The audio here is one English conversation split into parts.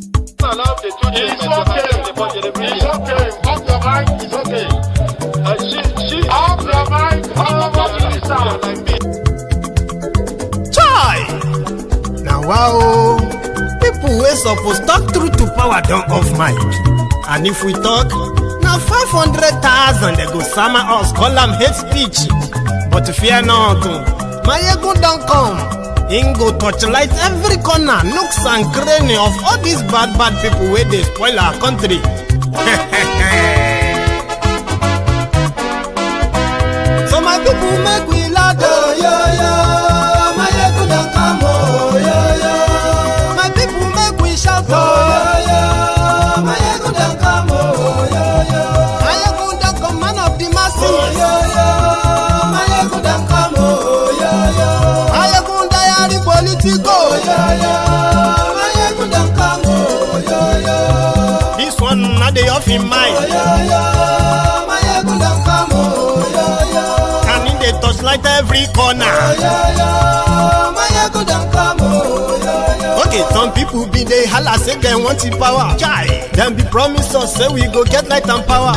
It's okay. Off your mind. It's okay. Off your mind. Chai! Now wow, people wey suppose talk truth to power don off mic, and if we talk, na 500,000 they go sama us call am hate speech. But fear not, Mayegun don come. Him go torchlight every corner, nooks and cranny of all these bad people where they spoil our country. So my people make we loud, oh yo yo. Mayegun don come, oh yo yo. My people make we shout, oh yo yo. Mayegun don come, oh yo yo. Mayegun don come, man of the masses, oh yo yo. Mayegun don come, oh yo yo. Mayegun diary politico, oh yo yo. Mayegun don come, oh yo yo. This one not the off in mind, oh yo yo. Mayegun don come, oh yo yo. Can in the touchlight every corner, oh yo yo. Mayegun don come, oh yo yo. Okay, some people be they holla say they want the power. Chai, them be promise us say we go get light and power.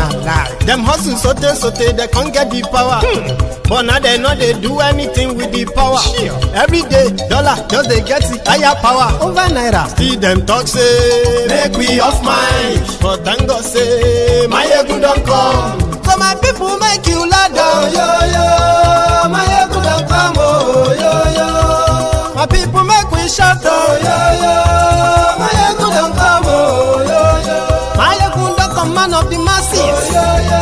Them hustle sote they can't get the power. But now they know they do anything with the power. Every day, dollar just they get the higher power over naira. Still them talk say make we off mind. But thank God say Mayegun don come. So my people make you loud, oh yo yo. Mayegun don come, oh yo yo. My people make we shout, oh yo yo. Mayegun don come, oh yo yo. Mayegun don come, man of the masses, oh yo yo.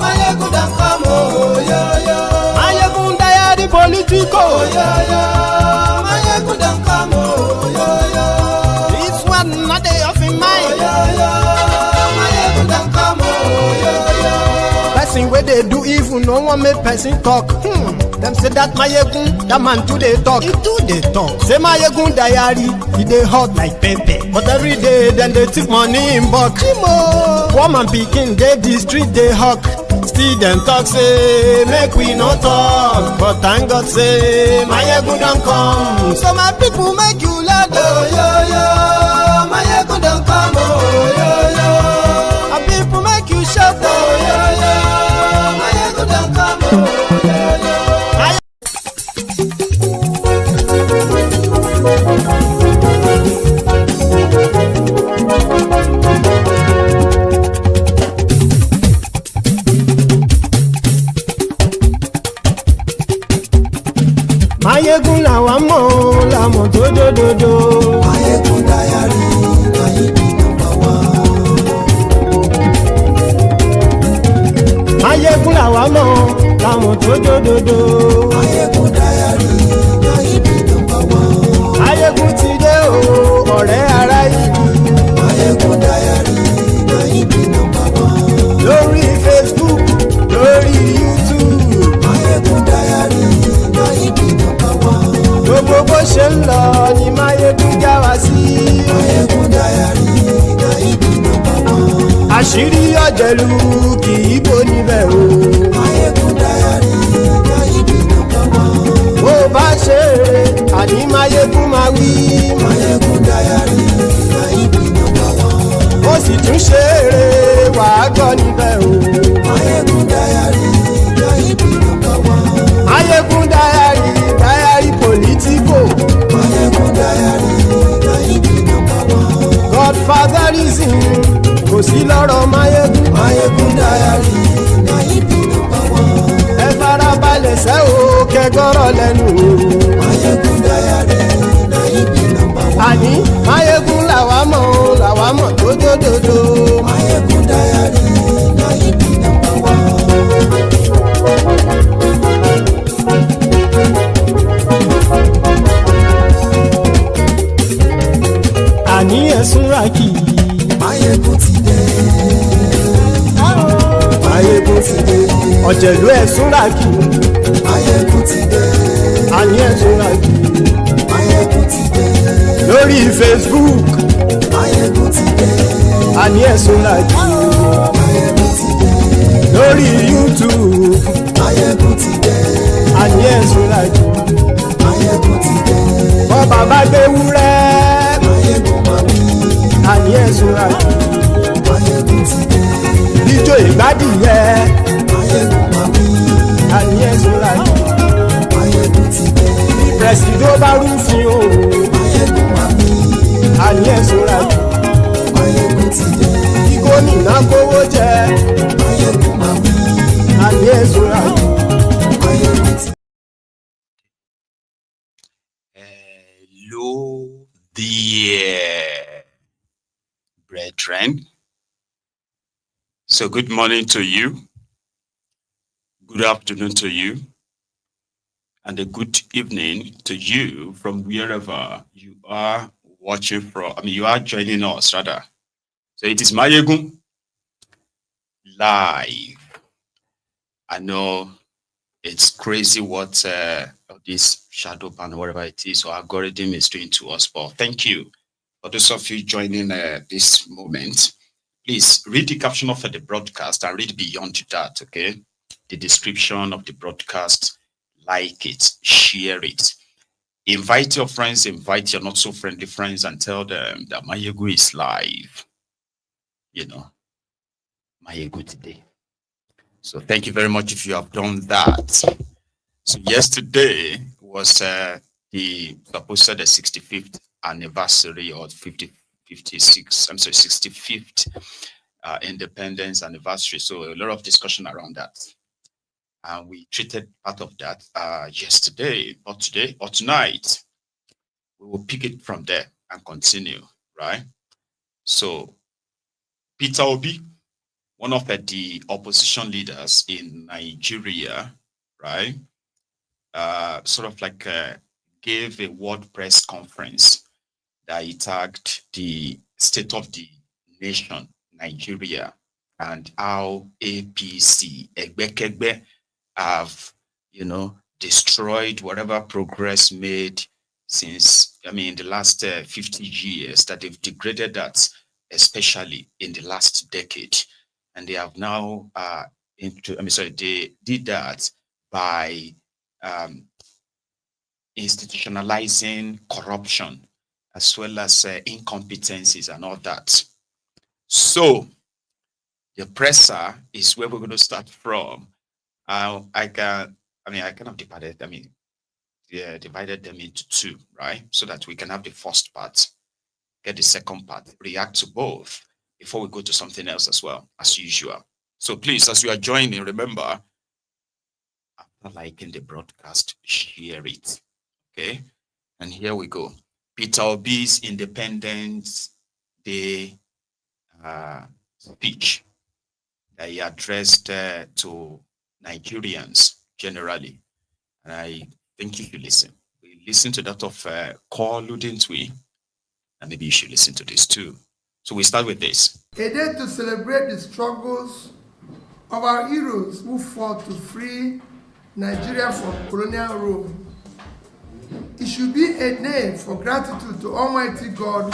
Mayegun don come, oh yo yo. Mayegun diary politico, oh yo yo. Mayegun don come, oh yo yo. This one not dey off in mind, oh yo yo. Mayegun don come, oh yo yo. Person wey dey do evil no one make person talk. Them say that Mayegun, that man too they talk. He too they talk. Say Mayegun diary, he dey hot like pepper. But every day then they take money in bulk. Poor man pikin dey the street they hawk. Still them talk say make we no talk. But thank God say Mayegun don come. So my people make you loud, oh yo yo. Mayegun don come, oh yo yo. My people make you shout, oh yo yo. Mayegun don come, oh yo yo. Mayegun làwa mọ̀ làmọ̀ tó dòdòdò. Mayegun diary Mayegun number one. Mayegun làwa mọ̀ làmọ̀ tó dòdòdò. Mayegun diary Mayegun number one. Mayegun ti dé o ọ̀rẹ́ ara ìlú. Mayegun diary Mayegun number one. Lórí Facebook lórí YouTube. Mayegun diary Mayegun number one. Gbogbo bó ṣe ń lọ ni Mayegun já wa sí. Mayegun diary Mayegun number one. Àṣírí ọ̀jẹ̀lú kì í bò níbẹ̀ o. Mayegun diary Mayegun number one. Bó bá ṣe eré àní Mayegun máa wí. Mayegun diary Mayegun number one. Ó sì tún ṣe eré wàá gbọ́ níbẹ̀ o. Mayegun diary Mayegun number one. Mayegun diary politico. Mayegun diary Mayegun number one. Godfatherism kò sí lọ́rọ̀ Mayegun. Mayegun diary Mayegun number one. Ẹ farabalẹ̀ sẹ́ o kẹgọ́rọ̀ lẹ́nu o. Mayegun diary Mayegun number one. Àní Mayegun làwa mọ̀ tó dòdòdò. Mayegun diary Mayegun number one. Àní ẹ̀sùn ràkì. Mayegun ti dé. Mayegun ti dé. Ọ̀jẹ̀lú ẹ̀sùn ràkì. Mayegun ti dé. Àní ẹ̀sùn ràkì. Mayegun ti dé. Lórí Facebook. Mayegun ti dé. Àní ẹ̀sùn ràkì. Mayegun ti dé. Lórí YouTube. Mayegun ti dé. Àní ẹ̀sùn ràkì. Mayegun ti dé. Bọ́ bàbá gbé wúrẹ́. Mayegun máa wí. fàdìyẹ. Ayégun máa wí. Àníyàn sọ̀rọ̀ àjò. Ayégun ti dé. Pẹ̀sìdó bá rúfin o. Ayégun máa wí. Àníyàn sọ̀rọ̀ àjò. Ayégun ti dé. Kí gómìnà kówó jẹ. Ayégun máa wí. Àníyàn sọ̀rọ̀ àjò. Ayégun ti dé. Hello there, brethren. So good morning to you, good afternoon to you, and a good evening to you from wherever you are watching from. You are joining us rather. So it is Mayegun live. I know it's crazy what this shadow ban, whatever it is, or algorithm is doing to us. But thank you for those of you joining this moment. Please read the caption of the broadcast and read beyond that, okay? The description of the broadcast, like it, share it. Invite your friends, invite your not so friendly friends and tell them that Mayegu is live. You know, Mayegu today. So thank you very much if you have done that. So yesterday was the 65th anniversary or 65th independence anniversary. So a lot of discussion around that. And we treated part of that yesterday, or today, or tonight. We will pick it from there and continue, right? So Peter Obi, one of the opposition leaders in Nigeria, right? Sort of like gave a world press conference that he tagged the state of the nation, Nigeria, and how APC, Egbekegbe, have, destroyed whatever progress made since, the last 50 years, that they've degraded that, especially in the last decade. And they have now, they did that by institutionalizing corruption as well as incompetencies and all that. So the presser is where we're going to start from. I kind of divided them into two, right? So that we can have the first part, get the second part, react to both before we go to something else as well, as usual. So please, as you are joining, remember, after liking the broadcast, share it, okay? And here we go. Peter Obi's Independence Day speech that he addressed to Nigerians generally. And I think you should listen. We listened to that of Koolu, didn't we? And maybe you should listen to this too. So we start with this. A day to celebrate the struggles of our heroes who fought to free Nigeria from colonial rule. It should be a day for gratitude to Almighty God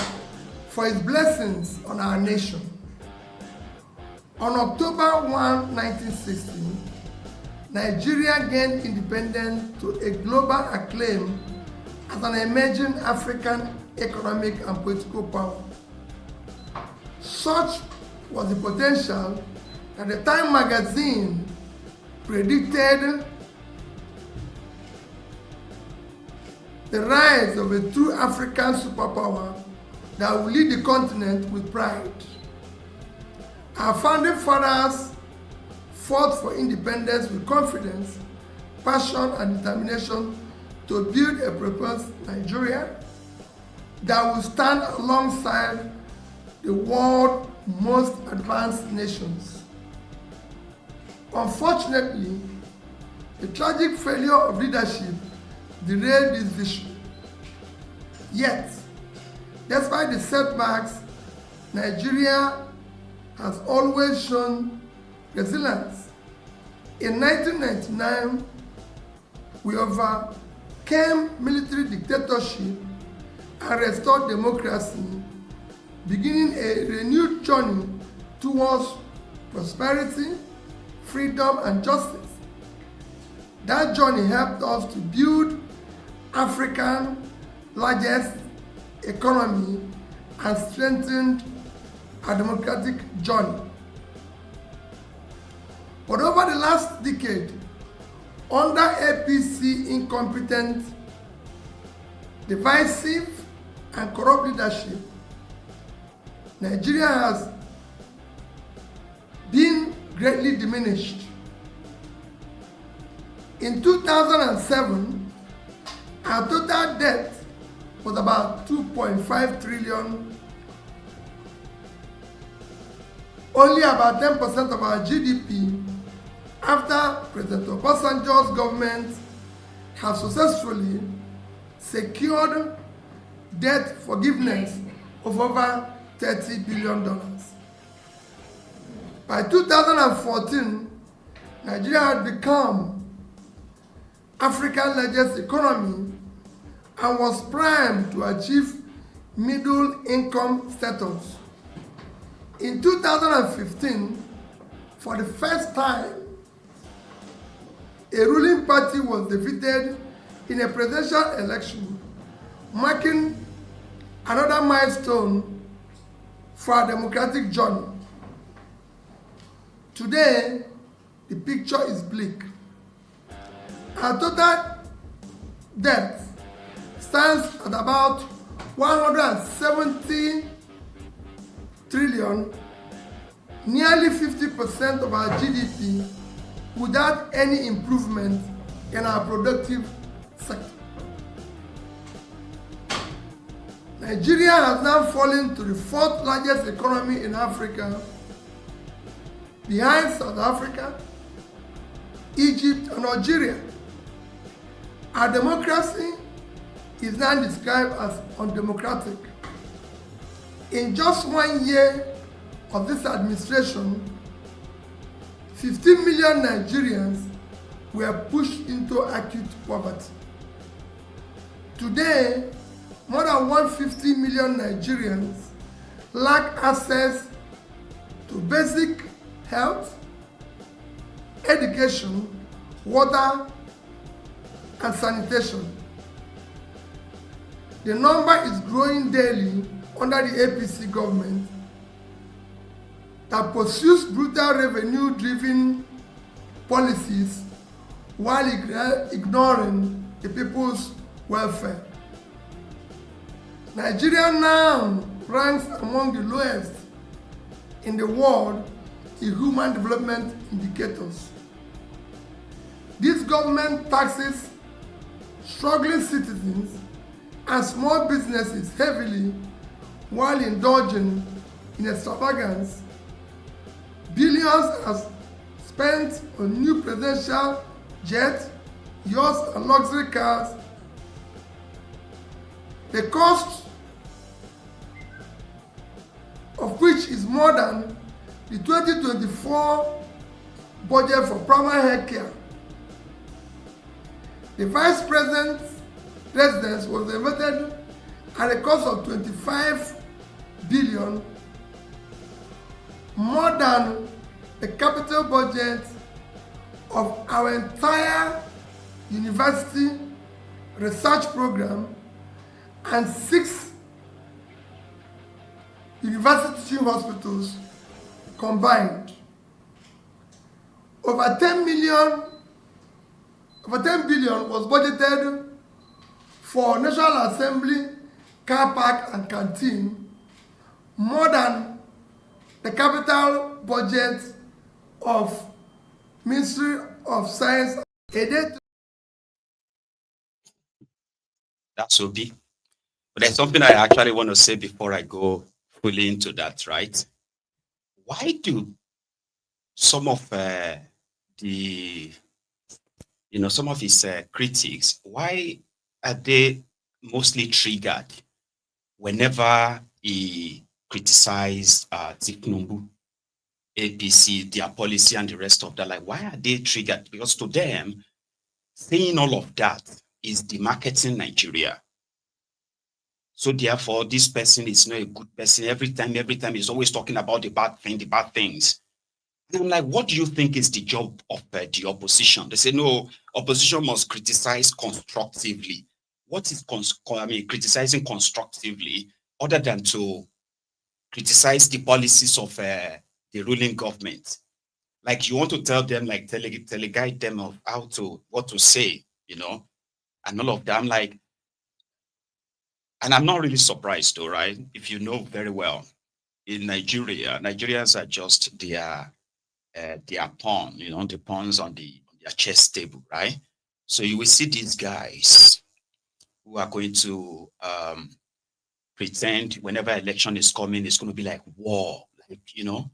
for His blessings on our nation. On October 1, 1960, Nigeria gained independence to a global acclaim as an emerging African economic and political power. Such was the potential that the Time magazine predicted the rise of a true African superpower that will lead the continent with pride. Our founding fathers fought for independence with confidence, passion, and determination to build a prosperous Nigeria that will stand alongside the world's most advanced nations. Unfortunately, the tragic failure of leadership derailed this vision. Yet, despite the setbacks, Nigeria has always shown resilience. In 1999, we overcame military dictatorship and restored democracy, beginning a renewed journey towards prosperity, freedom, and justice. That journey helped us to build Africa's largest economy and strengthened our democratic journey. the last decade, under APC incompetent, divisive, and corrupt leadership, Nigeria has been greatly diminished. In 2007, our total debt was about 2.5 trillion. Only about 10% of our GDP, after President Obasanjo's government have successfully secured debt forgiveness of over $30 billion. By 2014, Nigeria had become Africa's largest economy and was primed to achieve middle income status. In 2015, for the first time, a ruling party was defeated in a presidential election, marking another milestone for our democratic journey. Today, the picture is bleak. Our total debt stands at about 170 trillion, nearly 50% of our GDP, without any improvement in our productive sector. Nigeria has now fallen to the fourth largest economy in Africa, behind South Africa, Egypt, and Algeria. Our democracy is now described as undemocratic. In just 1 year of this administration, 15 million Nigerians were pushed into acute poverty. Today, more than 150 million Nigerians lack access to basic health, education, water, and sanitation. The number is growing daily under the APC government that pursues brutal revenue-driven policies while ignoring the people's welfare. Nigeria now ranks among the lowest in the world in human development indicators. This government taxes struggling citizens and small businesses heavily while indulging in extravagance. Billions are spent on new presidential jets, yachts, and luxury cars. The cost of which is more than the 2024 budget for primary health care. The vice president's residence was elected at a cost of 25 billion, more than the capital budget of our entire university research program and 6 university teaching hospitals combined. Over 10 billion was budgeted for National Assembly, car park, and canteen, more than the capital budget of Ministry of Science. That's Obi. But there's something I actually want to say before I go fully into that, right? Why do some of some of his critics, why are they mostly triggered whenever he criticized Tinubu, APC, their policy, and the rest of that? Like, why are they triggered? Because to them, saying all of that is demarketing Nigeria. So therefore, this person is not a good person. Every time he's always talking about the bad things. And I'm like, what do you think is the job of the opposition? They say, no, opposition must criticize constructively. What is criticizing constructively other than to criticize the policies of the ruling government? like you want to tell them, like teleguide them of what to say, you know, and all of them. Like, and I'm not really surprised though, right? If you know very well, in Nigeria, Nigerians are just their pawn, you know, the pawns on their chess table, right? So you will see these guys who are going to pretend whenever election is coming, it's going to be like war, like, you know,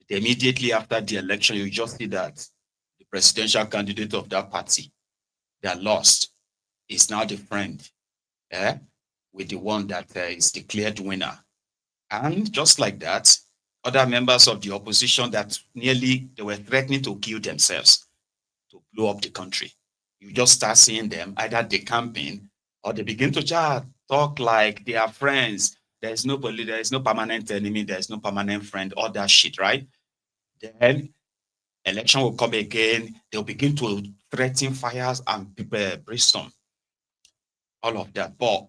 immediately after the election, you just see that the presidential candidate of that party, they are lost, is now the friend, with the one that is declared winner. And just like that, other members of the opposition that they were threatening to kill themselves to blow up the country. You just start seeing them, either they campaign or they begin to talk like they are friends. There is no permanent enemy, there is no permanent friend, all that shit, right? Then election will come again, they'll begin to threaten fires and brimstone, all of that. But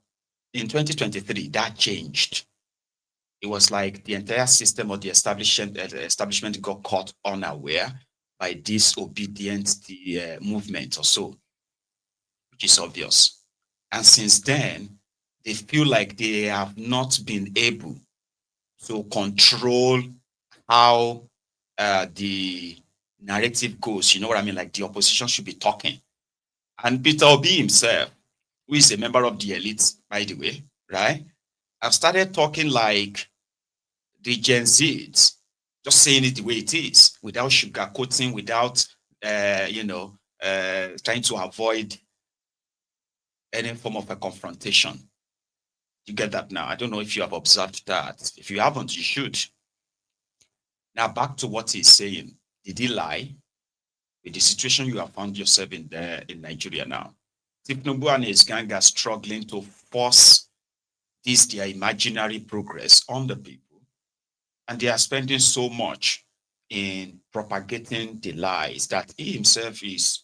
in 2023, that changed. It was like the entire system of the establishment got caught unaware by disobedient movement or so, which is obvious. And since then, they feel like they have not been able to control how the narrative goes. You know what I mean? Like the opposition should be talking. And Peter Obi himself, who is a member of the elite, by the way, right? I've started talking like the Gen Zs, just saying it the way it is, without sugarcoating, without, trying to avoid any form of a confrontation. You get that now? I don't know if you have observed that. If you haven't, you should. Now, back to what he's saying. Did he lie? With the situation you have found yourself in Nigeria now, Tinubu and his gang are struggling to force their imaginary progress on the people. And they are spending so much in propagating the lies that he himself is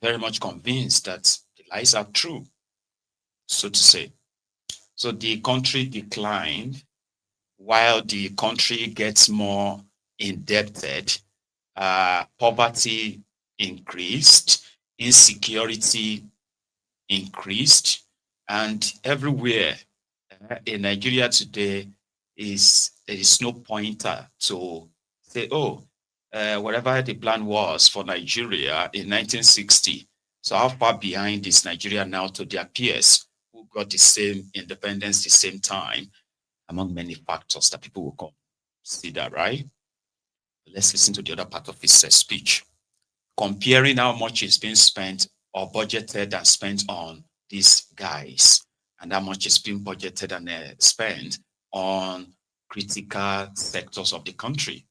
very much convinced that the lies are true, so to say. So the country declined while the country gets more indebted, poverty increased, insecurity increased, and everywhere in Nigeria today there is no pointer to say, whatever the plan was for Nigeria in 1960, so how far behind is Nigeria now to their peers who got the same independence the same time, among many factors that people will see that, right? Let's listen to the other part of his speech, comparing how much is being spent or budgeted and spent on these guys, and how much is being budgeted and spent on critical sectors of the country.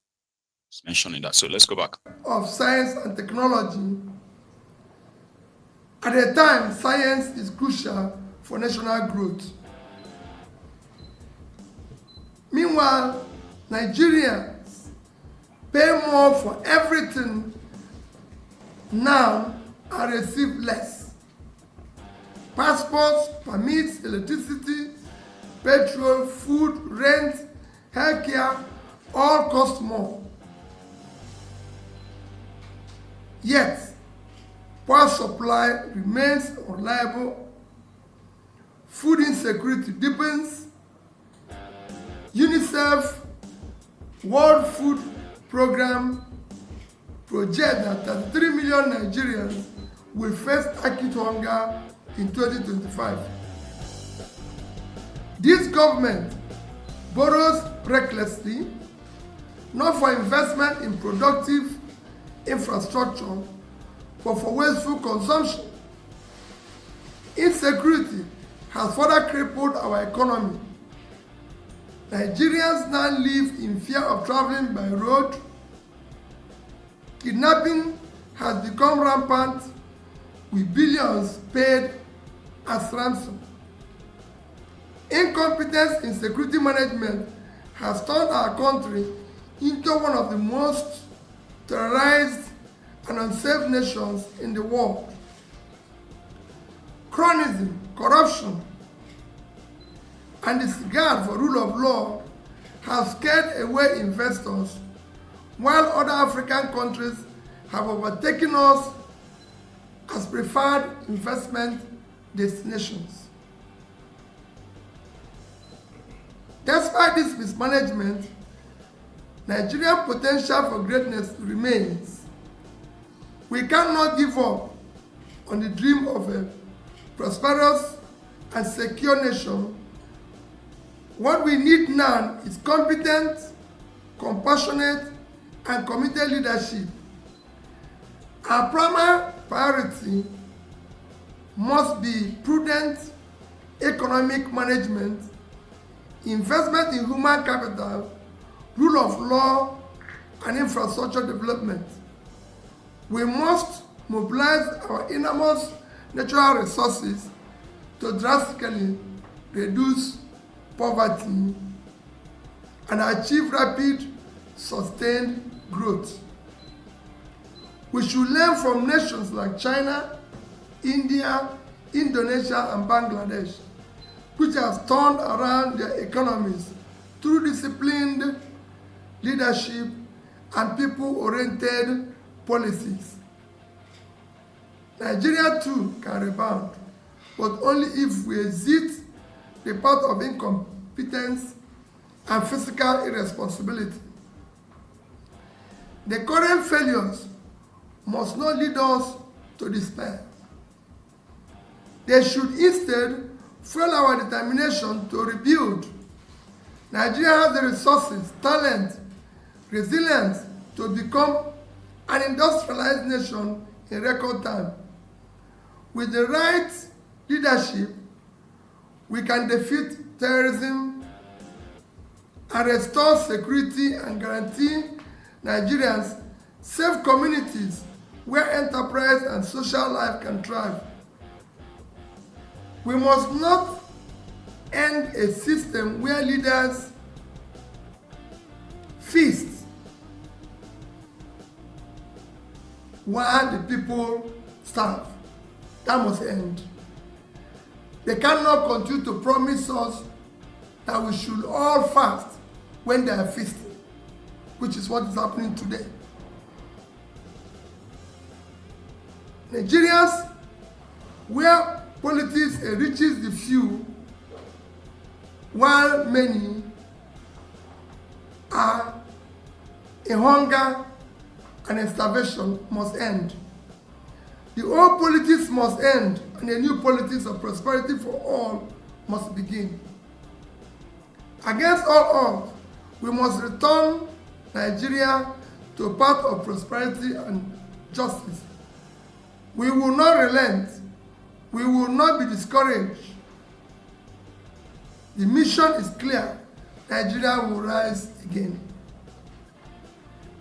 It's mentioning that. So let's go back. Of science and technology. At a time, science is crucial for national growth. Meanwhile, Nigerians pay more for everything now and receive less. Passports, permits, electricity, petrol, food, rent, healthcare, all cost more. Yet, power supply remains unreliable, food insecurity deepens. UNICEF World Food Program projects that 33 million Nigerians will face acute hunger in 2025. This government borrows recklessly, not for investment in productive infrastructure, but for wasteful consumption. Insecurity has further crippled our economy. Nigerians now live in fear of traveling by road. Kidnapping has become rampant, with billions paid as ransom. Incompetence in security management has turned our country into one of the most terrorized and unsafe nations in the world. Cronyism, corruption, and disregard for rule of law have scared away investors while other African countries have overtaken us as preferred investment destinations. Despite this mismanagement, Nigeria's potential for greatness remains. We cannot give up on the dream of a prosperous and secure nation. What we need now is competent, compassionate, and committed leadership. Our primary priority must be prudent economic management, investment in human capital, rule of law, and infrastructure development. We must mobilize our enormous natural resources to drastically reduce poverty and achieve rapid, sustained growth. We should learn from nations like China, India, Indonesia, and Bangladesh, which have turned around their economies through disciplined leadership and people-oriented policies. Nigeria too can rebound, but only if we exit the path of incompetence and fiscal irresponsibility. The current failures must not lead us to despair. They should instead fuel our determination to rebuild. Nigeria has the resources, talent, resilience to become an industrialized nation in record time. With the right leadership, we can defeat terrorism and restore security and guarantee Nigerians safe communities where enterprise and social life can thrive. We must not end a system where leaders feast while the people starve. That must end. They cannot continue to promise us that we should all fast when they are feasting, which is what is happening today. Nigerians, where politics enriches the few, while many are in hunger and in starvation, must end. The old politics must end, and a new politics of prosperity for all must begin. Against all odds, we must return Nigeria to a path of prosperity and justice. We will not relent. We will not be discouraged. The mission is clear. Nigeria will rise again.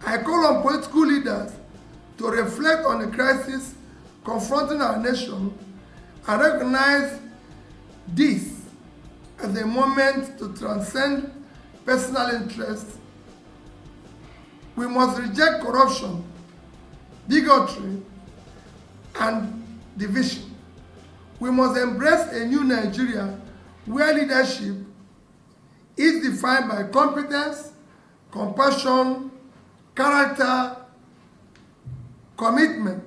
I call on political leaders to reflect on the crisis confronting our nation and recognize this as a moment to transcend personal interests. We must reject corruption, bigotry, and division. We must embrace a new Nigeria where leadership is defined by competence, compassion, character, commitment.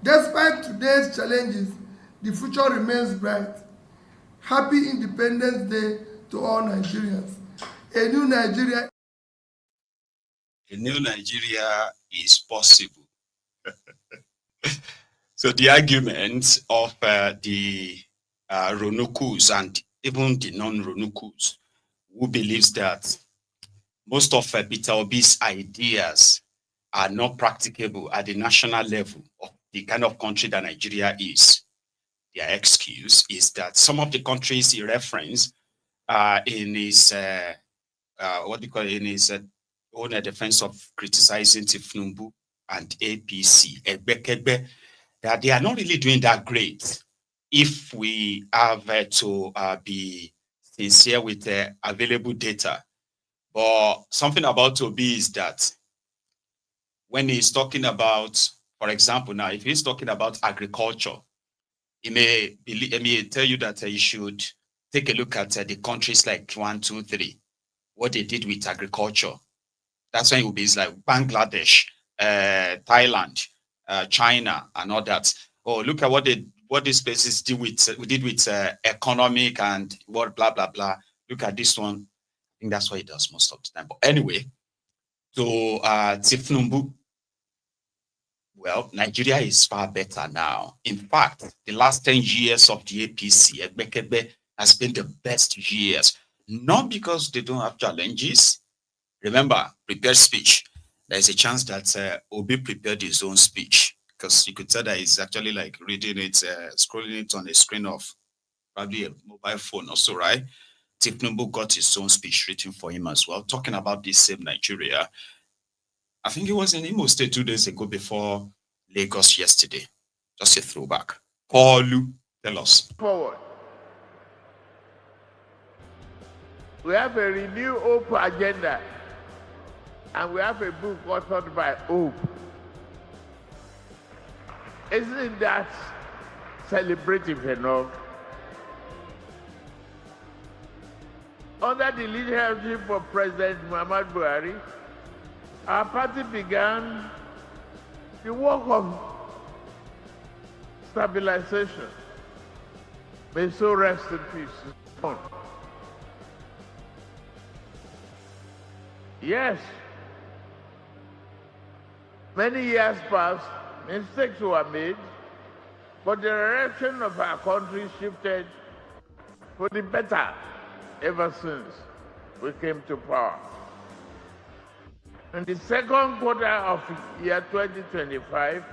Despite today's challenges, the future remains bright. Happy Independence Day to all Nigerians. A new Nigeria. A new Nigeria is possible. So the argument of the Ronukus and even the non-Ronukus, who believes that most of Peter Obi's ideas are not practicable at the national level of the kind of country that Nigeria is. Their excuse is that some of the countries he referenced in his in his own defense of criticizing Tinubu and APC, that they are not really doing that great if we have to be sincere with the available data. But something about Obi is that when he's talking about, for example, now, if he's talking about agriculture, he may tell you that you should take a look at the countries like 1, 2, 3, what they did with agriculture. That's when it will be like Bangladesh, Thailand, China, and all that. Oh, look at what these places did with economic and what blah blah blah. Look at this one. I think that's what he does most of the time. But anyway, so Tinubu, well, Nigeria is far better now. In fact, the last 10 years of the APC, Egbekebe, has been the best years. Not because they don't have challenges. Remember, prepared speech. There's a chance that Obi prepared his own speech, because you could tell that he's actually like reading it, scrolling it on the screen of probably a mobile phone or so, right? Tinubu got his own speech written for him as well, talking about this same Nigeria. I think it was in Imo State 2 days ago before Lagos yesterday. Just a throwback. Koolu, tell us. Forward. We have a renew hope agenda, and we have a book authored by Hope. Isn't that celebrative enough? Under the leadership of President Muhammad Buhari, our party began the work of stabilization. May so rest in peace. Yes, many years passed, mistakes were made, but the direction of our country shifted for the better ever since we came to power. In the second quarter of year 2025,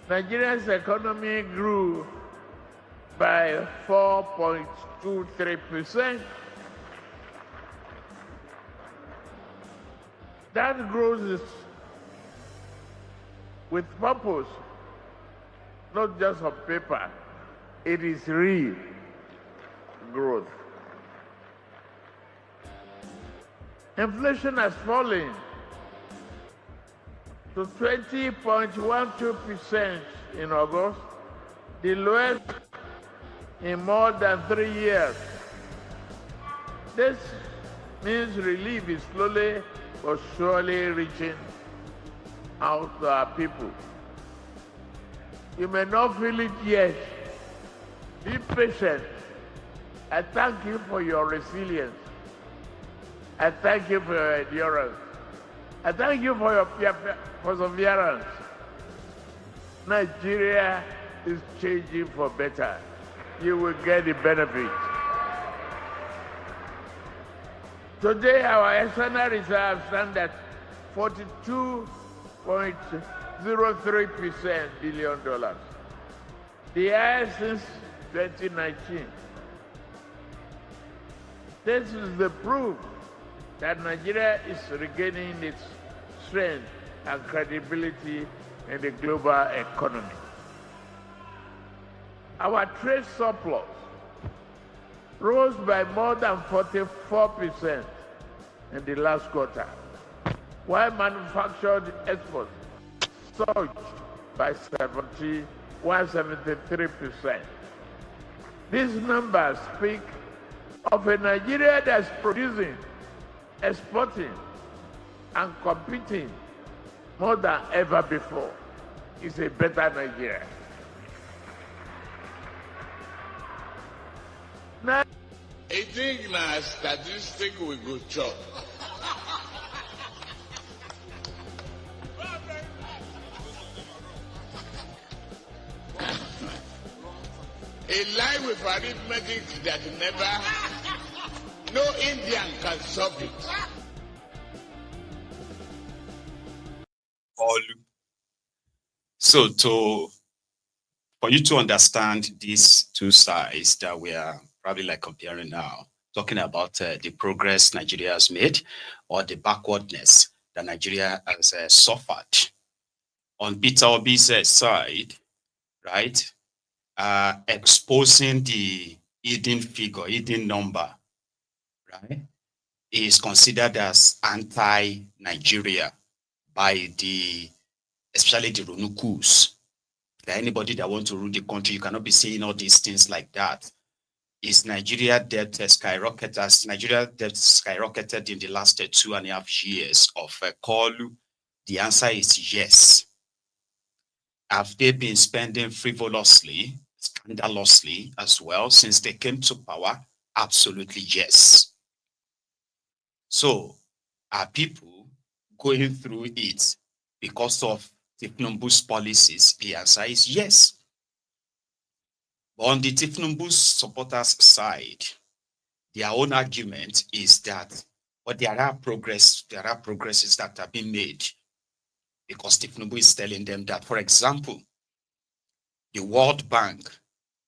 Nigeria's economy grew by 4.23%. That growth is with purpose, not just on paper. It is real growth. Inflation has fallen to 20.12% in August, the lowest in more than 3 years. This means relief is slowly but surely reaching out to our people. You may not feel it yet. Be patient. I thank you for your resilience. I thank you for your endurance. I thank you for your perseverance. Nigeria is changing for better. You will get the benefit. Today, our external reserves stand at $42.03 billion, the highest since 2019. This is the proof that Nigeria is regaining its strength and credibility in the global economy. Our trade surplus rose by more than 44% in the last quarter, while manufactured exports surged by 173%. These numbers speak of a Nigeria that's producing, exporting, and competing more than ever before. It's a better Nigeria. Now, I think na statistic we go chop. A lie with arithmetic that never, no Indian can solve it. So for you to understand these two sides that we are probably like comparing now, talking about the progress Nigeria has made or the backwardness that Nigeria has suffered. On Peter Obi's side, right, exposing the hidden figure, hidden number, right, is considered as anti-Nigeria by especially the Ronukus. That anybody that wants to rule the country, you cannot be saying all these things like that. is Nigeria debt skyrocketed, as Nigeria debt skyrocketed in the last 2.5 years of Koolu? The answer is yes. Have they been spending frivolously, scandalously as well since they came to power? Absolutely yes. So are people going through it because of Tinubu's policies? The answer is yes. But on the Tinubu's supporters' side, their own argument is that, but there are progresses that have been made, because Tinubu is telling them that, for example, the World Bank,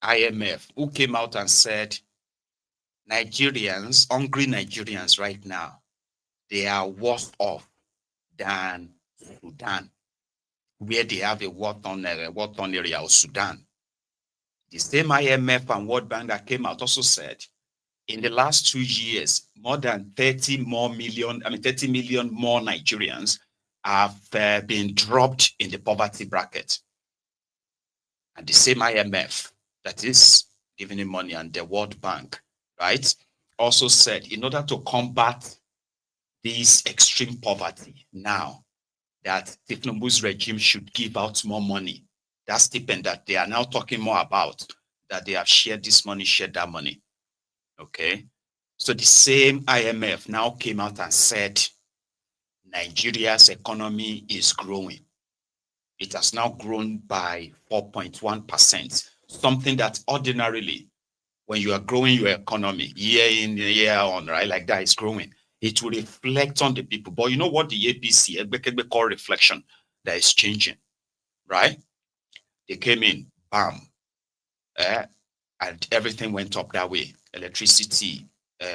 IMF, who came out and said, Nigerians, hungry Nigerians right now, they are worse off than Sudan, where they have a war-torn area of Sudan. The same IMF and World Bank that came out also said, in the last 2 years, more than 30 million more Nigerians have been dropped in the poverty bracket. And the same IMF that is giving him money, and the World Bank, right, also said, in order to combat this extreme poverty now, that Tinubu's regime should give out more money. That stipend that they are now talking more about, that they have shared this money, shared that money. Okay. So the same IMF now came out and said, Nigeria's economy is growing. It has now grown by 4.1%, something that ordinarily, when you are growing your economy year in, year on, right, like that, is growing, it will reflect on the people. But you know what the APC call reflection, that is changing, right? They came in, bam, and everything went up that way. Electricity,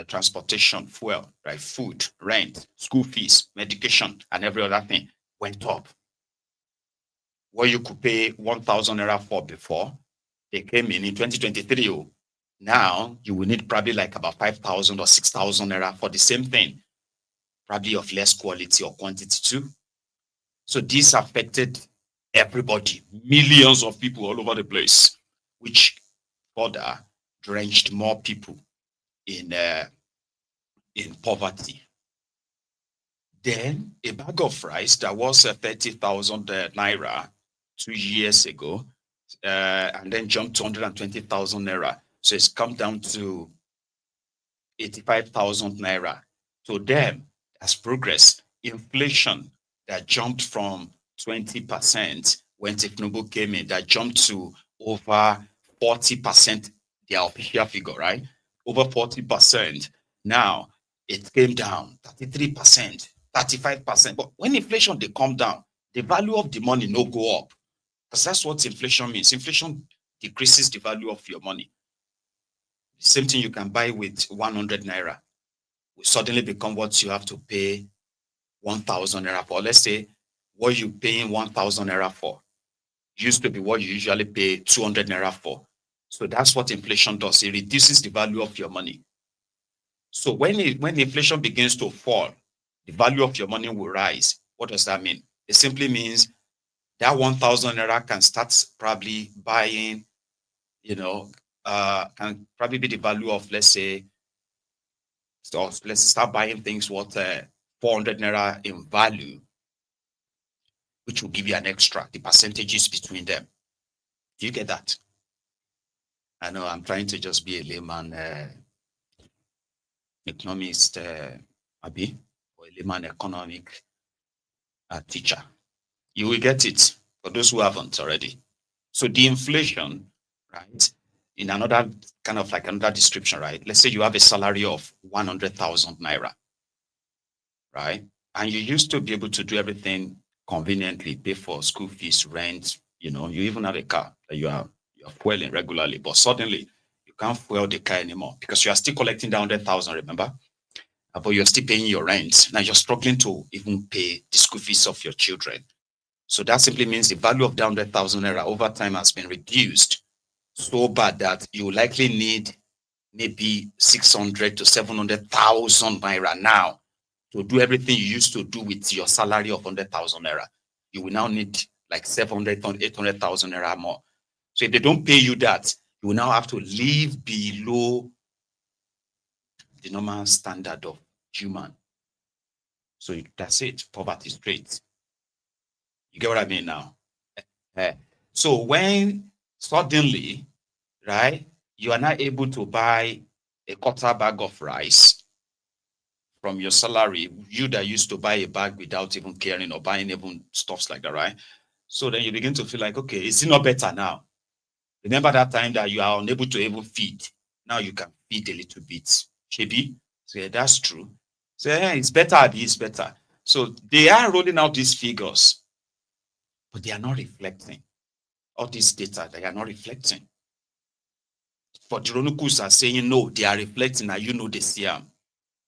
transportation, fuel, right, food, rent, school fees, medication, and every other thing went up. What you could pay 1,000 naira for before, they came in 2023. Now you will need probably like about 5,000 or 6,000 naira for the same thing, probably of less quality or quantity too. So this affected everybody, millions of people all over the place, which further drenched more people in poverty. Then a bag of rice that was 30,000 naira 2 years ago, and then jumped to 120,000 naira. So it's come down to 85,000 naira. To them, as progress. Inflation that jumped from 20% when Tinubu came in, that jumped to over 40%, their official figure, right? Over 40%. Now it came down 33%, 35%. But when inflation they come down, the value of the money no go up. Because that's what inflation means. Inflation decreases the value of your money. The same thing you can buy with 100 naira will suddenly become what you have to pay 1,000 naira for. Let's say what you're paying 1,000 naira for used to be what you usually pay 200 naira for. So that's what inflation does. It reduces the value of your money. So when inflation begins to fall, the value of your money will rise. What does that mean? It simply means that 1,000 naira can start probably buying, can probably be the value of, let's say, so let's start buying things worth 400 naira in value, which will give you an extra, the percentages between them. Do you get that? I know I'm trying to just be a layman economist, Abi, or a layman economic teacher. You will get it for those who haven't already. So the inflation, right, in another kind of like another description, right? Let's say you have a salary of 100,000 naira, right? And you used to be able to do everything conveniently, pay for school fees, rent, you even have a car that you're fueling regularly, but suddenly you can't fuel the car anymore because you are still collecting the 100,000, remember? But you're still paying your rent. Now you're struggling to even pay the school fees of your children. So that simply means the value of the 100,000 naira over time has been reduced so bad that you likely need maybe 600 to 700,000 naira now to do everything you used to do with your salary of 100,000 naira. You will now need like 700,000 to 800,000 naira more. So if they don't pay you that, you will now have to live below the normal standard of human. So that's it, poverty straight. You get what I mean now? So when suddenly, right, you are not able to buy a quarter bag of rice from your salary, you that used to buy a bag without even caring or buying even stuffs like that, right? So then you begin to feel like, okay, is it not better now? Remember that time that you are unable to even feed. Now you can feed a little bit. Shebi? So yeah, that's true. So yeah, it's better, it's better. So they are rolling out these figures, but they are not reflecting. All this data, they are not reflecting. For Jironukus are saying, no, they are reflecting, and you know they see them.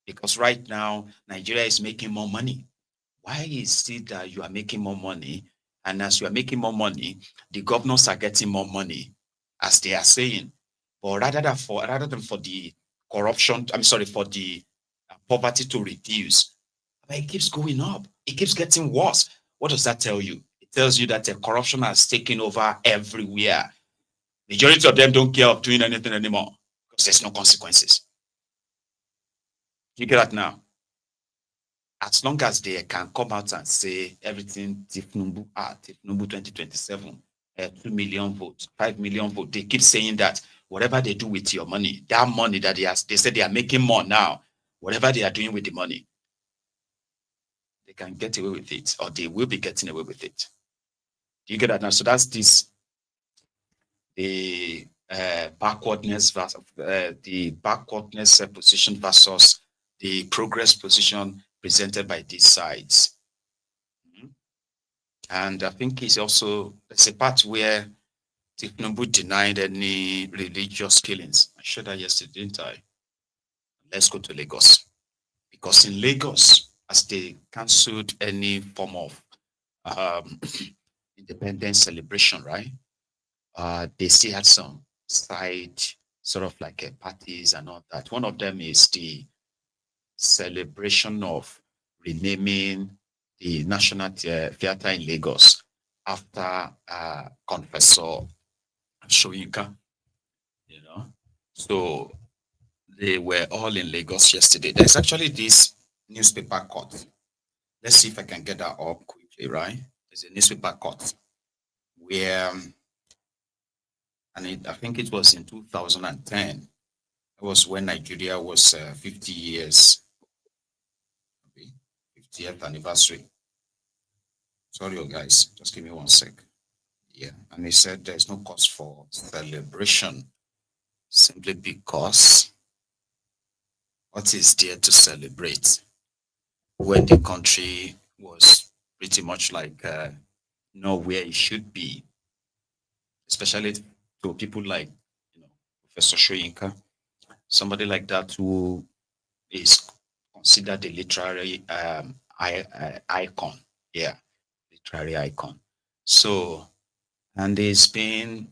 Because right now, Nigeria is making more money. Why is it that you are making more money? And as you are making more money, the governors are getting more money, as they are saying. But rather than for the corruption, for the poverty to reduce, it keeps going up. It keeps getting worse. What does that tell you? It tells you that the corruption has taken over everywhere. Majority of them don't care of doing anything anymore because there's no consequences. You get that now? As long as they can come out and say everything Tinubu 2027, 2 million votes, 5 million votes, they keep saying that whatever they do with your money, that money that they said they are making more now, whatever they are doing with the money, they can get away with it, or they will be getting away with it. Do you get that now? So that's this, the backwardness versus position versus the progress position presented by these sides. And I think it's also, there's a part where Tinubu denied any religious killings. I showed that yesterday, didn't I? Let's go to Lagos. Because in Lagos, as they cancelled any form of independence celebration, right? They still had some side sort of like parties and all that. One of them is the celebration of renaming the National Theatre in Lagos after Confessor Soyinka, you know. So they were all in Lagos yesterday. There's actually this newspaper cut. Let's see if I can get that up quickly, right? There's a newspaper cut where, I think it was in 2010. It was when Nigeria was 50 years, 50th anniversary. Sorry, guys, just give me 1 sec. Yeah, and he said there's no cause for celebration simply because what is there to celebrate when the country was pretty much like not where it should be, especially to people like Professor Soyinka, somebody like that who is considered a literary icon. Yeah, literary icon. So, and he's been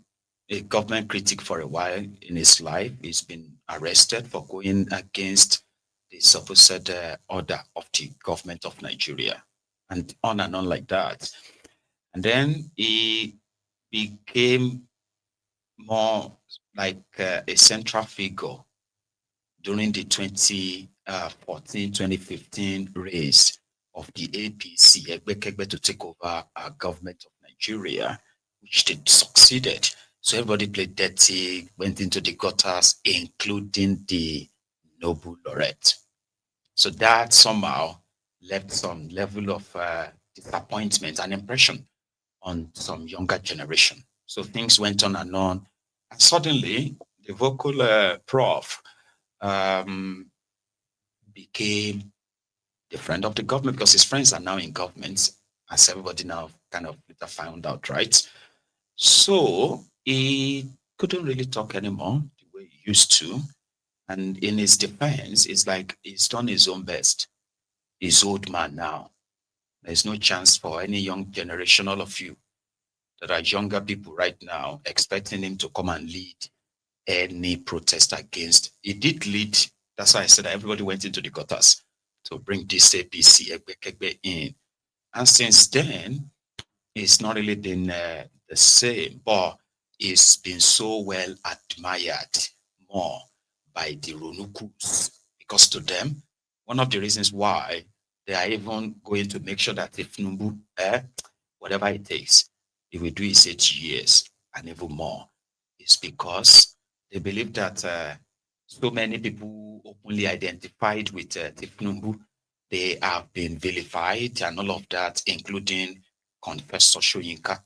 a government critic for a while in his life. He's been arrested for going against the supposed order of the government of Nigeria, and on like that. And then he became more like a central figure during the 2014-2015 race of the APC, to take over our government of Nigeria, which they succeeded. So everybody played dirty, went into the gutters, including the Nobel laureate. So that somehow left some level of disappointment and impression on some younger generation. So things went on, and suddenly the vocal prof became the friend of the government because his friends are now in government, as everybody now kind of found out, right? So he couldn't really talk anymore the way he used to. And in his defense, it's like he's done his own best. He's old man now. There's no chance for any young generation, all of you that are younger people right now, expecting him to come and lead any protest against. He did lead. That's why I said that everybody went into the gutters to bring this APC in. And since then, it's not really been the same. But is been so well admired more by the Ronukus, because to them, one of the reasons why they are even going to make sure that if Tinubu, whatever it takes, if we do it 8 years and even more, is because they believe that so many people openly identified with Tinubu, they have been vilified and all of that, including Confessor Soyinka.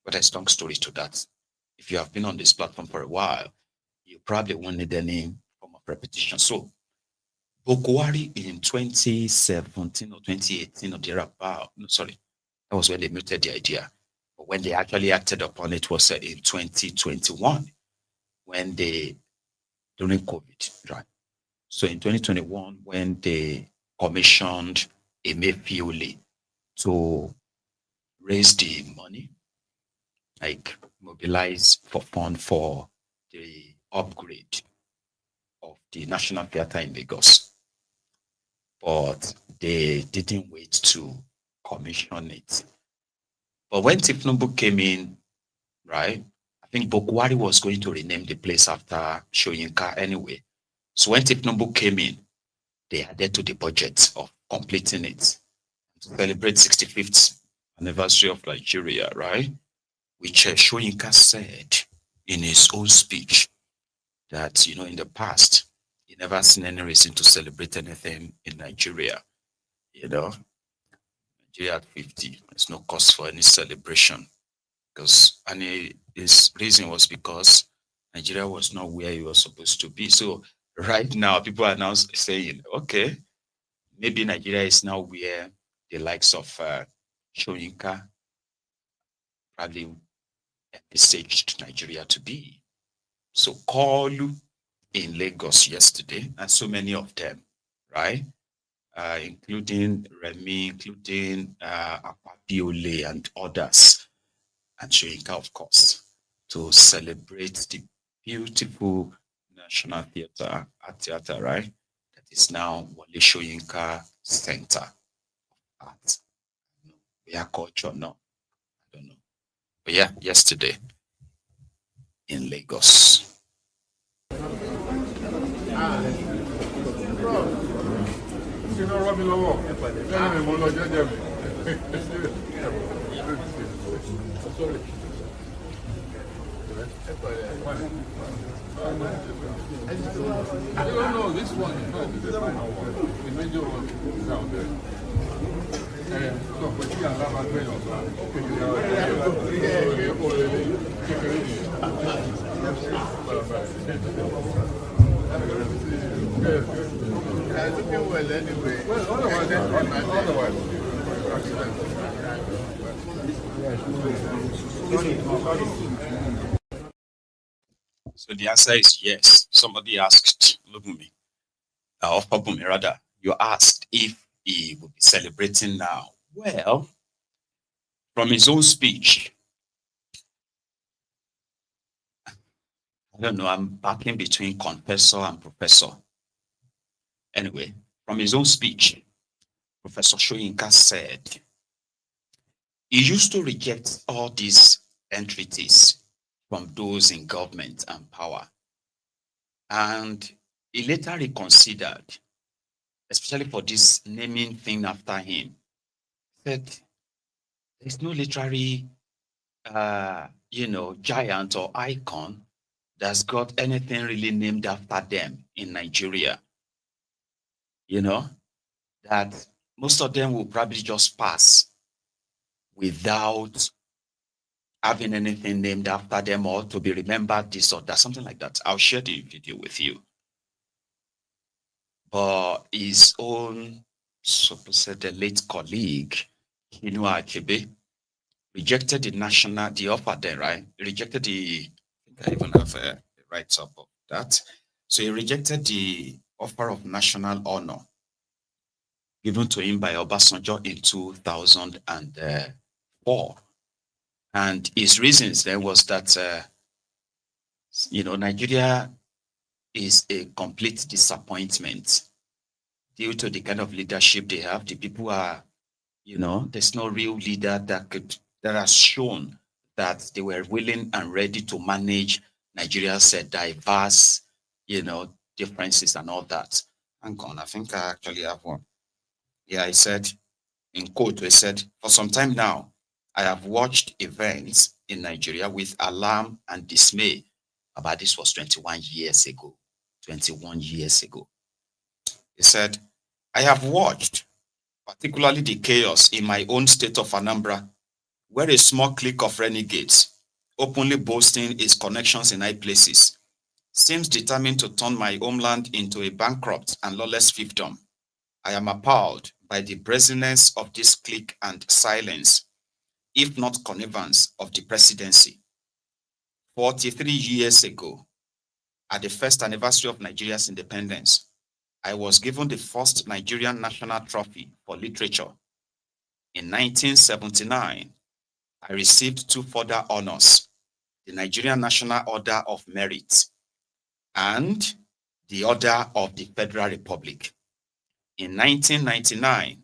But there's a long story to that. If you have been on this platform for a while, you probably won't need any form of repetition. So, Bokwari in 2017 or 2018 or thereabout, no, sorry, that was when they muted the idea. But when they actually acted upon it was in 2021, when they, during COVID, right? So in 2021, when they commissioned Emefiele to raise the money, like mobilize for fund for the upgrade of the National Theatre in Lagos. But they didn't wait to commission it. But when Tinubu came in, right, I think Bokwari was going to rename the place after Soyinka anyway. So when Tinubu came in, they added to the budget of completing it to celebrate 65th anniversary of Nigeria, right? Which Soyinka said in his own speech that, in the past, he never seen any reason to celebrate anything in Nigeria. Nigeria at 50, there's no cause for any celebration. His reason was because Nigeria was not where it was supposed to be. So right now, people are now saying, okay, maybe Nigeria is now where the likes of Soyinka probably envisaged Nigeria to be. So Koolu in Lagos yesterday, and so many of them, right? Including Remy, including Apabiole and others, and Soyinka, of course, to celebrate the beautiful National Theatre, right? That is now Wale Soyinka Center of Art. We are culture, no, I don't know. But yeah, yesterday in Lagos. I don't know this one. This is the final one. The major one is out there. So, but you are not going looking well anyway. Well, otherwise. So the answer is yes. Somebody asked Lubumi, or Pabumi rather, you asked if he would be celebrating now. Well, from his own speech, I don't know, I'm battling between confessor and professor. Anyway, from his own speech, Professor Soyinka said, he used to reject all these entreaties from those in government and power. And he later reconsidered, especially for this naming thing after him. Said, there's no literary, giant or icon that's got anything really named after them in Nigeria. That most of them will probably just pass without having anything named after them or to be remembered this or that, something like that. I'll share the video with you. But his own, the late colleague, Chinua Achebe, rejected the offer there, right? He rejected I think I even have a write-up of that. So he rejected the offer of national honor given to him by Obasanjo in 2004. And his reasons there was that, Nigeria is a complete disappointment due to the kind of leadership they have. The people are, there's no real leader that has shown that they were willing and ready to manage Nigeria's diverse, differences and all that. Hang on, I think I actually have one. Yeah, I said, in quote, I said, for some time now, I have watched events in Nigeria with alarm and dismay. About this was 21 years ago. 21 years ago. He said, I have watched, particularly the chaos in my own state of Anambra, where a small clique of renegades, openly boasting its connections in high places, seems determined to turn my homeland into a bankrupt and lawless fiefdom. I am appalled by the brazenness of this clique and silence, if not connivance, of the presidency. 43 years ago, at the first anniversary of Nigeria's independence, I was given the first Nigerian National Trophy for Literature. In 1979, I received 2 further honors, the Nigerian National Order of Merit and the Order of the Federal Republic. In 1999,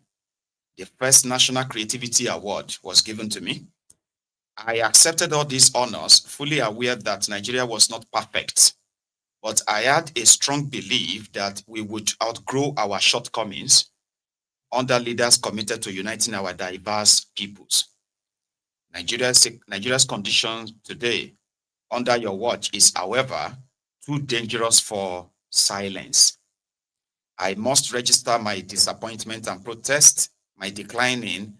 the first National Creativity Award was given to me. I accepted all these honors, fully aware that Nigeria was not perfect, but I had a strong belief that we would outgrow our shortcomings under leaders committed to uniting our diverse peoples. Nigeria's condition today, under your watch, is, however, too dangerous for silence. I must register my disappointment and protest my declining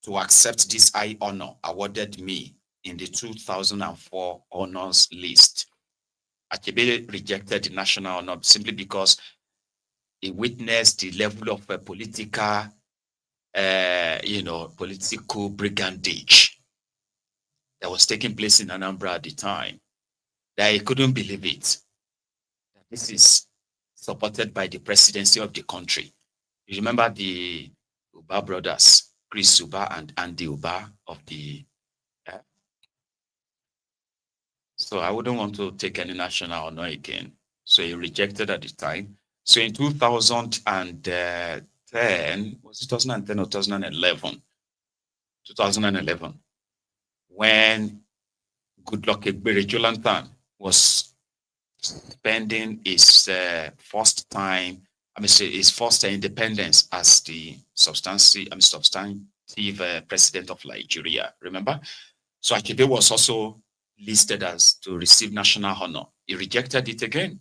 to accept this high honor awarded me in the 2004 honors list. Achebe rejected the national honor simply because he witnessed the level of political brigandage that was taking place in Anambra at the time, that he couldn't believe it. That this is supported by the presidency of the country. You remember the Uba brothers, Chris Uba and Andy Uba of the... So I wouldn't want to take any national honor again. So he rejected at the time. So in 2010, was it 2010 or 2011? 2011, when Goodluck Ebere Jonathan was spending his first independence as the substantive president of Nigeria. Remember? So Achebe was also listed as to receive national honor. He rejected it again.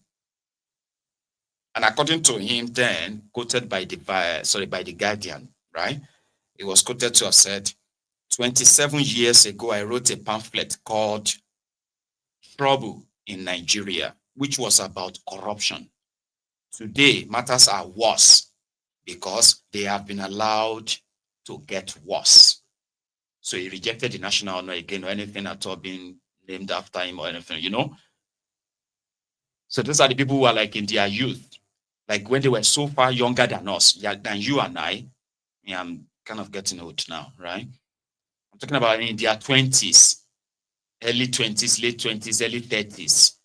And according to him then, quoted by the Guardian, right? He was quoted to have said, 27 years ago, I wrote a pamphlet called Trouble in Nigeria, which was about corruption. Today, matters are worse because they have been allowed to get worse. So he rejected the national honor again, or anything at all being named after him or anything, So those are the people who are like in their youth, like when they were so far younger than us, than you and I. I'm kind of getting old now, right? I'm talking about in their 20s, early 20s, late 20s, early 30s.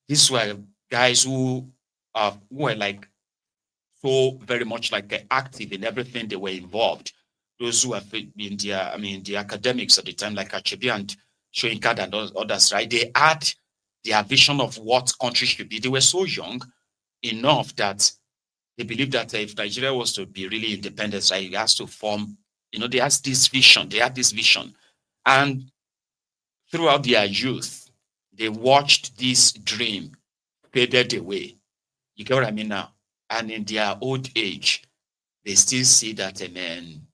These were guys who were like so very much like active in everything they were involved. Those who have been in the academics at the time, like Achebe and Shoyinkad and others, right? They had their vision of what country should be. They were so young enough that they believed that if Nigeria was to be really independent, right, it has to form, they had this vision. And throughout their youth, they watched this dream faded away. You get what I mean now? And in their old age, they still see that, amen.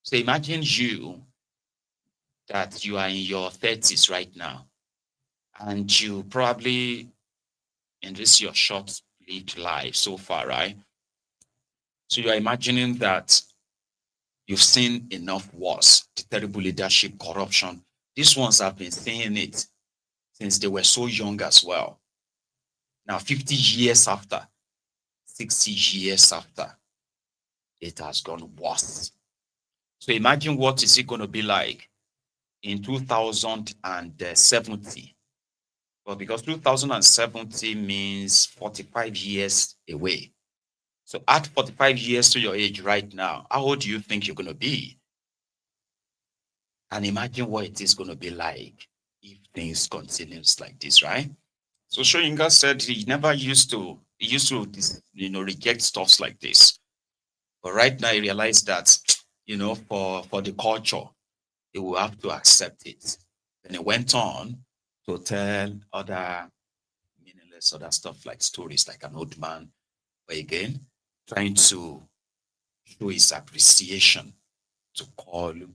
So imagine you that you are in your 30s right now, and you probably, in this your short-lived life so far, right? So you're imagining that you've seen enough wars, the terrible leadership, corruption. These ones have been seeing it since they were so young as well. Now, 50 years after, 60 years after, it has gone worse. So imagine what is it going to be like in 2070. Well, because 2070 means 45 years away. So add 45 years to your age right now. How old do you think you're going to be? can imagine what it is going to be like if things continues like this, right? So Soyinka said he never used to, reject stuffs like this. But right now he realized that, for the culture, he will have to accept it. Then he went on to tell other meaningless other stuff like stories like an old man, but again, trying to show his appreciation to Koolu.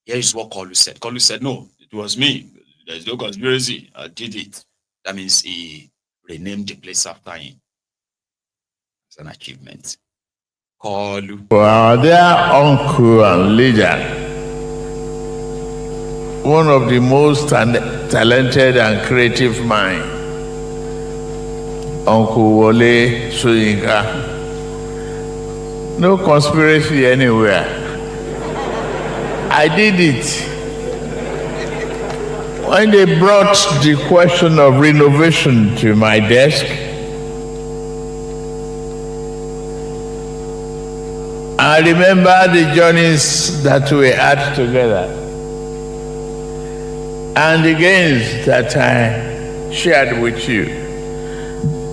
Here is what Koolu said. Koolu said, no, it was me. There's no conspiracy. I did it. That means he renamed the place after him. It's an achievement. Koolu. Well, their uncle and leader, one of the most talented and creative mind, Uncle Wole Soyinka. No conspiracy anywhere. I did it. When they brought the question of renovation to my desk, I remember the journeys that we had together and the gains that I shared with you.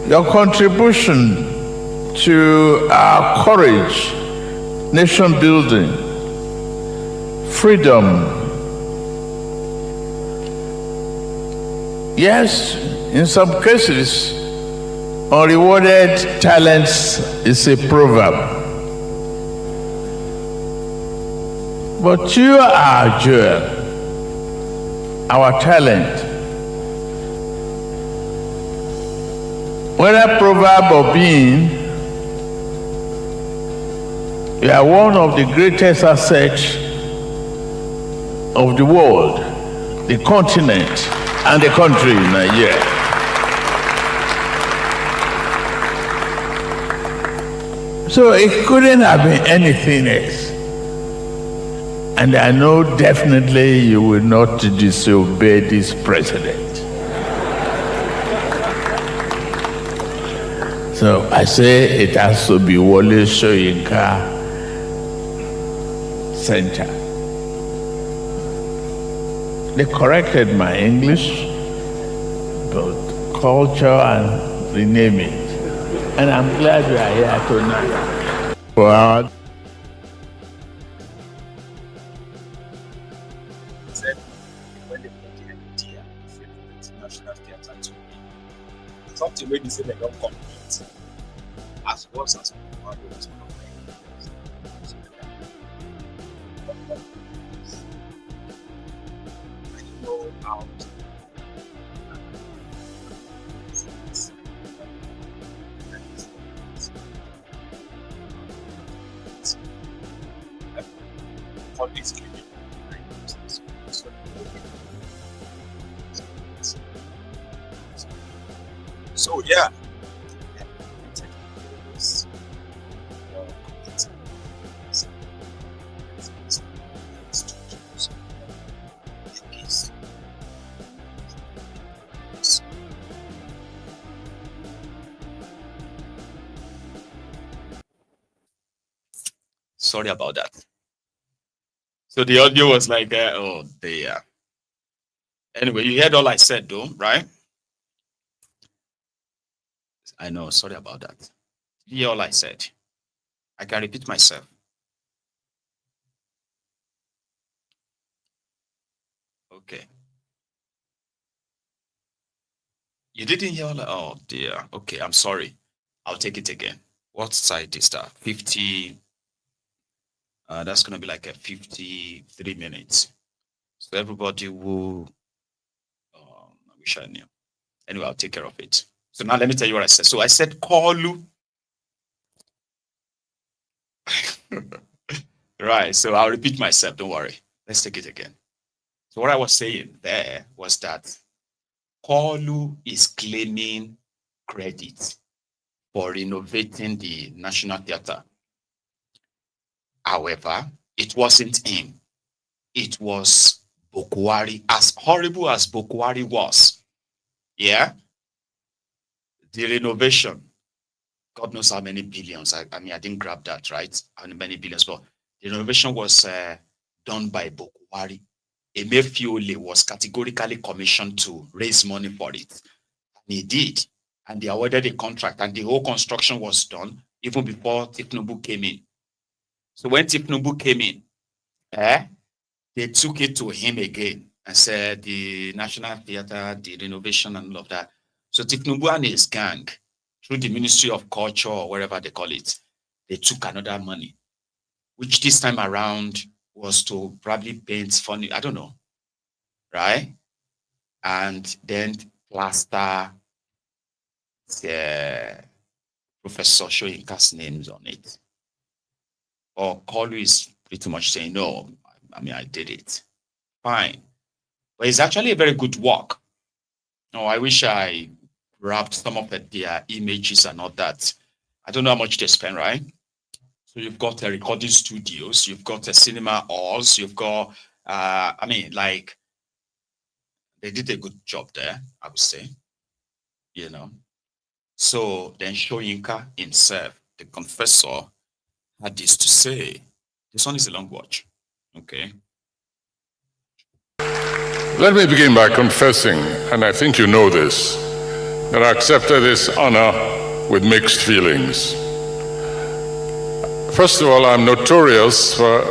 Your contribution to our courage, nation building, freedom. Yes, in some cases, unrewarded talents is a proverb. But you are our jewel, our talent. Whether proverb or being, you are one of the greatest assets of the world, the continent, and the country, Nigeria. So it couldn't have been anything else. And I know definitely you will not disobey this president. So I say it has to be Wole Soyinka Center. They corrected my English, but culture and rename it. And I'm glad we are here tonight. Well, something where they say they don't compete as well as one of those I know how to for this game. So yeah. Sorry about that. So the audio was like, oh dear. Anyway, you heard all I said though, right? I know, sorry about that. You hear all I said. I can repeat myself. Okay. You didn't hear all oh dear. Okay, I'm sorry. I'll take it again. What side is that? 50. That's gonna be like a 53 minutes. So everybody will I wish I knew. Anyway, I'll take care of it. So now let me tell you what I said. So I said Koolu. Right. So I'll repeat myself. Don't worry. Let's take it again. So what I was saying there was that Koolu is claiming credit for renovating the National Theatre. However, it wasn't him. It was Bokwari. As horrible as Bokwari was, yeah, the renovation, God knows how many billions. I mean, I didn't grab that, right? How many billions, but the renovation was done by Bokwari, Emefiole was categorically commissioned to raise money for it. And he did. And they awarded a contract, and the whole construction was done even before Tinubu came in. So when Tinubu came in, they took it to him again and said the National Theatre, the renovation and all of that. So Tinubu and his gang, through the Ministry of Culture or wherever they call it, they took another money, which this time around was to probably paint funny, I don't know, right? And then plaster Professor Soyinka's names on it. Or Koolu is pretty much saying, no, I mean, I did it. Fine. But it's actually a very good work. No, I wish I wrapped some of their images and all that. I don't know how much they spend, right? So you've got recording studios, you've got cinema halls, you've got, I mean, like, they did a good job there, I would say, you know. So then Soyinka himself, the confessor, had this to say. This one is a long watch, okay? Let me begin by confessing, and I think you know this, that I accepted this honor with mixed feelings. First of all, I'm notorious for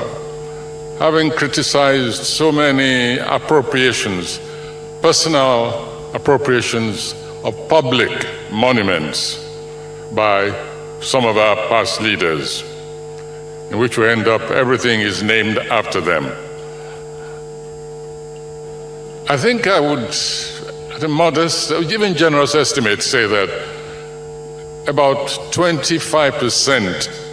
having criticized so many appropriations, personal appropriations of public monuments by some of our past leaders, in which we end up, everything is named after them. I think I would, at a modest, even generous estimate, say that about 25%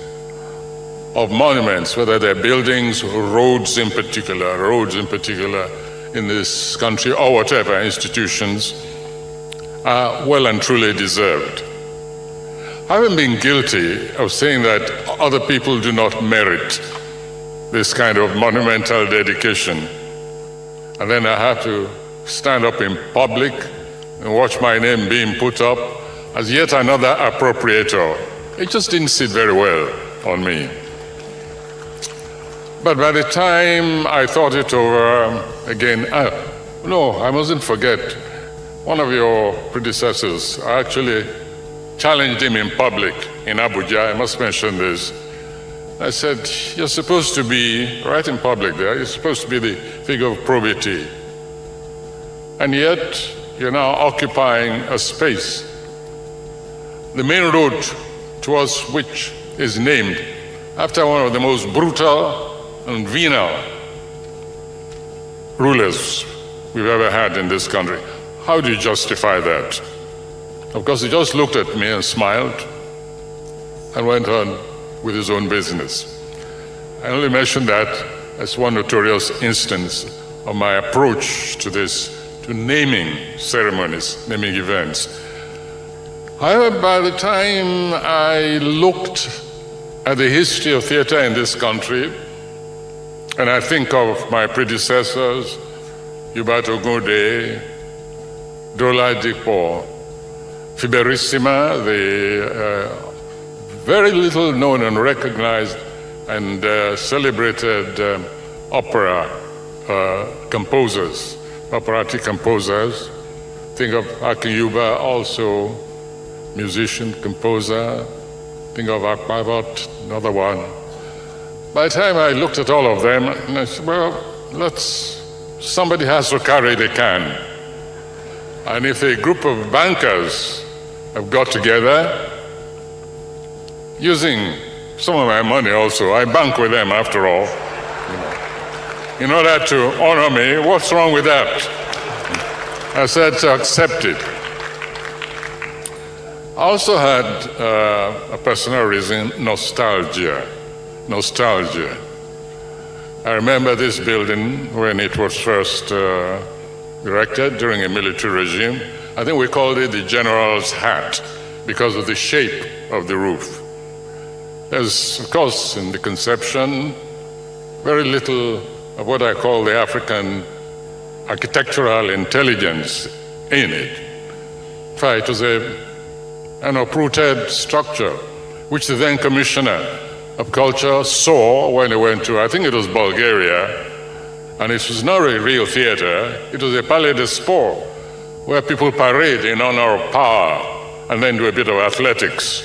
of monuments, whether they're buildings or roads in particular in this country or whatever institutions, are well and truly deserved. I haven't been guilty of saying that other people do not merit this kind of monumental dedication. And then I have to stand up in public and watch my name being put up as yet another appropriator. It just didn't sit very well on me. But by the time I thought it over again, no, I mustn't forget, one of your predecessors, I actually challenged him in public in Abuja. I must mention this. I said, you're supposed to be, right in public there, you're supposed to be the figure of probity. And yet, you're now occupying a space. The main road towards which is named after one of the most brutal and venal rulers we've ever had in this country. How do you justify that? Of course, he just looked at me and smiled and went on with his own business. I only mention that as one notorious instance of my approach to this, to naming ceremonies, naming events. However, by the time I looked at the history of theater in this country, and I think of my predecessors, Hubert Ogunde, Dola Dipo, Fiberissima, the very little known and recognized and celebrated opera composers, operatic composers. Think of Akinyuba, also musician, composer. Think of Akbabot, another one. By the time I looked at all of them, I said, well, somebody has to carry the can. And if a group of bankers have got together, using some of my money also, I bank with them after all, in order to honor me, what's wrong with that? I said to accept it. I also had a personal reason, nostalgia. I remember this building when it was first erected during a military regime. I think we called it the General's Hat because of the shape of the roof. There's, of course, in the conception, very little of what I call the African architectural intelligence in it. In fact, it was an uprooted structure, which the then Commissioner of Culture saw when he went to, I think it was Bulgaria, And it was not a real theater, it was a palais de sport, where people parade in honor of power and then do a bit of athletics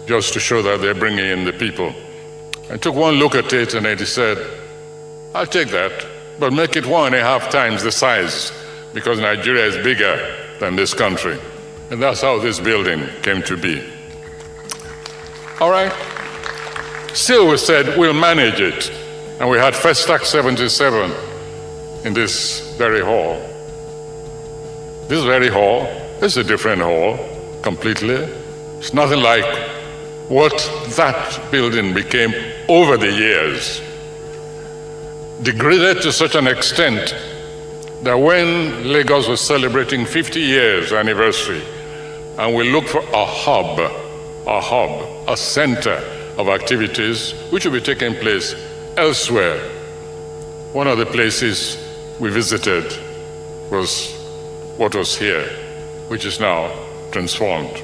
just to show that they're bringing in the people. I took one look at it and I said, I'll take that, but make it 1.5 times the size, because Nigeria is bigger than this country. And that's how this building came to be. All right. Still, we said, we'll manage it. And we had Festac 77 in this very hall. This very hall is a different hall, completely. It's nothing like what that building became over the years. Degraded to such an extent that when Lagos was celebrating 50 years anniversary, and we looked for a hub, a center of activities which will be taking place elsewhere, one of the places we visited was what was here, which is now transformed.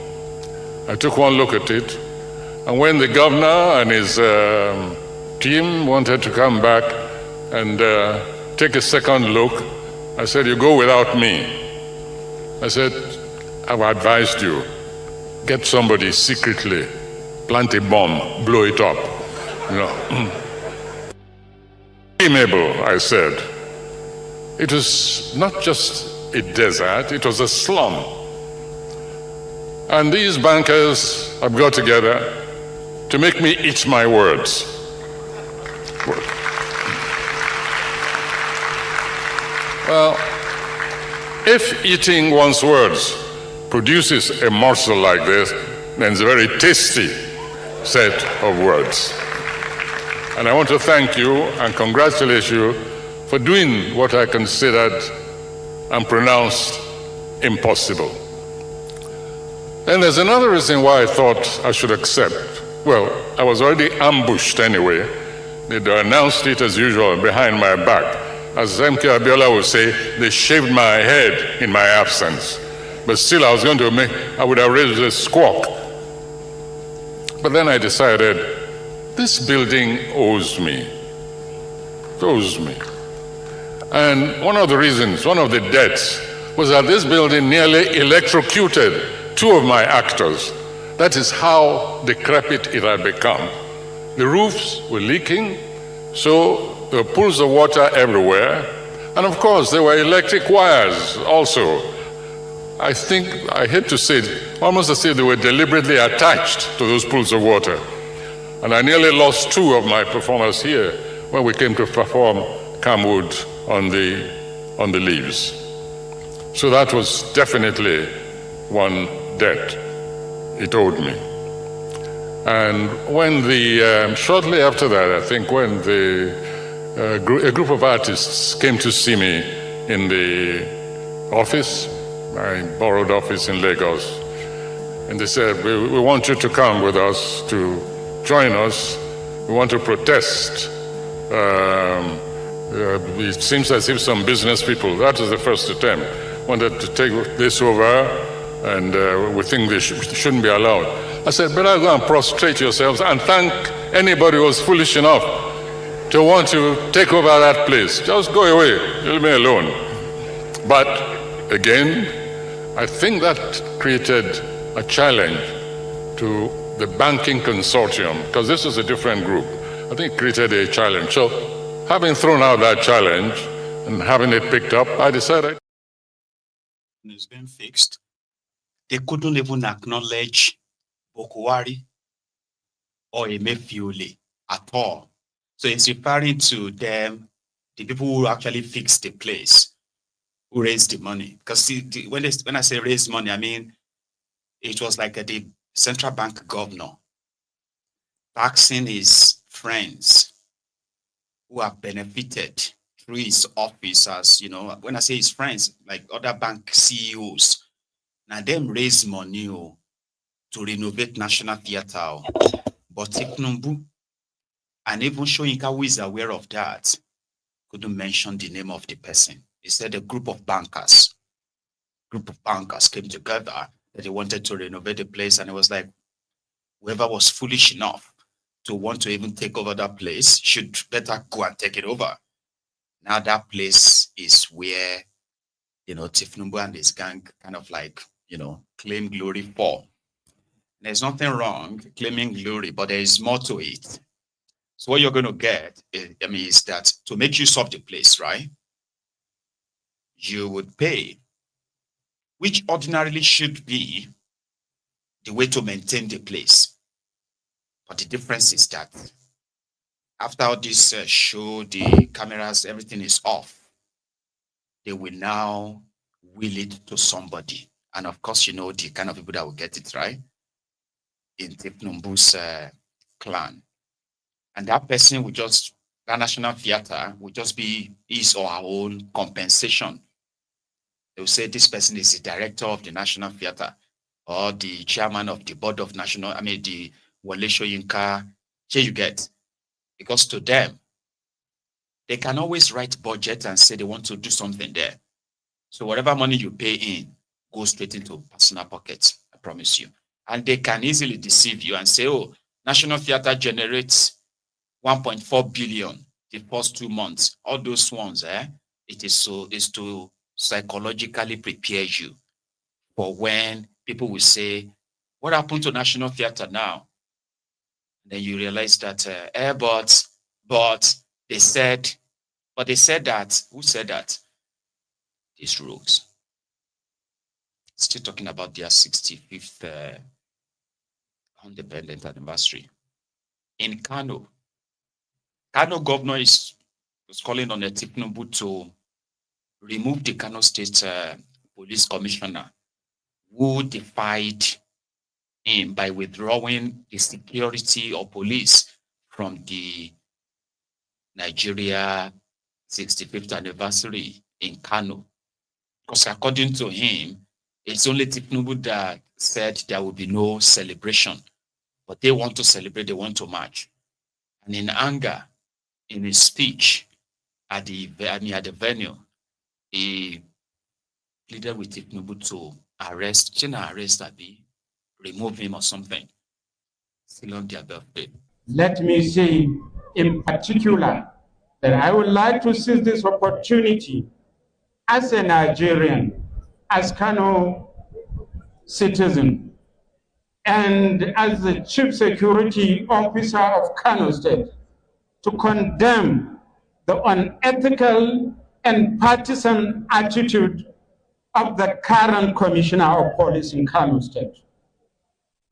I took one look at it, and when the governor and his team wanted to come back and take a second look, I said, you go without me. I said, I've advised you, get somebody secretly, plant a bomb, blow it up. You know. Amiable, I said. It was not just a desert, it was a slum. And these bankers have got together to make me eat my words. Well, if eating one's words produces a morsel like this, then it's a very tasty set of words. And I want to thank you and congratulate you for doing what I considered and pronounced impossible. And there's another reason why I thought I should accept. Well, I was already ambushed anyway. They'd announced it as usual behind my back. As MK Abiola would say, they shaved my head in my absence. But still, I would have raised a squawk. But then I decided, this building owes me. It owes me. And one of the reasons, one of the debts, was that this building nearly electrocuted 2 of my actors. That is how decrepit it had become. The roofs were leaking, so there were pools of water everywhere. And of course, there were electric wires also. I think, I hate to say it, almost as if they were deliberately attached to those pools of water. And I nearly lost 2 of my performers here when we came to perform Camwood on the leaves. So that was definitely one debt it owed me. And when shortly after that, I think when a group of artists came to see me in the office, my borrowed office in Lagos, and they said, we want you to come with us, to join us. We want to protest. It seems as if some business people, that was the first attempt, wanted to take this over, and we think they shouldn't be allowed. I said, better go and prostrate yourselves and thank anybody who was foolish enough to want to take over that place. Just go away, leave me alone. But again, I think that created a challenge to the banking consortium, because this is a different group. I think it created a challenge. So having thrown out that challenge and having it picked up, I decided it's been fixed. They couldn't even acknowledge Bokwari or Emefiole at all. So it's referring to them, the people who actually fixed the place, who raised the money. Because when I say raise money, I mean, it was like the central bank governor taxing his friends who have benefited through his office, as you know, when I say his friends, like other bank CEOs, now them raise money to renovate National Theatre. But Tinubu, and even Soyinka, who is aware of that, couldn't mention the name of the person. He said a group of bankers came together that they wanted to renovate the place, and it was like, whoever was foolish enough to want to even take over that place should better go and take it over. Now that place is where, Tinubu and his gang kind of like, claim glory for. There's nothing wrong claiming glory, but there is more to it. So what you're going to get, is that to make use of the place, right? You would pay, which ordinarily should be the way to maintain the place. But the difference is that after all this show, the cameras, everything is off, they will now will it to somebody. And of course, the kind of people that will get it, right? In Tinubu's clan. And that person will just, that national theater will just be his or her own compensation. They will say this person is the director of the national theater or the chairman of the board of national, the Wole Soyinka. Here you get. Because to them, they can always write budget and say they want to do something there. So whatever money you pay in goes straight into personal pockets, I promise you. And they can easily deceive you and say, oh, National Theatre generates 1.4 billion the first 2 months. All those ones, it is to psychologically prepare you for when people will say, what happened to National Theatre now? Then you realize that, but they said that, who said that? These rogues. Still talking about their 65th independent anniversary. In Kano governor was calling on Tinubu to remove the Kano State police commissioner who defied him by withdrawing the security or police from the Nigeria 65th anniversary in Kano. Because according to him, it's only Tinubu that said there will be no celebration. But they want to celebrate, they want to march. And in anger, in his speech at the venue, he pleaded with Tinubu to remove him or something. Still on their birthday. Let me say in particular that I would like to seize this opportunity as a Nigerian, as Kano citizen, and as the Chief Security Officer of Kano State, to condemn the unethical and partisan attitude of the current Commissioner of Police in Kano State,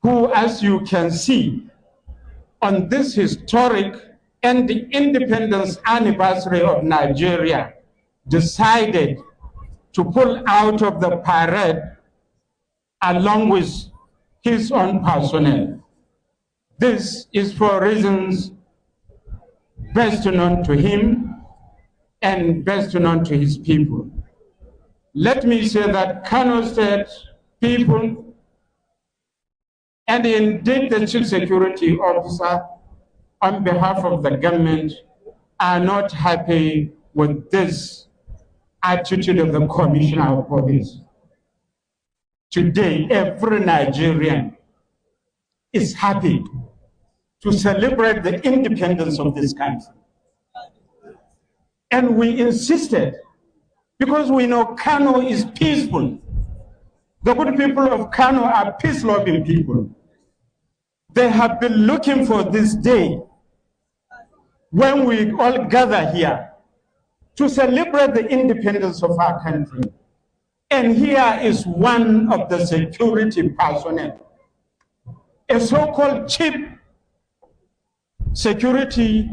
who, as you can see, on this historic and the independence anniversary of Nigeria, decided to pull out of the parade along with his own personnel. This is for reasons best known to him and best known to his people. Let me say that Kano State people, and indeed the Chief Security Officer on behalf of the government, are not happy with this attitude of the Commissioner of Police. Today, every Nigerian is happy to celebrate the independence of this country. And we insisted, because we know Kano is peaceful. The good people of Kano are peace-loving people. They have been looking for this day when we all gather here to celebrate the independence of our country. And here is one of the security personnel, a so-called chief security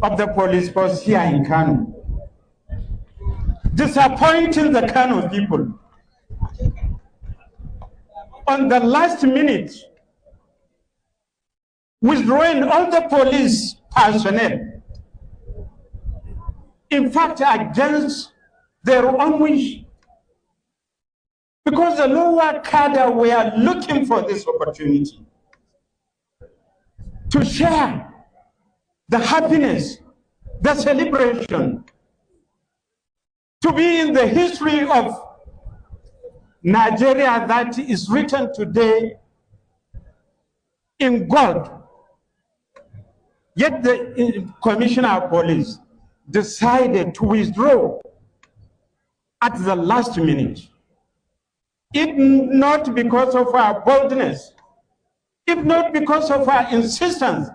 of the police force here in Kano, disappointing the Kano people. On the last minute, withdrawing all the police personnel, in fact, against their own wish, because the lower cadre were looking for this opportunity to share the happiness, the celebration, to be in the history of Nigeria that is written today in gold. Yet the Commissioner of Police decided to withdraw at the last minute, if not because of our boldness, if not because of our insistence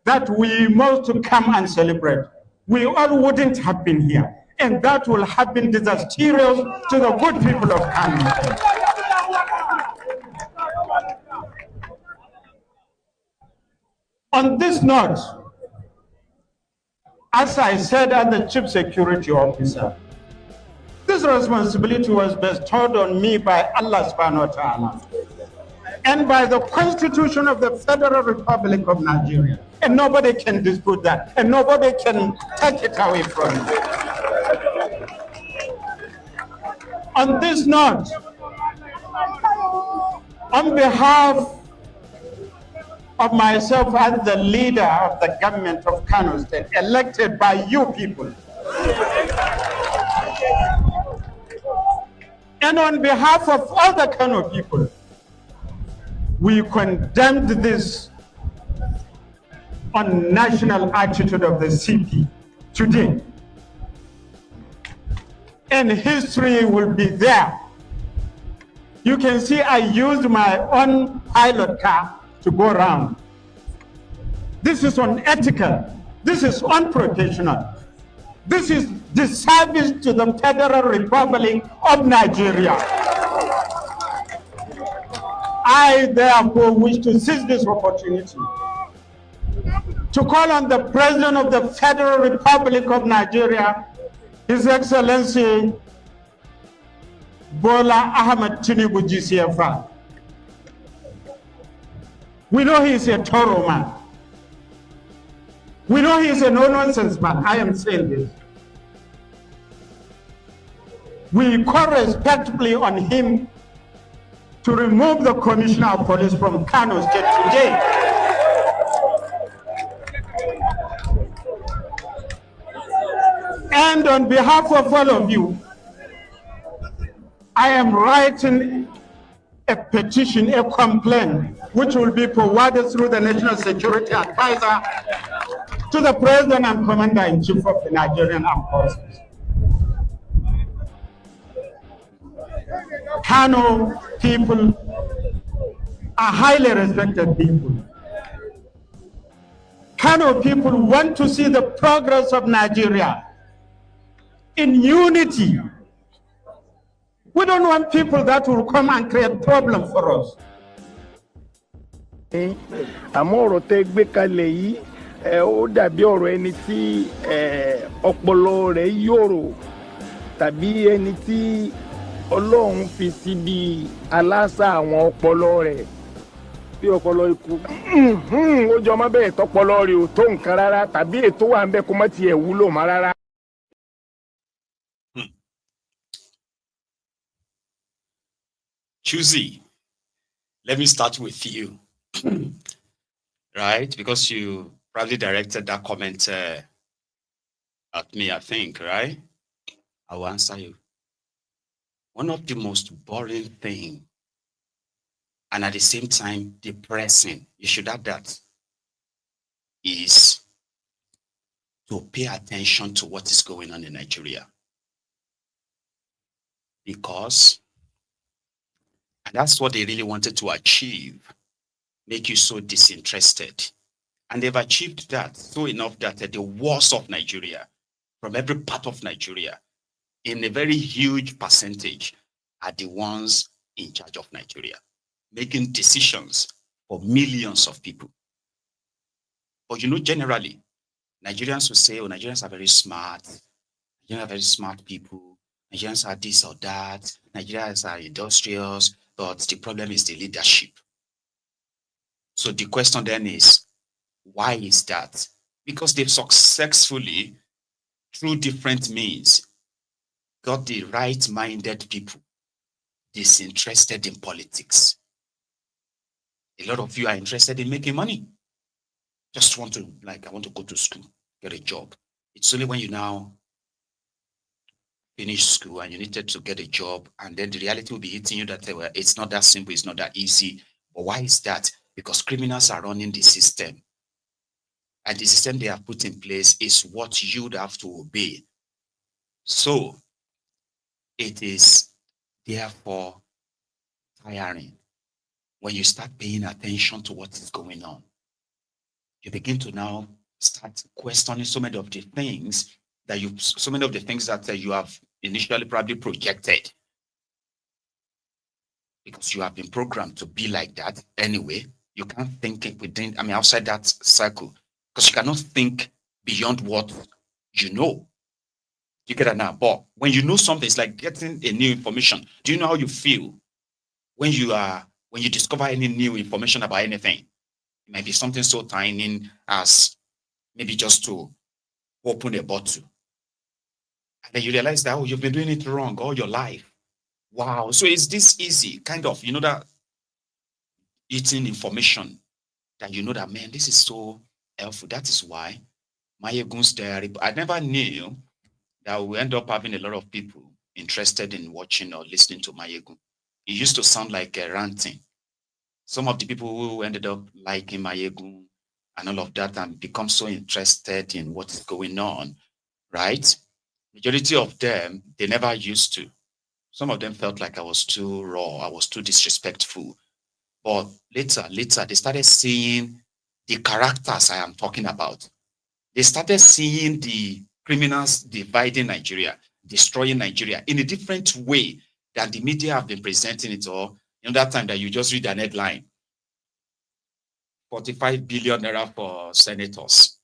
that we must come and celebrate, we all wouldn't have been here. And that will have been disastrous to the good people of Kano. On this note, as I said as the Chief Security Officer, this responsibility was bestowed on me by Allah subhanahu wa ta'ala and by the Constitution of the Federal Republic of Nigeria. And nobody can dispute that, and nobody can take it away from me. On this note, on behalf of myself as the leader of the government of Kano State, elected by you people, and on behalf of all the Kano people, we condemned this unnatural attitude of the CP today. And history will be there. You can see I used my own pilot car to go around. This is unethical. This is unprofessional. This is disservice to the Federal Republic of Nigeria. I therefore wish to seize this opportunity to call on the President of the Federal Republic of Nigeria, His Excellency Bola Ahmed Tinubu GCFR. We know he is a thorough man. We know he is a no-nonsense man. I am saying this. We call respectfully on him to remove the Commissioner of Police from Kano State today. And on behalf of all of you, I am writing a petition, a complaint, which will be forwarded through the National Security Advisor to the President and Commander-in-Chief of the Nigerian Armed Forces. Kano people are highly respected people. Kano people want to see the progress of Nigeria in unity. We don't want people that will come and create problems for us. Àmọ́ ọ̀rọ̀ tẹ́ gbé kalẹ̀ yìí ó dàbí ọ̀rọ̀ ẹni tí ọpọlọ rẹ̀ yòrò tàbí ẹni tí Ọlọ́run fi síbi aláṣà àwọn ọpọlọ rẹ̀ bí ọpọlọ ikú. Ó jọ má bẹ́ẹ̀ tọpọlọ rẹ̀ ò tó nǹkan rárá tàbí ètò wà ń bẹ kó má tiẹ̀ wúlò má rárá. Chuzi, let me start with you, right? Because you probably directed that comment at me, I think, right? I will answer you. One of the most boring thing, and at the same time depressing, you should have that, is to pay attention to what is going on in Nigeria. Because, and that's what they really wanted to achieve, make you so disinterested. And they've achieved that so enough that the worst of Nigeria, from every part of Nigeria, in a very huge percentage, are the ones in charge of Nigeria, making decisions for millions of people. But you know, generally, Nigerians will say, oh, Nigerians are very smart. Nigerians are very smart people. Nigerians are this or that. Nigerians are industrious, but the problem is the leadership. So the question then is, why is that? Because they've successfully, through different means, got the right-minded people disinterested in politics. A lot of you are interested in making money. Just want to, like, I want to go to school, get a job. It's only when you now finish school and you needed to get a job, and then the reality will be hitting you that well, it's not that simple, it's not that easy. But why is that? Because criminals are running the system. And the system they have put in place is what you'd have to obey. So it is therefore tiring when you start paying attention to what is going on. You begin to now start questioning so many of the things that you have initially probably projected, because you have been programmed to be like that anyway. You can't think within, outside that circle, because you cannot think beyond what you know. You get that now? But when you know something, it's like getting a new information. Do you know how you feel when you discover any new information about anything? It might be something so tiny as maybe just to open a bottle. And then you realize that, you've been doing it wrong all your life. Wow. So it's this easy, kind of, that eating information that that, man, this is so helpful. That is why Mayegun's diary, I never knew that we end up having a lot of people interested in watching or listening to Mayegun. It used to sound like a ranting. Some of the people who ended up liking Mayegun and all of that and become so interested in what is going on, right? Majority of them, they never used to. Some of them felt like I was too raw, I was too disrespectful. But later, they started seeing the characters I am talking about. They started seeing the criminals dividing Nigeria, destroying Nigeria in a different way than the media have been presenting it all. That time that you just read an headline, 45 billion naira for senators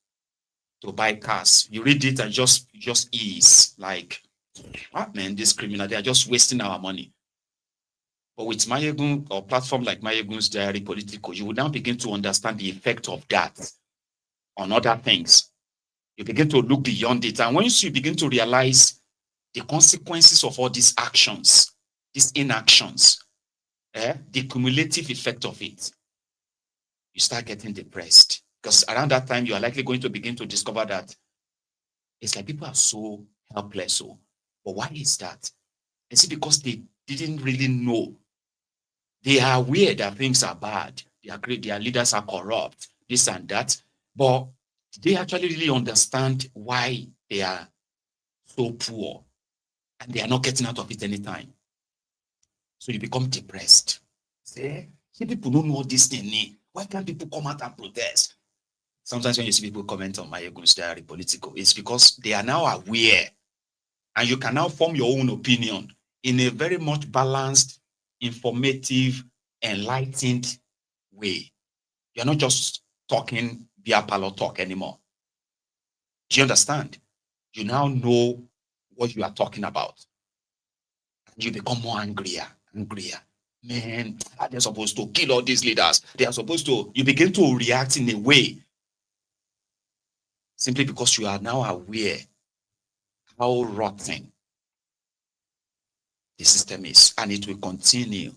to buy cars. You read it and just ease like, what, man, this criminal, they are just wasting our money. But with Mayegun or platform like Mayegun's Diary Political, you will now begin to understand the effect of that on other things. You begin to look beyond it. And once you begin to realize the consequences of all these actions, these inactions, the cumulative effect of it, you start getting depressed. Because around that time, you are likely going to begin to discover that it's like people are so helpless. So, but why is that? Is it because they didn't really know? They are aware that things are bad. Their leaders are corrupt, this and that. But they actually really understand why they are so poor and they are not getting out of it anytime. So you become depressed. Say, people don't know this thing. Why can't people come out and protest? Sometimes when you see people comment on Mayegun's Diary Political, it's because they are now aware and you can now form your own opinion in a very much balanced, informative, enlightened way. You're not just talking via parlor talk anymore. Do you understand? You now know what you are talking about. And you become more angrier. Man, they're supposed to kill all these leaders. You begin to react in a way simply because you are now aware how rotten the system is, and it will continue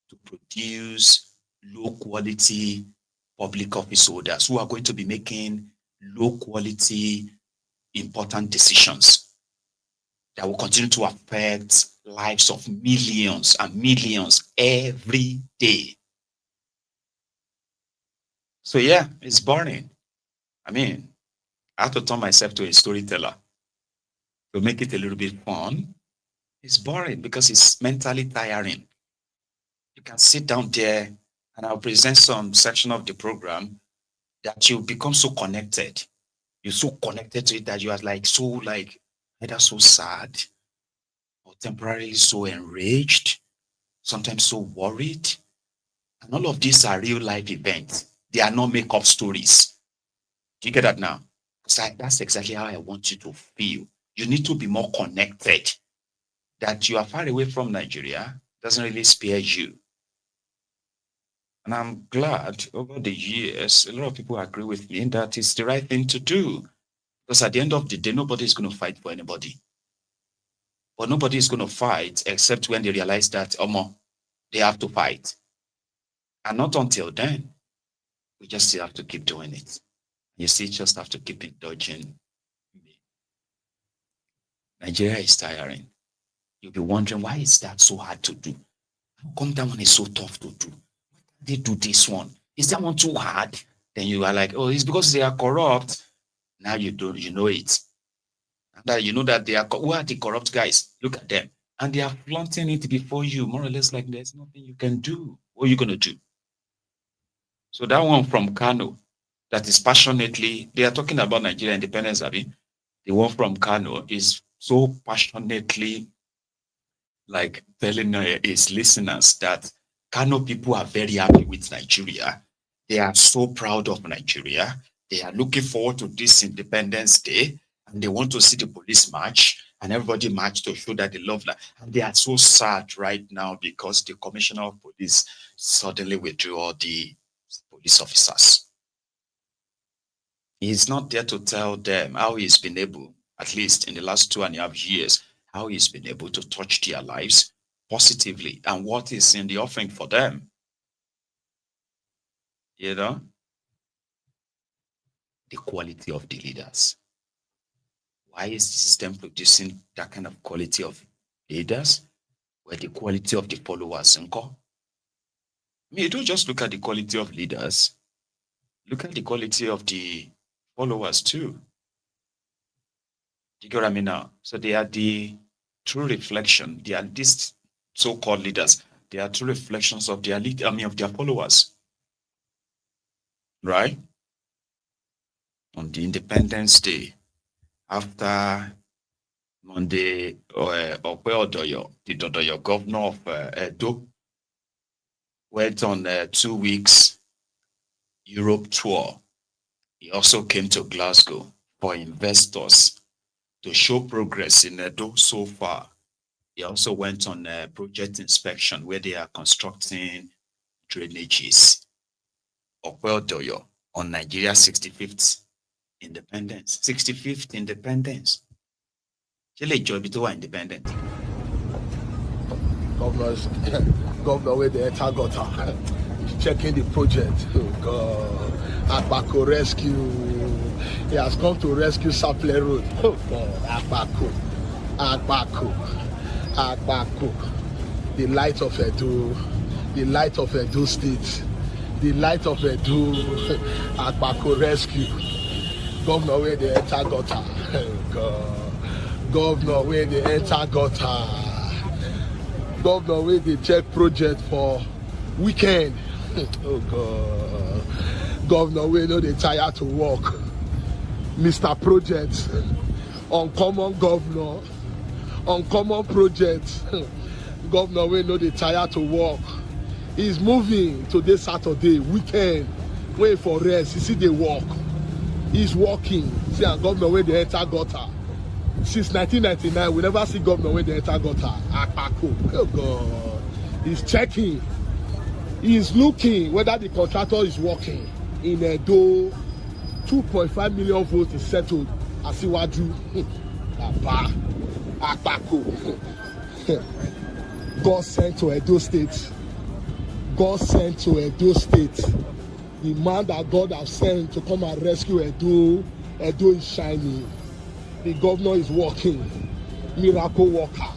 to produce low quality public office holders who are going to be making low quality important decisions that will continue to affect lives of millions and millions every day. So yeah, it's boring. I have to turn myself to a storyteller to make it a little bit fun. It's boring because it's mentally tiring. You can sit down there and I'll present some section of the program that you become so connected. You're so connected to it that you are either so sad or temporarily so enraged, sometimes so worried. And all of these are real life events. They are not make-up stories. Do you get that now? That's exactly how I want you to feel. You need to be more connected. That you are far away from Nigeria doesn't really spare you. And I'm glad over the years, a lot of people agree with me that it's the right thing to do. Because at the end of the day, nobody is going to fight for anybody. But nobody is going to fight except when they realize that, they have to fight. And not until then, we just still have to keep doing it. You see, just have to keep indulging me. Nigeria is tiring. You'll be wondering, why is that so hard to do? How come that one is so tough to do? Why can't they do this one? Is that one too hard? then you are like, oh, it's because they are corrupt. Now you know it. And that you know that they are, who are the corrupt guys? Look at them. And they are flaunting it before you, more or less like there's nothing you can do. What are you going to do? So that one from Kano, that is passionately, they are talking about Nigeria independence, Abi. The one from Kano is so passionately like telling his listeners that Kano people are very happy with Nigeria. They are so proud of Nigeria. They are looking forward to this Independence Day, and they want to see the police march and everybody march to show that they love that. And they are so sad right now because the commissioner of police suddenly withdrew all the police officers. He's not there to tell them how he's been able, at least in the last 2.5 years, how he's been able to touch their lives positively and what is in the offering for them. You know, the quality of the leaders. Why is the system producing that kind of quality of leaders? Where the quality of the followers I mean, you don't just look at the quality of leaders, look at the quality of the followers too. You get what I mean now? So they are the true reflection. They are these so-called leaders. They are true reflections of their of their followers. Right? On the Independence Day, after Monday, the Dodoyo governor of Edo, went on a 2 weeks Europe tour. He also came to Glasgow for investors to show progress in Edo so far. He also went on a project inspection where they are constructing drainages. Opeodoyo on Nigeria's 65th independence. 65th independence. Independent. Governor where the enter gutter. Checking the project. Oh God. Akbako rescue. He has come to rescue Saple Road. Oh God. Akbako. The light of Edo. The light of Edo State. The light of Edo. Akbako rescue. Governor where the enter gutter. Oh God. Governor where the enter gutter. Governor where they check project for weekend. Oh God. Governor where no they tired to work. Mr. Project. Uncommon governor. Uncommon project. Governor where no they tired to work. He's moving today Saturday weekend. Wait for rest. You see they walk. He's walking. See a governor where they enter gutter. Since 1999, we never see governor when they enter gutter. Akpako. Oh God. He's checking. He's looking whether the contractor is working. In Edo, 2.5 million votes is settled. Asiwaju. Akpako. God sent to Edo State. God sent to Edo State. The man that God has sent to come and rescue Edo. Edo is shining. The governor is working. Miracle worker.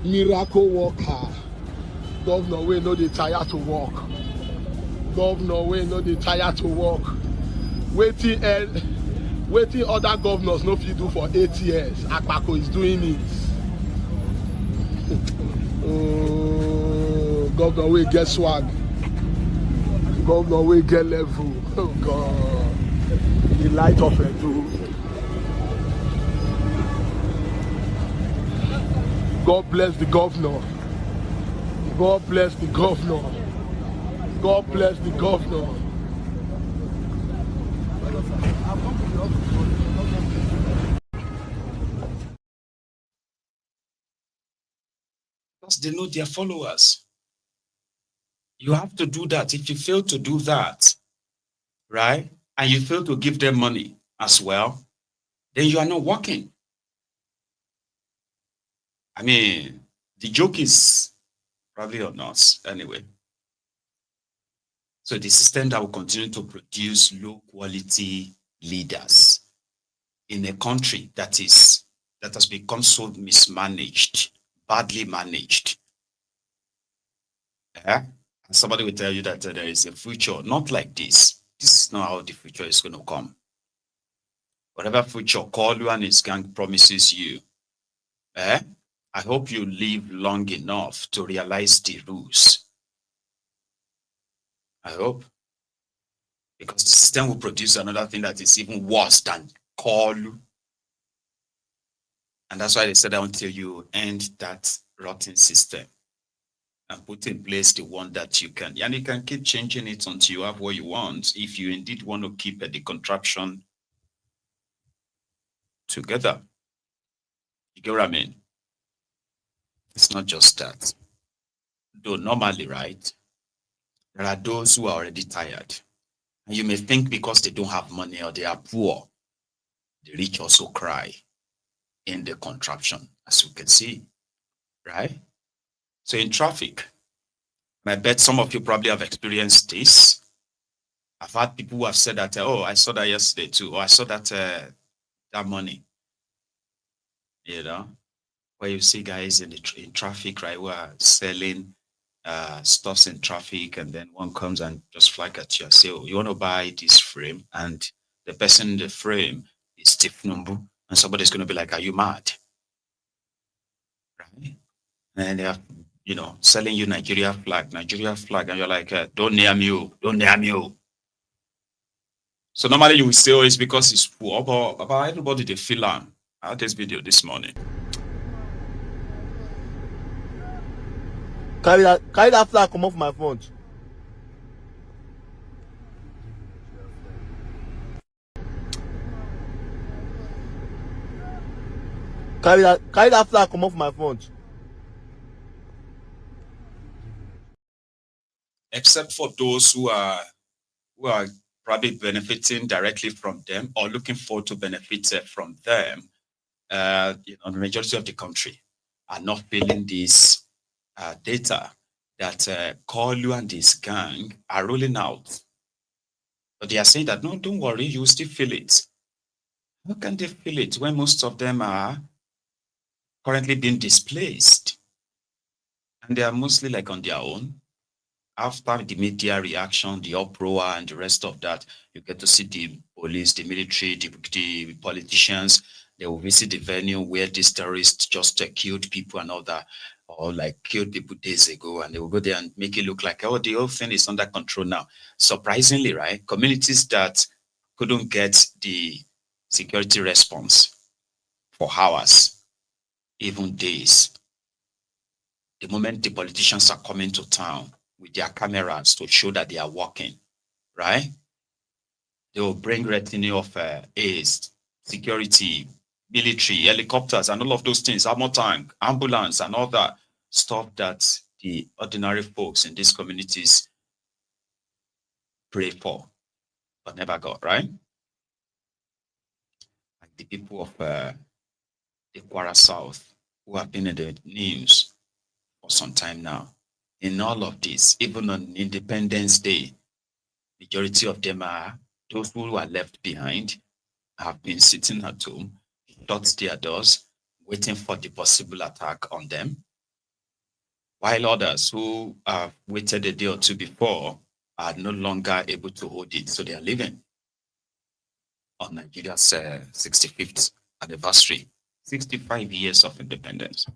Miracle worker. Governor we know they tired to work. Governor we know they tired to work. Waiting other governors no fit do for 8 years. Akpako is doing it. Oh, governor we get swag. Governor we get level. Oh God. The light of Edo. God bless the governor. God bless the governor. God bless the governor. Because they know their followers. You have to do that. If you fail to do that, right, and you fail to give them money as well, then you are not working. I mean, the joke is probably on us anyway. So the system that will continue to produce low quality leaders in a country that has become so mismanaged, badly managed. Yeah? And somebody will tell you that there is a future, not like this. this is not how the future is going to come. Whatever future Koolu and his gang promises you, I hope you live long enough to realize the rules. I hope. Because the system will produce another thing that is even worse than Koolu. And that's why they said until you end that rotten system and put in place the one that you can. And you can keep changing it until you have what you want, if you indeed want to keep the contraption together. You get what I mean? It's not just that. Though normally, right, there are those who are already tired. And you may think because they don't have money or they are poor, the rich also cry in the contraption, as you can see, right? So in traffic, I bet some of you probably have experienced this. I've had people who have said that, oh, I saw that yesterday too, or I saw that that money, you know, where you see guys in traffic, right, who are selling stuffs in traffic, and then one comes and just flag at you and say, oh, you want to buy this frame? And the person in the frame is Tinubu, and somebody's going to be like, are you mad? Right? And they are, you know, selling you Nigeria flag, and you're like, don't near me, don't near me. So normally you will say, oh, it's because it's poor, but everybody, they feel I had this video this morning. Carry that flag, come off my phone. Carry that flag, come off my phone. Except for those who are probably benefiting directly from them or looking forward to benefit from them, you know, the majority of the country are not feeling this data that Koolu and his gang are rolling out. But they are saying that, no, don't worry, you will still feel it. How can they feel it when most of them are currently being displaced? And they are mostly like on their own. After the media reaction, the uproar and the rest of that, you get to see the police, the military, the politicians. They will visit the venue where these terrorists just killed people and all that, or like killed people days ago, and they will go there and make it look like, oh, the whole thing is under control now. Surprisingly, right, communities that couldn't get the security response for hours, even days, the moment the politicians are coming to town with their cameras to show that they are working, right, they will bring retinue of aides, security, military, helicopters, and all of those things, armor tank, ambulance, and all that stuff that the ordinary folks in these communities pray for, but never got, right? Like the people of the Kwara South, who have been in the news for some time now. In all of this, even on Independence Day, majority of them are those who are left behind, have been sitting at home, shut their doors, waiting for the possible attack on them, while others who have waited a day or two before are no longer able to hold it, so they are living on Nigeria's 65th anniversary, 65 years of independence.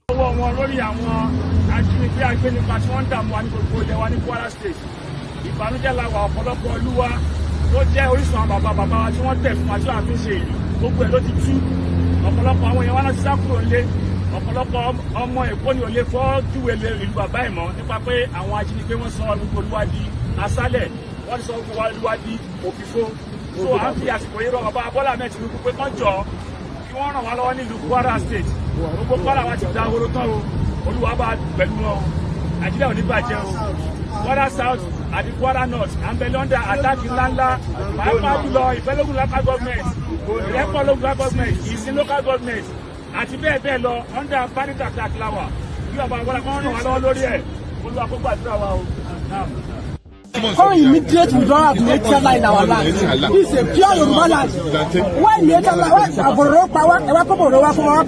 ọ̀pọ̀lọpọ̀ àwọn èèyàn wá láti sá kúrò nílé, ọ̀pọ̀lọpọ̀ ọmọ Èkó ni ò lè fọ́ júwe ìlú bàbá ẹ̀ mọ́ nípa pé àwọn ajínigbé wọ́n sọ gbogbo Olúwa di aṣálẹ̀, wọ́n sọ gbogbo Olúwa di òfìfo. So à ń fi àsìkò yìí rọ bàbá Bọ́lá Ahmed Tinubu pé kán jọ kí wọ́n ràn wá lọ́wọ́ nílùú Kwara State. Gbogbo Kwara wa ti da ahoro tán o, Olúwa bá pẹ̀lú wọn, Nàìjíríà ò ní bàjẹ́ o. Kwara South àti Kwara North à ń bẹ lọ́ndà àtàkì ńláńlá, pàápàá jùlọ Ìfẹ́lógún local government, Ìrẹ́pọ̀ local government, Ìsìn local government, àti bẹ́ẹ̀ bẹ́ẹ̀ lọ under panic attack la wà. Bí ọba àwọn ọlọ́pàá ràn wá lọ́wọ́ lórí ẹ̀, Olúwa kó gbàdúrà wa o. call immediate withdrawal of nature line in our land. This is a pure Yoruba land. Why nature line? Why Aboro power? Ewa Koboro wa power.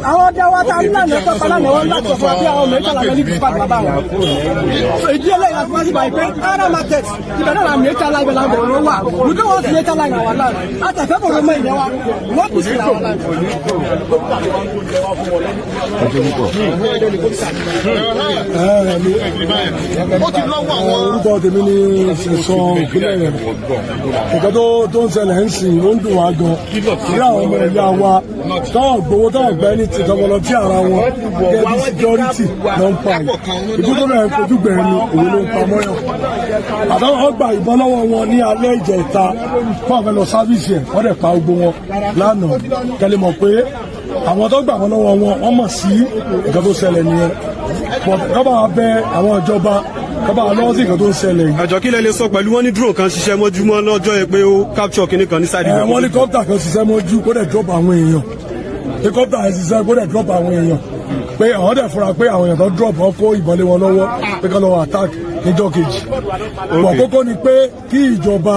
Àwọn ọjà wa ta nílànà ẹ̀kọ́ kan náà wọ́n láti ọ̀fọ̀ bí àwọn nature line ní bíbá bàbá wọn. So ìdí ẹlẹ́yìn àti wọ́n ti bá ìpè Kwara market ibẹ̀ náà nature line bẹ̀ láǹbọ̀ ọ̀rọ̀ wà. We don't want nature line in our land. Àtẹ̀fẹ́ bọ̀rọ̀ mọ́ ìyẹn wa. What is in our land? Orúkọ tèmi ni ṣẹ̀sán ìpínlẹ̀ rẹ̀. Nǹkan tó ń ṣẹlẹ̀ ń sìn ó ń dùn wá gan. Ní àwọn ọmọ ẹ̀yà wa táwọn gbowó táwọn gbẹ́ ní ti tọmọlọ tí ara wọn gẹ́gẹ́ bí security ló ń pa yìí. Ìdí tó bẹ̀rẹ̀ kojú gbẹ̀rẹ̀ ni òun ló ń pa mọ́yàn. Àtàwọn ọgbà ìbọn lọ́wọ́ wọn ní alẹ́ ìjẹta fún àfẹ́ lọ sáfíìsì ẹ̀ wọ́n dẹ̀ pa gbogbo wọn lánàá. Kẹ́lẹ́ mọ̀ pé àwọn tó gbà wọn lọ́wọ́ wọn wọ́n mọ̀ sí nǹkan tó ṣẹlẹ̀ nìyẹn. Kọ́ba wa bẹ àwọn ìjọba kọ́ba wa lọ́wọ́ sí nǹkan tó ń ṣẹlẹ̀ yìí. Àjọ kí lẹ lè sọ pẹ̀lú wọn ní drone kan ṣiṣẹ́ mọ́júmọ́ lọ́jọ́ yẹn pé ó capture kinní kan ní sáà ìdìbò. Wọ́n ní kọ́pítà kan ṣiṣẹ́ mọ́jú kó dẹ̀ drop àwọn èèyàn. Kọ́pítà yẹn ṣiṣẹ́ kó dẹ̀ drop àwọn èèyàn. Pé àwọn dẹ̀ fura pé àwọn èèyàn tó drop wọn kó ìbọn lé wọn lọ́wọ́ pé kọ́ lọ́wọ́ attack níjọ́ kejì. Pọ̀ kókó ni pé kí ìjọba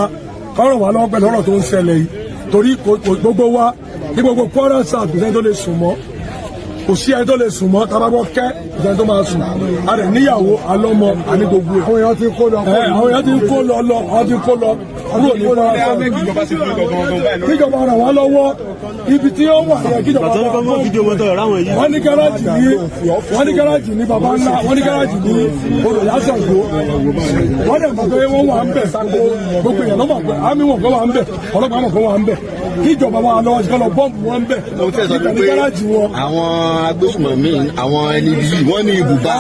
kọ́rọ̀ wá lọ́wọ́ pẹ̀lú ọ̀rọ̀ tó ń ṣẹlẹ̀ yìí torí gbogbo wa ní gbogbo Kwara South kò sẹ́ni tó lè sùn mọ́ kò sí ẹni tó lè sùn mọ́ tabagbọ́ kẹ́ kò sẹ́ni tó máa sùn a rẹ̀ níyàwó alọ́mọ àní gbogbo ẹ̀. Àwọn èèyàn ti ń kó lọ wọ́n ti ń kó lọ kúrò ní Kwara South. Kíjọba ràn wá lọ́wọ́ ibi tí ó wà yẹ kíjọba ràn wá lọ́wọ́. Wọ́n ní gáràjì ní baba ńlá wọ́n ní gáràjì ní olùyàsàgbó wọ́n dẹ̀ mọ̀ pé wọ́n wà ń bẹ̀ gbogbo èèyàn lọ́mọ̀ pé àmì wọn kọ́ wà ń bẹ̀ ọlọ́pàá mọ̀ kọ́ wà ń bẹ̀ kíjọba wà lọ́wọ́ ìkọ́ lọ bọ́ọ̀mù wọn ń bẹ̀ nígbà ní gáràjì wọn. Àwọn agbésùmọ̀mí àwọn ẹni bíi wọ́n ní ibùba.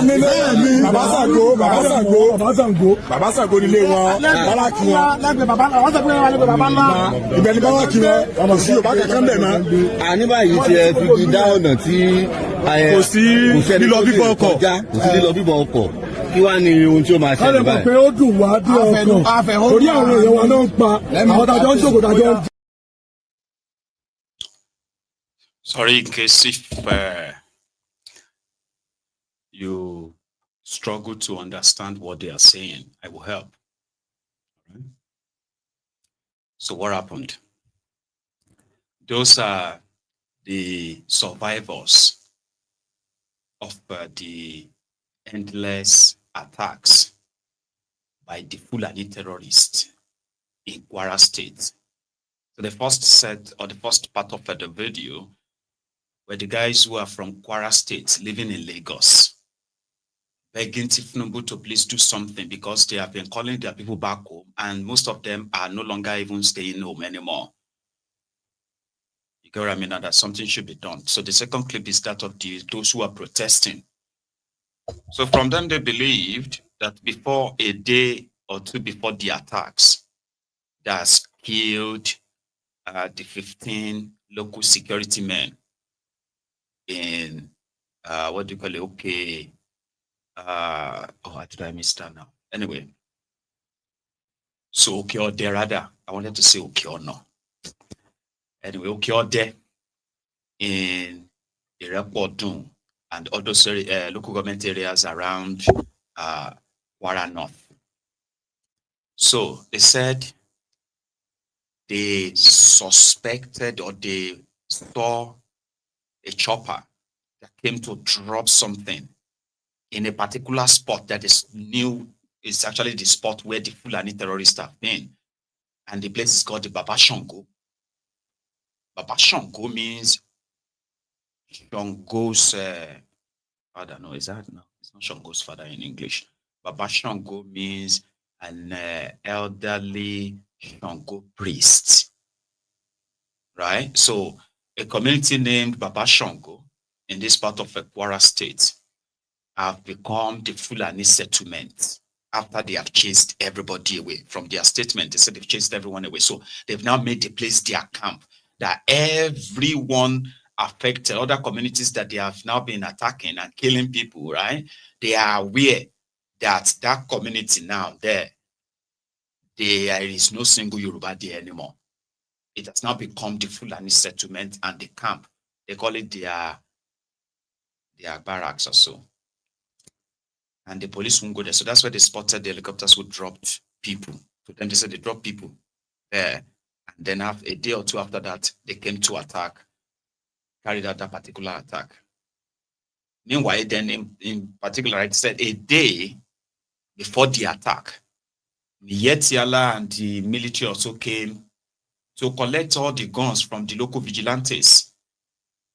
Bàbá Sàgó nílé wọn bálákì wọn ibẹ̀ ní bálákì wọn ọmọ sí Yorùbá kankan bẹ̀ mọ́. Àní báyìí ti ẹ fi dá ọ̀nà tí kò sí lílọ bíbọ̀ ọkọ̀ kí wàá ní ohun tí ó máa ṣẹlẹ̀ báyìí. Kálẹ̀ mọ̀ pé ó dùn wá bí ọkàn torí àwọn èèyàn wa náà ń pa àwọn tàjọ́ ń ṣòkò tàjọ́ ń. Sorry, in case if you struggle to understand what they are saying, I will help. Right? So what happened? Those are the survivors of the endless attacks by the Fulani terrorists in Kwara State. So the first set or the first part of the video were the guys who are from Kwara State living in Lagos, begging Tinubu to please do something because they have been calling their people back home and most of them are no longer even staying home anymore. You get what I mean? And that something should be done. So the second clip is that of those who are protesting. So from them, they believed that before a day or two before the attacks, that's killed the 15 local security men in what do you call it? Okay. What did I miss that now? Anyway. So okay or there rather. I wanted to say okay or no. Anyway, okay or there in Irepodun and other local government areas around Kwara North. So they said they suspected or they saw a chopper that came to drop something in a particular spot that is new. It's actually the spot where the Fulani terrorists have been. And the place is called the Baba Shango. Baba Shango means Shango's, I don't know, is that? No, it's not Shango's father in English. Baba Shango means an elderly Shango priest. Right? So a community named Baba Shango in this part of Kwara State have become the Fulani settlement after they have chased everybody away. From their statement, they said they've chased everyone away. So they've now made the place their camp, that everyone affected, other communities that they have now been attacking and killing people, right? They are aware that that community now there is no single Yoruba there anymore. It has now become the Fulani settlement and the camp. They call it their barracks or so. and the police won't go there. So that's why they spotted the helicopters who dropped people. To them, they said they dropped people there. And then after a day or two after that, they came to attack, carried out that particular attack. Meanwhile, then in particular, it said a day before the attack, Yetiala and the military also came to collect all the guns from the local vigilantes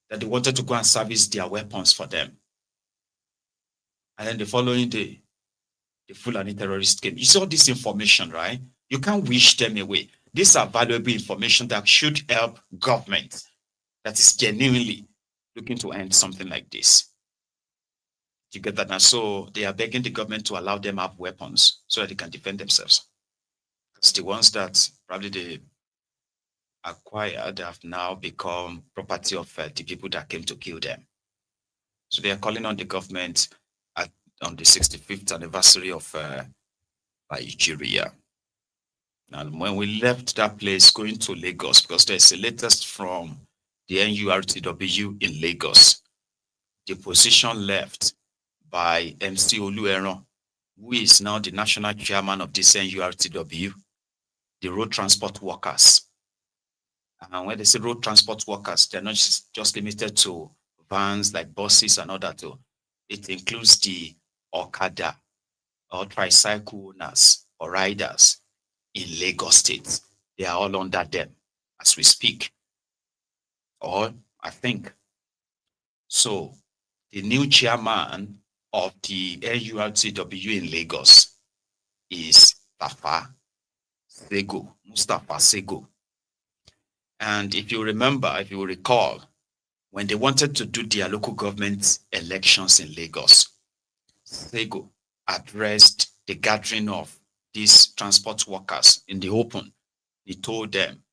that they wanted to go and service their weapons for them. And then the following day, the Fulani terrorists came. You saw this information, right? You can't wish them away. These are valuable information that should help government that is genuinely looking to end something like this. You get that now? So they are begging the government to allow them have weapons so that they can defend themselves. Because the ones that probably they acquired have now become property of the people that came to kill them. So they are calling on the government on the 65th anniversary of Liejiriyans. And when we left that place going to Lagos, because there's a latest from the NURTW in Lagos, the position left by MC Olueran, who is now the national chairman of this NURTW, the road transport workers. And when they say road transport workers, they're not just limited to vans like buses and all that too. It includes the Okada or tricycle owners or riders in Lagos State. They are all under them as we speak. Or I think. So the new chairman of the NURTW in Lagos is Mustafa Sego. And if you remember, if you recall, when they wanted to do their local government elections in Lagos, Sego addressed the gathering of these transport workers in the open. He told them,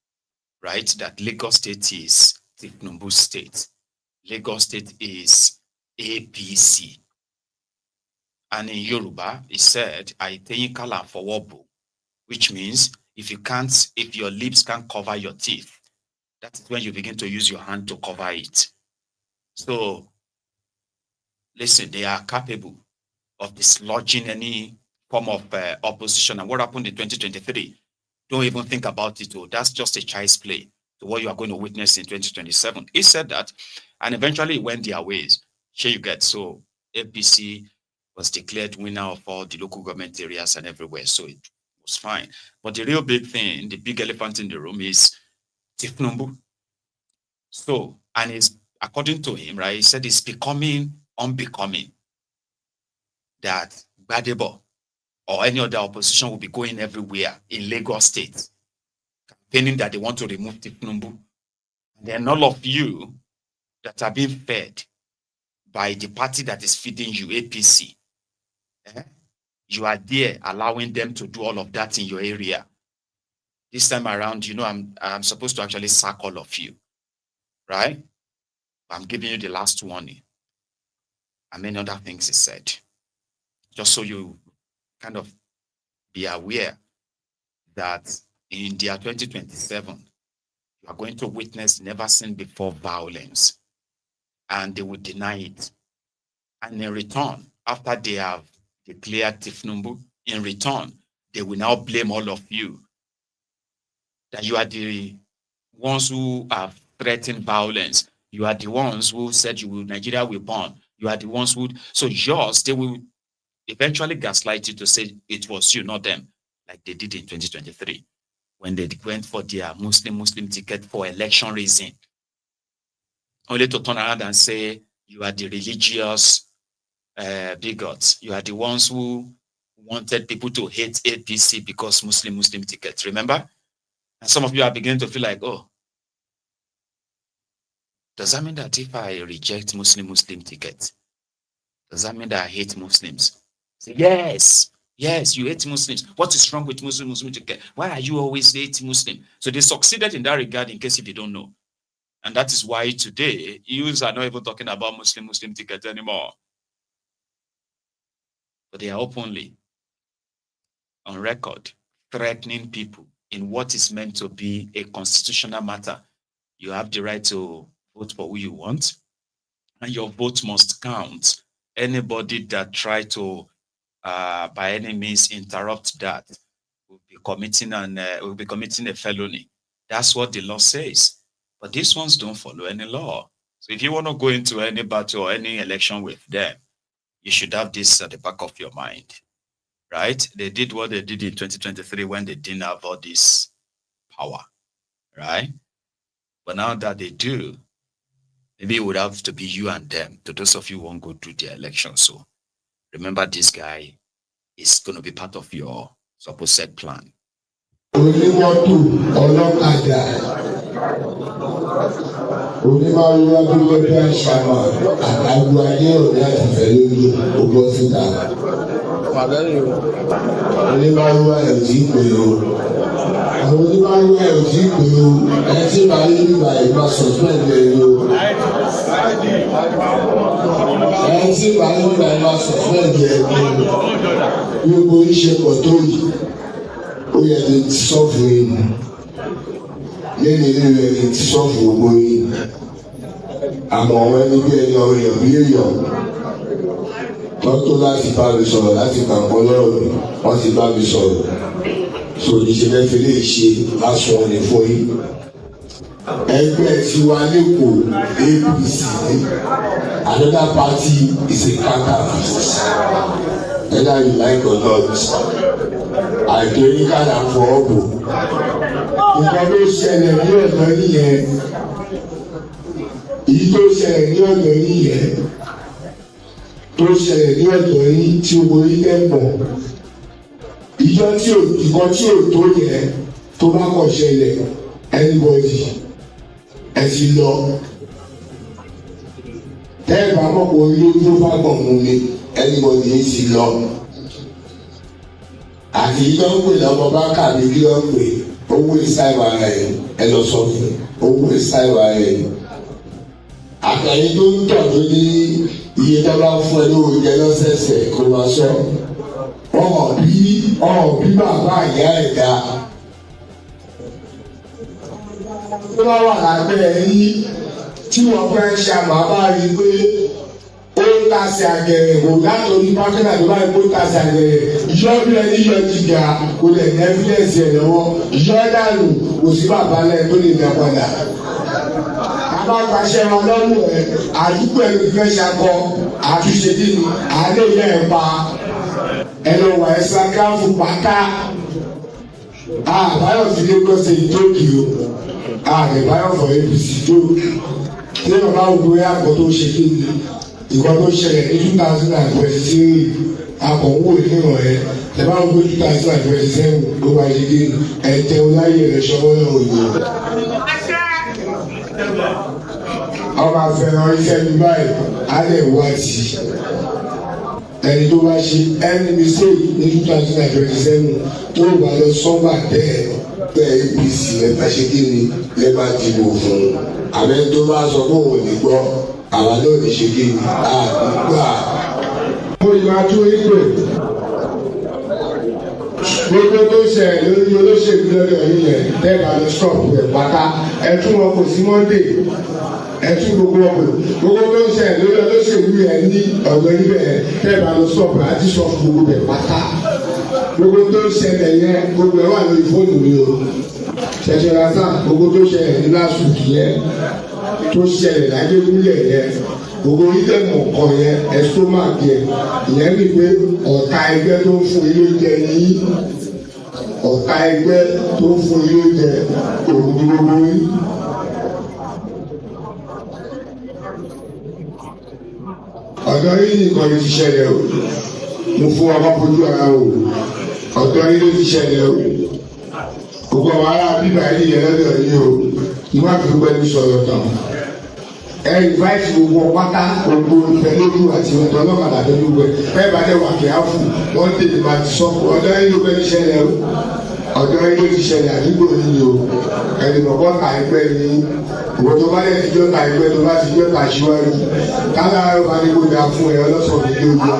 right, that Lagos State is Tinubu State. Lagos State is APC. And in Yoruba, he said, "Aiteyin kala fowobo," which means if your lips can't cover your teeth, that is when you begin to use your hand to cover it. So, listen, they are capable of dislodging any form of opposition. And what happened in 2023? Don't even think about it. That's just a child's play to what you are going to witness in 2027. He said that, and eventually it went their ways. Here you get. So APC was declared winner of all the local government areas and everywhere. So it was fine. But the real big thing, the big elephant in the room is Tinubu. So, and it's, according to him, right, he said it's becoming unbecoming that Gbadebo or any other opposition will be going everywhere in Lagos State, campaigning that they want to remove Tinubu. And then all of you that are being fed by the party that is feeding you, APC, you are there allowing them to do all of that in your area. This time around, you know, I'm supposed to actually sack all of you, right? I'm giving you the last warning. And many other things he said. Just so you kind of be aware that in the year 2027, you are going to witness never seen before violence. And they will deny it. And in return, after they have declared Tinubu, in return, they will now blame all of you that you are the ones who have threatened violence. You are the ones who said Nigeria will burn. You are the ones who, so yours, they will eventually gaslight you to say it was you, not them, like they did in 2023, when they went for their Muslim ticket for election reason, only to turn around and say you are the religious bigots. You are the ones who wanted people to hate APC because Muslim tickets, remember? And some of you are beginning to feel like, oh, does that mean that if I reject Muslim tickets, does that mean that I hate Muslims? Say, yes, you hate Muslims. What is wrong with Muslim ticket? Why are you always hating Muslim? So they succeeded in that regard, in case if you don't know. And that is why today, youths are not even talking about Muslim tickets anymore. But they are openly on record threatening people in what is meant to be a constitutional matter. You have the right to vote for who you want, and your vote must count. Anybody that try to by any means interrupt that, will be committing a felony. That's what the law says. But these ones don't follow any law. So if you want to go into any battle or any election with them, you should have this at the back of your mind, right? They did what they did in 2023 when they didn't have all this power, right? But now that they do, maybe it would have to be you and them. To those of you who won't go through the election. So remember, this guy is going to be part of your supposed plan. Onímọ́tò ọlọ́kadà onímọ̀lúwà Lagos Chairman àtàwọn ayé òní àtìfẹ́ lórí ọgbọ́n síta. Onímọ̀lúwà ẹ̀ tí pè ó. Àwọn onímọ̀lúwà ẹ̀ tí pè ó. Ẹ tí màá yí nígbà ìgbà suspend ẹ̀ yó. Ẹ tí màá yí nígbà ìgbà suspend ẹ̀ yó. Gbogbo ìṣepọ̀ tó yìí. Ó yẹ kí n ti sọ́ọ̀fù yìí lẹ́nu ilé rẹ̀ kí n ti sọ́ọ̀fù gbogbo yìí àmọ́ àwọn ẹni bí ẹni ọ̀rọ̀ èèyàn bí èèyàn wọ́n tó láti bá mi sọ̀rọ̀ láti gbàgbọ́ lọ́rọ̀ wọ́n ti bá mi sọ̀rọ̀ so ìṣẹ̀lẹ̀ fi lè ṣe lásán ní fún yìí. Ẹgbẹ́ tiwa lẹ́kọ̀ọ́ APC another party is a counterfeit whether you like or not. Àìtóyí kàdà fọ ọ̀bù. Nǹkan tó ṣẹlẹ̀ ní ọ̀dọ́ nìyẹn. Èyí tó ṣẹlẹ̀ ní ọ̀dọ́ nìyẹn. Tó ṣẹlẹ̀ ní ọ̀dọ́ yìí tí o borí lẹ́pọ̀. Ìjọ tí ò tó yẹn tó bá kọ̀ ṣẹlẹ̀ anybody ẹ ti lọ. Tẹ́ẹ̀bà mọ̀pọ̀ ilé tó bá gbọ̀n mú mi anybody ẹ ti lọ. Àti ìdánwò lọ́mọ bá kàbí kí ló ń pè owó ìsáìwá rẹ̀ ẹ lọ sọ fún owó ìsáìwá rẹ̀. Àtẹ̀yìn tó ń tọ̀ tó ní iye tó bá fún ẹ lówó jẹ lọ́sẹ̀ẹ̀sẹ̀ kó wá sọ. Ọ̀hún bí bàbá ìyá ẹ̀ dá. Tó bá wà lábẹ́ ẹ̀yìn tí wọ́n fẹ́ ṣe àmọ́ bá rí i pé ó ń tàsí àgẹ̀rẹ̀ kò látòrí pákínà tó báyìí kó tàsí àgẹ̀rẹ̀ yọ bí ẹni yọ jìgà kò lè ní ẹ́fídẹ́ǹsì ẹ̀ lọ́wọ́ yọ dànù kò sí bàbá lẹ̀ tó lè dá padà. Abágbàṣẹ wọn lọ́rùn ẹ̀ àdúgbò ẹ̀ ló fẹ́ ṣakọ àtúnṣe dì ní àlẹ́ ìyá ẹ̀ pa ẹ̀ lọ wà ẹ̀ sàkáfù pátá. Báyọ̀ fi Lagos ṣe ìjókì o Báyọ̀ fọ APC tó tí wọ́n bá wù ú àpò tó ṣe kí ni ìkọ́ tó ṣẹlẹ̀ ní 2023 akọ̀wé ìfihàn ẹ̀ tẹ̀bá ń gbé 2027 ló bá ṣe kí ẹ̀jẹ̀ ọláyé rẹ̀ ṣọwọ́ náà ò yẹ. Ọba fẹ́ràn iṣẹ́ mi báyìí á lè wá sí ẹni tó bá ṣe ẹni mistake ní 2027 tó bá lọ sọ́gbà tẹ̀ APC lẹ́bà ṣe kí ni lẹ́bà dìbò fún un àbẹ́ tó bá sọ fún òun ní gbọ́ àwa náà ní ṣe kí ni àgbà. Mo ìwà tó ìgbè gbogbo tó ṣe lórí olóṣèlú lọ́dọ̀ yìí yẹn lẹ́bà lọ stop rẹ̀ pátá ẹ̀tún wọn kò sí Monday ẹ̀tún gbogbo ọkọ̀ gbogbo tó ṣe lórí olóṣèlú yẹn ní ọ̀gbẹ́ níbẹ̀ lẹ́bà lọ stop rẹ̀ àti sọ fún gbogbo rẹ̀ pátá gbogbo tó ṣẹlẹ̀ yẹn gbogbo ẹ̀ wà lórí fóònù mi o ṣẹ̀ṣẹ̀ lásán gbogbo tó ṣẹlẹ̀ ní last week yẹn tó ṣẹlẹ̀ lájẹ́gúnlẹ̀ yẹn gbogbo ìdẹ̀mọ̀ kan yẹn estomach yẹn ìyẹn ní pé ọ̀tá ẹgbẹ́ tó ń fún ilé jẹ yìí ọ̀tá ẹgbẹ́ tó ń fún ilé jẹ òun gbogbo yìí. ọ̀dọ́ yìí nìkan ló ti ṣẹlẹ̀ o mo fún ọmọ fojú ara o ọ̀dọ́ yìí ló ti ṣẹlẹ̀ o gbogbo àwọn ará bíbá yìí yẹn lọ́dọ̀ yìí o ní wọ́n fi gbẹ́ni sọ̀rọ̀ tán ẹ invite gbogbo pátá gbogbo ìfẹ́lódù àti ọ̀dọ́ ọlọ́kadà tó lù wẹ̀ bẹ́ẹ̀ bá dẹ̀ wà kí á fún wọ́n tètè máa ti sọ ọ̀dọ́ yìí ló fẹ́ ṣẹlẹ̀ o ọ̀dọ́ yìí ló ti ṣẹlẹ̀ àdúgbò yìí o ẹni bọ̀bọ̀ ta ẹgbẹ́ ni ìwọ tó bá yẹ ti jọ́ ta ẹgbẹ́ tó bá ti jọ́ ta síwájú kálá bá ní kó dà fún ẹ ọlọ́sọ̀rọ̀ ní ojú.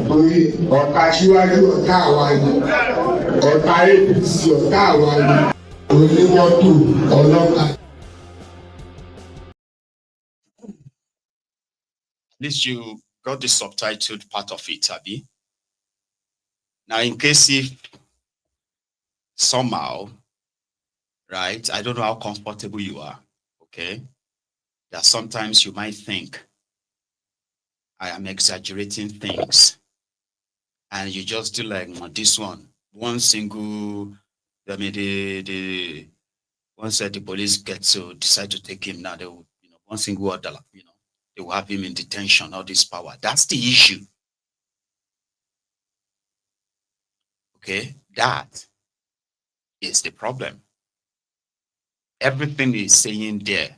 Torí ọ̀tá síwájú ọ̀tá àwa ni ọ̀tá APC ọ̀tá àwa ni onímọ́tò ọlọ́kadà. least you got the subtitled part of it, Abi. Now, in case if somehow, right, I don't know how comfortable you are, okay, that sometimes you might think I am exaggerating things, and you just do like this one single, I mean, once the police get to decide to take him now, they will, one single order, they will have him in detention, all this power. That's the issue. Okay, that is the problem. Everything he's saying there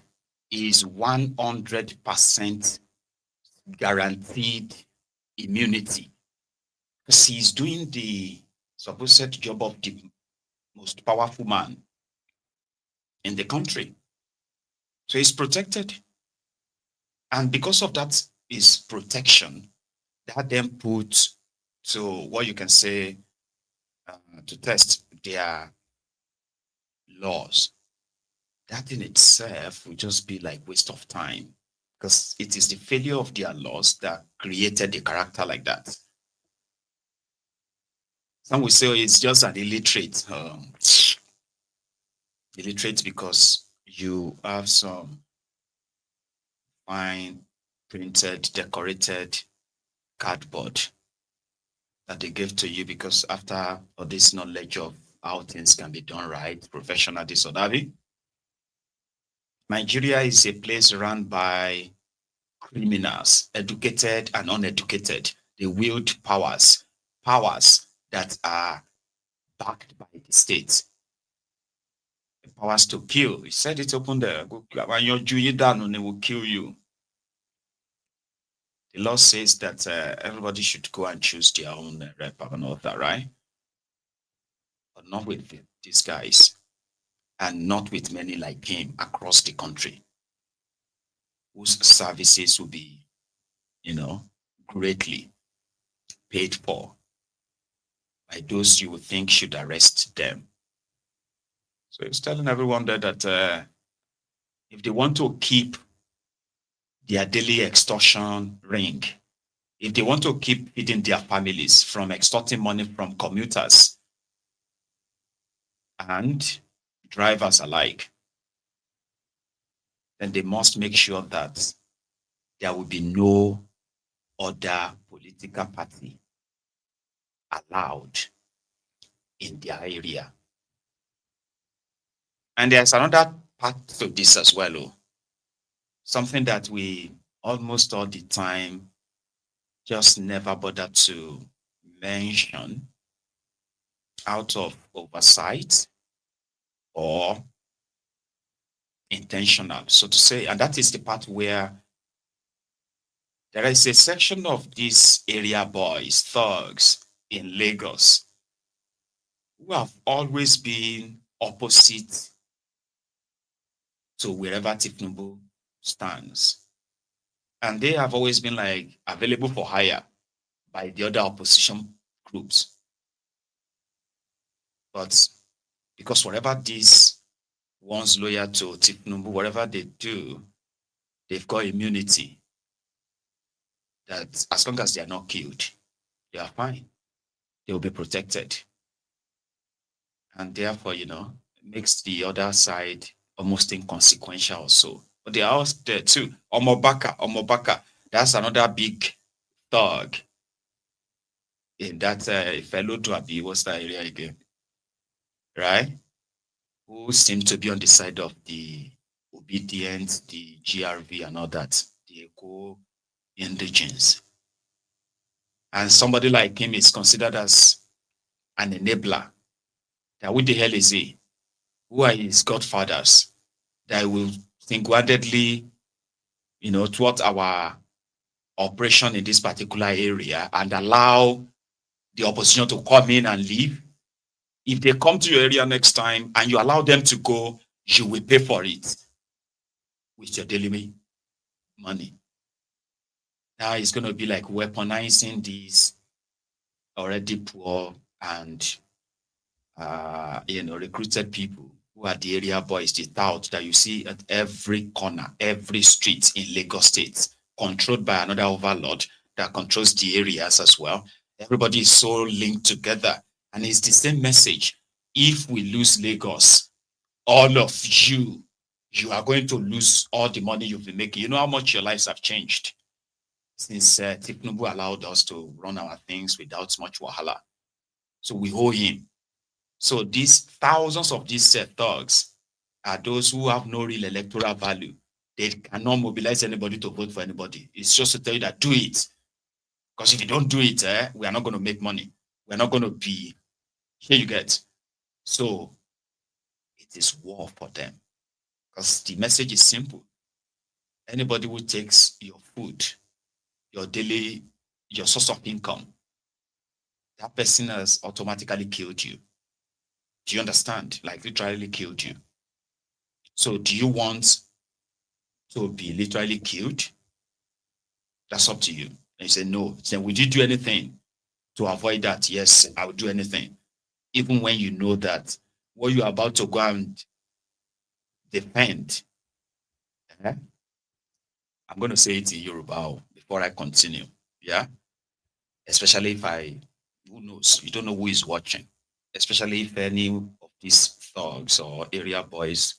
is 100% guaranteed immunity, because he's doing the supposed job of the most powerful man in the country. So he's protected. And because of that, his protection, that then puts to what you can say to test their laws. That in itself will just be like waste of time, because it is the failure of their laws that created a character like that. Some will say, oh, it's just an illiterate. Illiterate because you have some fine printed, decorated cardboard that they gave to you because after all this knowledge of how things can be done right, professional, this or that. Nigeria is a place run by criminals, educated and uneducated. They wield powers that are backed by the state. The powers to kill. He said it open there. When you're Jew down, they will kill you. The law says that everybody should go and choose their own rep and all that, right? But not with these guys, and not with many like him across the country, whose services will be, greatly paid for by those you would think should arrest them. So he's telling everyone there that if they want to keep their daily extortion ring, if they want to keep feeding their families from extorting money from commuters and drivers alike, then they must make sure that there will be no other political party allowed in their area. And there's another part to this as well, something that we almost all the time just never bother to mention out of oversight or intentional, so to say. And that is the part where there is a section of these area boys, thugs in Lagos, who have always been opposite to wherever Tinubu stands. And they have always been like available for hire by the other opposition groups. But because whatever these ones loyal to Tinubu, whatever they do, they've got immunity. That as long as they are not killed, they are fine. They will be protected. And therefore, it makes the other side almost inconsequential also. But they are all there too. Omobaka, that's another big thug in that fellow Dwabi, what's that area again? Right? Who seem to be on the side of the obedient, the GRV and all that, the eco-indigens. And somebody like him is considered as an enabler. Now, what the hell is he? Who are his godfathers that will single-handedly, thwart our operation in this particular area and allow the opposition to come in and leave? If they come to your area next time and you allow them to go, you will pay for it with your daily money. Now it's going to be like weaponizing these already poor and recruited people who are the area boys, the tout that you see at every corner, every street in Lagos State. controlled by another overlord that controls the areas as well. Everybody is so linked together. And it's the same message. If we lose Lagos, all of you are going to lose all the money you've been making. You know how much your lives have changed since Tinubu allowed us to run our things without much wahala. So we owe him. So these thousands of these thugs are those who have no real electoral value. They cannot mobilize anybody to vote for anybody. It's just to tell you that do it. Because if you don't do it, we are not going to make money. We're not going to be, here you get. So it is war for them. Because the message is simple. Anybody who takes your food, your daily, your source of income, that person has automatically killed you. Do you understand? Like literally killed you. So do you want to be literally killed? That's up to you. And you say no. Then would you do anything to avoid that? Yes, I would do anything. Even when you know that what you're about to go and defend. I'm going to say it in Yoruba before I continue. Yeah? Especially if who knows? You don't know who is watching. Especially if any of these thugs or area boys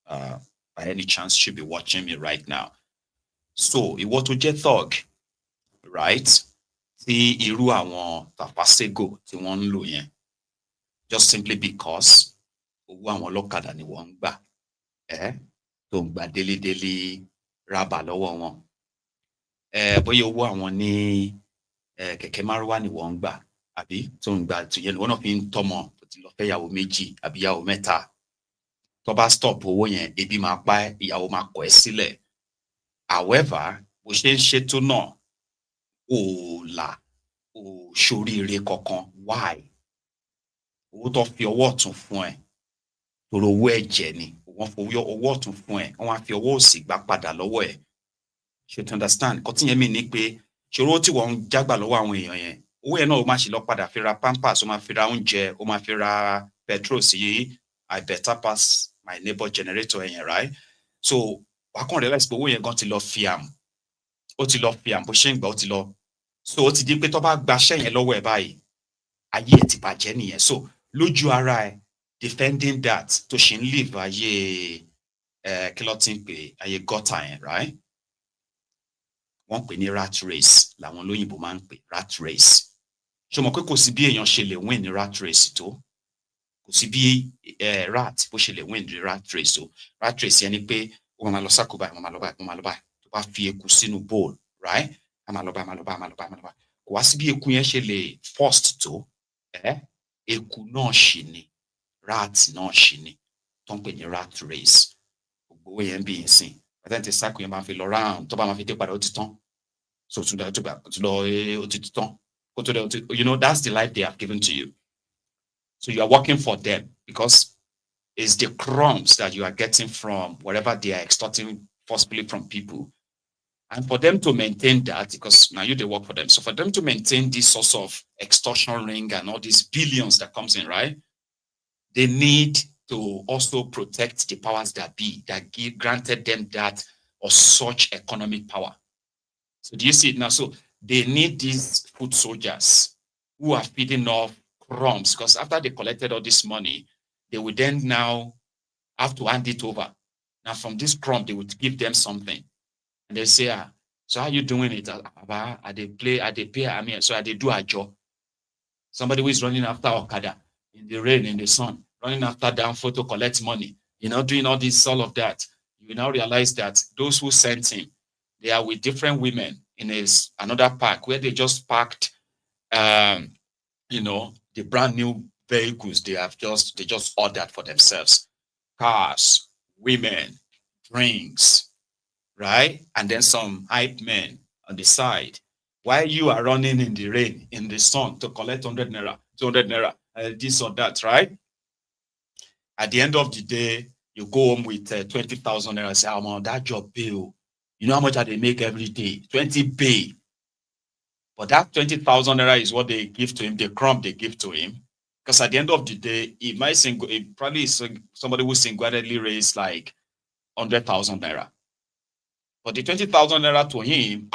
by any chance should be watching me right now. So, ìwọ tó jẹ́ thug, right? Tí irú àwọn Mustafa Sego tí wọ́n ń lò yẹn, just simply because owó àwọn ọlọ́kadà ni wọ́n ń gbà, tó ń gbà délé rábà lọ́wọ́ wọn. Bóyá owó àwọn ní kẹ̀kẹ́ márúwá ni wọ́n ń gbà, àbí tó ń gbà tó yẹn wọ́n náà fi ń tọ́mọ tó ti lọ fẹ́ ìyàwó méjì àbí ìyàwó mẹ́ta. Tó bá stop owó yẹn, ebi máa pa ìyàwó máa kọ̀ ẹ́ sílẹ̀. However, bó ṣe ń ṣètò náà, ò ṣoríire kankan. Why? Owó tó fi ọwọ́ ọ̀tún fún ẹ, tòrò owó ẹ̀jẹ̀ ni. Wọ́n fi ọwọ́ ọ̀tún fún ẹ, wọ́n á fi ọwọ́ òsì gbà padà lọ́wọ́ ẹ. Ṣé you understand? Nǹkan tí yẹn mi ní pé ṣòro tí wọ́n ń jágbà lọ́wọ́ àwọn èèyàn yẹn, owó yẹn náà ó máa ṣe lọ padà fi ra pampers, ó máa fi ra oúnjẹ, ó máa fi ra petrol sí I better pass my neighbor generator yẹn, right? So wàá kàn realize pé owó yẹn gan ti lọ fi àm. Ó ti lọ fi àm bó ṣe ń gbà ó ti lọ. So ó ti di pé tó bá gbaṣẹ́ yẹn lọ́wọ́ ẹ báyìí, ayé ẹ̀ ti bàjẹ́ nìyẹn. So lójú ara ẹ, defending that tó ṣe ń live ayé kí ló ti ń pè ayé gọ́tà yẹn, right? Wọ́n pè ní rat race làwọn olóyìnbó máa ń pè rat race. Ṣé o mọ̀ pé kò sí bí èèyàn ṣe lè win ní rat race tó? Kò sí bí rat bó ṣe lè win ní rat race tó. Rat race yẹn ni pé wọ́n máa lọ sáko báyìí, wọ́n máa lọ báyìí, wọ́n máa lọ báyìí. Tó bá fi eku sínú bowl, right? Wọ́n máa lọ báyìí, máa lọ báyìí, máa lọ báyìí, máa lọ báyìí. Kò wá sí bí eku yẹn ṣe lè first tó. Eku náà ṣì ni, rat náà ṣì ni. Tó ń pè ní rat race. Gbogbo yẹn bí n sìn. Bàtà tí sáko yẹn máa fi lọ round, tó bá máa fi dé padà ó ti tán. So to the you know, that's the life they have given to you. So you are working for them because it's the crumbs that you are getting from wherever they are extorting forcibly from people. And for them to maintain that, because now they work for them. So for them to maintain this source of extortion ring and all these billions that comes in, right? They need to also protect the powers that be, that granted them that or such economic power. So do you see it now? So they need these foot soldiers who are feeding off crumbs, because after they collected all this money, they would then now have to hand it over. Now from this crumb, they would give them something. And they say, so how are you doing it? I they pay, I mean, so they do a job. Somebody who is running after Okada in the rain, in the sun, running after Danfo to collect money, you know, doing all this, all of that. You now realize that those who sent him, they are with different women in another park where they just parked, you know, the brand new vehicles they just ordered for themselves. Cars, women, drinks, right? And then some hype men on the side. While you are running in the rain, in the sun to collect 100 naira, 200 naira, this or that, right? At the end of the day, you go home with 20,000 naira and say, I'm on that job bill. You know how much they make every day? 20 pay. But that 20,000 naira is what they give to him, the crumb they give to him. Because at the end of the day, it probably is somebody who single-handedly raised like 100,000 naira. But the 20,000 naira to him,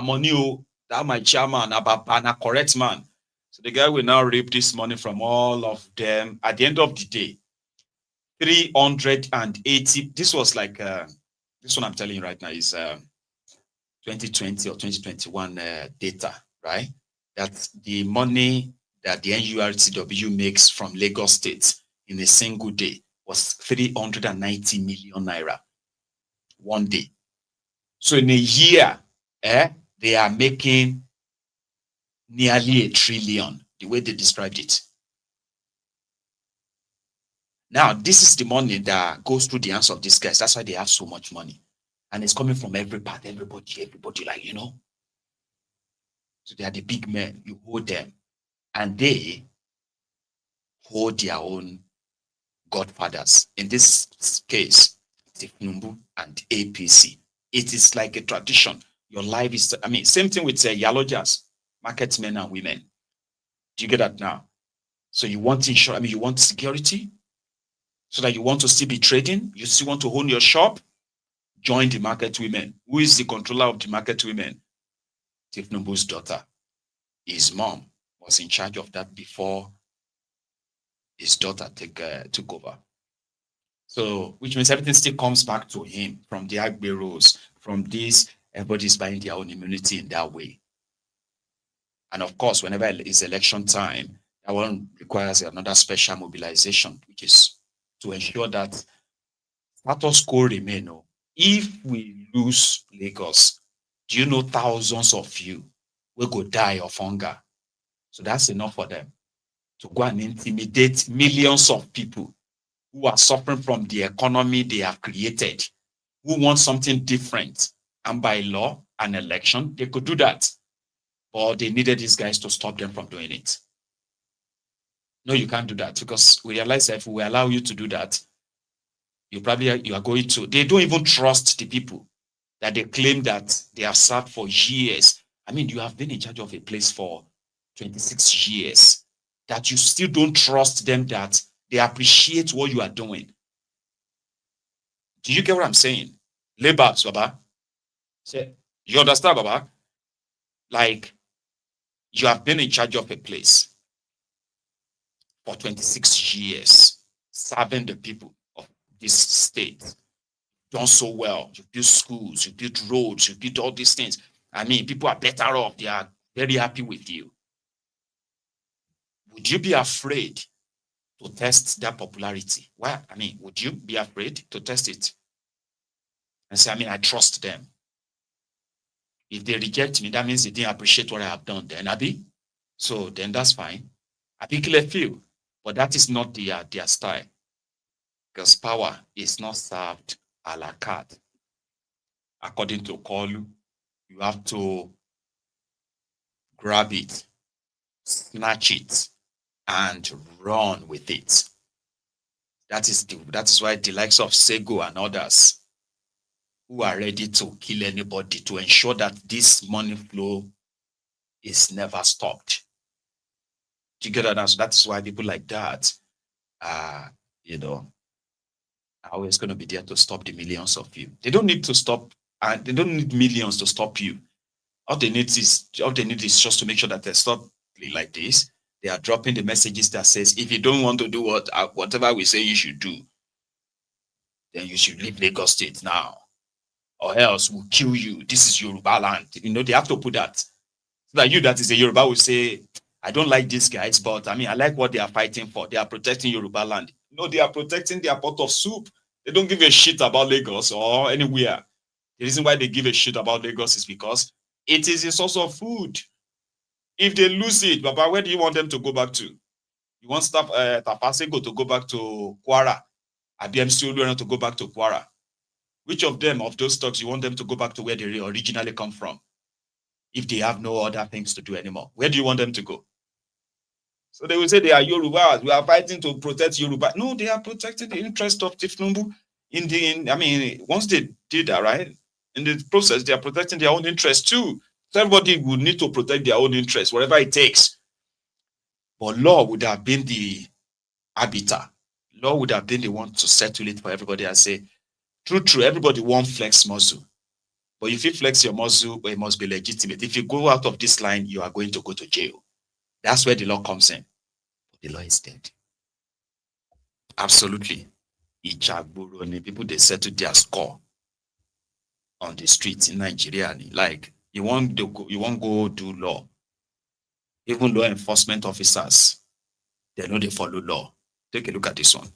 money, that my chairman, a correct man. So the guy will now reap this money from all of them. At the end of the day, 380. This was like this one I'm telling you right now is 2020 or 2021 data, right? That's the money that the NURTW makes from Lagos State in a single day was 390 million naira one day. So in a year, they are making nearly 1 trillion, the way they described it. Now, this is the money that goes through the hands of these guys. That's why they have so much money. And it's coming from every part, everybody, like, you know. So they are the big men. You hold them. And they hold their own godfathers. In this case, Tinubu and APC. It is like a tradition. Your life is, same thing with Yalojas, market men and women. Do you get that now? So you want insurance, you want security, so that you want to still be trading, you still want to own your shop, join the market women. Who is the controller of the market women? Tinubu's daughter. His mom was in charge of that before his daughter took over. So, which means everything still comes back to him from the Agberos, from this, everybody's buying their own immunity in that way. And of course, whenever it's election time, that one requires another special mobilization, which is to ensure that status quo remain. If we lose Lagos, do you know thousands of you will go die of hunger? So that's enough for them to go and intimidate millions of people who are suffering from the economy they have created, who want something different. And by law and election, they could do that. But they needed these guys to stop them from doing it. No, you can't do that, because we realize that if we allow you to do that, you are going to, they don't even trust the people that they claim that they have served for years. You have been in charge of a place for 26 years, that you still don't trust them, that they appreciate what you are doing. Do you get what I'm saying? Labors, Baba. You understand, Baba? Like, you have been in charge of a place for 26 years, serving the people of this state. Done so well. You build schools, you build roads, you build all these things. People are better off. They are very happy with you. Would you be afraid to test that popularity? Why? Would you be afraid to test it? And say, I trust them. If they reject me, that means they didn't appreciate what I have done then, Abi. So then that's fine. Abi clear feel. But that is not their style. Because power is not served a la carte. According to Koolu, you have to grab it, snatch it, and run with it. That is why the likes of Sego and others who are ready to kill anybody to ensure that this money flow is never stopped. Do you get that? So that is why people like that are always going to be there to stop the millions of you. They don't need to stop, and they don't need millions to stop you. All they need is just to make sure that they stop like this. They are dropping the messages that says, if you don't want to do whatever we say you should do, then you should leave Lagos State now, or else we'll kill you. This is Yoruba land. They have to put that. So that you that is a Yoruba will say, I don't like these guys, but I like what they are fighting for. They are protecting Yoruba land. No, they are protecting their pot of soup. They don't give a shit about Lagos or anywhere. The reason why they give a shit about Lagos is because it is a source of food. If they lose it, Baba, where do you want them to go back to? You want Mustafa Sego to go back to Kwara? Olueran to go back to Kwara? Which of those stocks you want them to go back to where they originally come from? If they have no other things to do anymore, where do you want them to go? So they will say they are Yorubas. We are fighting to protect Yoruba. No, they are protecting the interest of Tinubu. Once they did that, right? In the process, they are protecting their own interest too. So everybody would need to protect their own interest, whatever it takes. But law would have been the arbiter. Law would have been the one to settle it for everybody and say, true, everybody won't flex muscle. But if you flex your muscle, it must be legitimate. If you go out of this line, you are going to go to jail. That's where the law comes in. The law is dead. Absolutely. People, they settle their score on the streets in Nigeria. Like, you won't go do law. Even law enforcement officers, they know they follow law. Take a look at this one.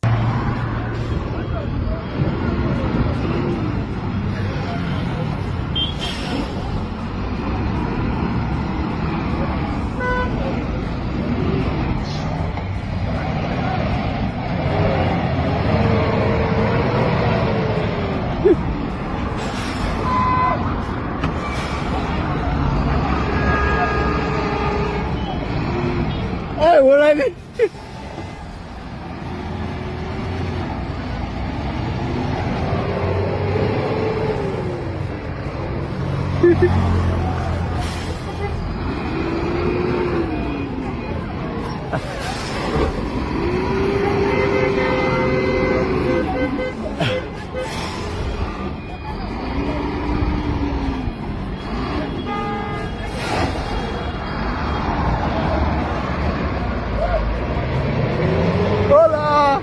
Hey, what I mean? Hola!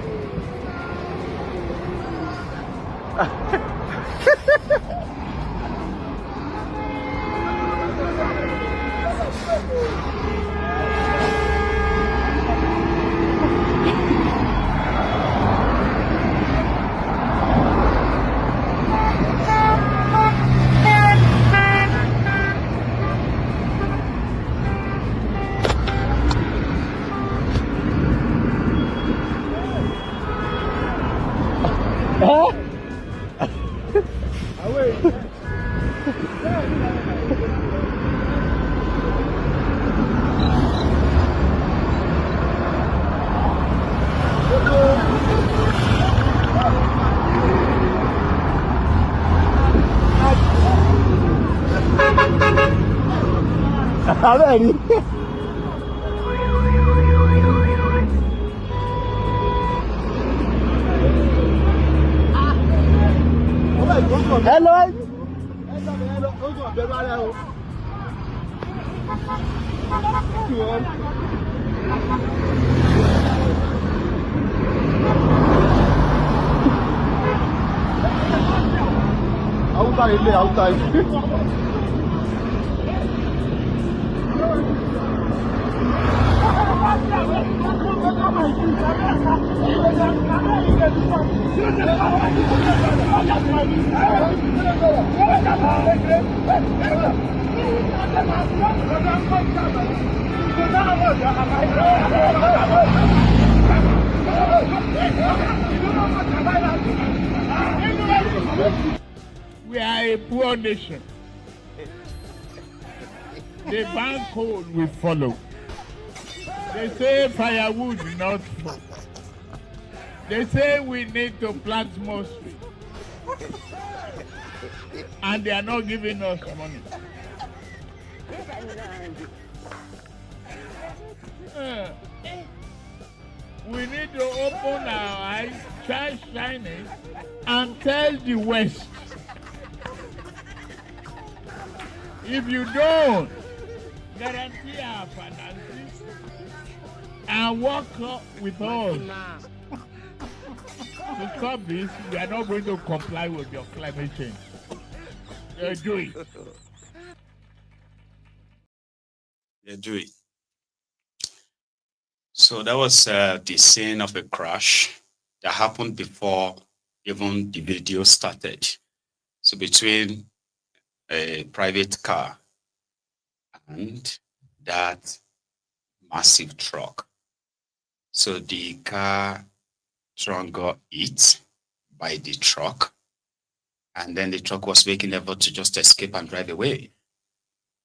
Already. Hello. Outside. We are a poor nation. The ban code will follow. They say firewood not smoke. They say we need to plant more trees. And they are not giving us money. We need to open our eyes, try shining, and tell the West. If you don't guarantee our finances and work with us to stop this, we are not going to comply with your climate change. They're doing. They're doing. So that was the scene of a crash that happened before even the video started. So between a private car and that massive truck. So the car got hit by the truck, and then the truck was making an effort to just escape and drive away.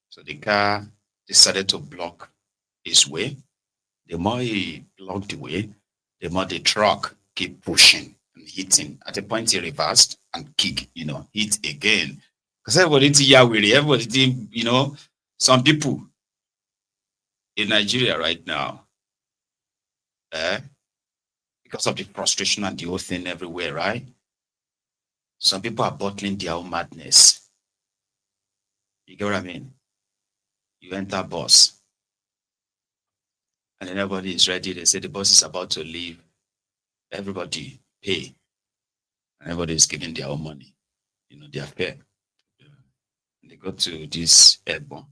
So the car decided to block his way. The more he blocked the way, the more the truck kept pushing and hitting. At a point, he reversed and hit again. Because everybody, some people in Nigeria right now, because of the frustration and the whole thing everywhere, right? Some people are bottling their own madness. You get what I mean? You enter bus, and then everybody is ready. They say the bus is about to leave. Everybody pay. And everybody is giving their own money, their fare. And they go to this airborne.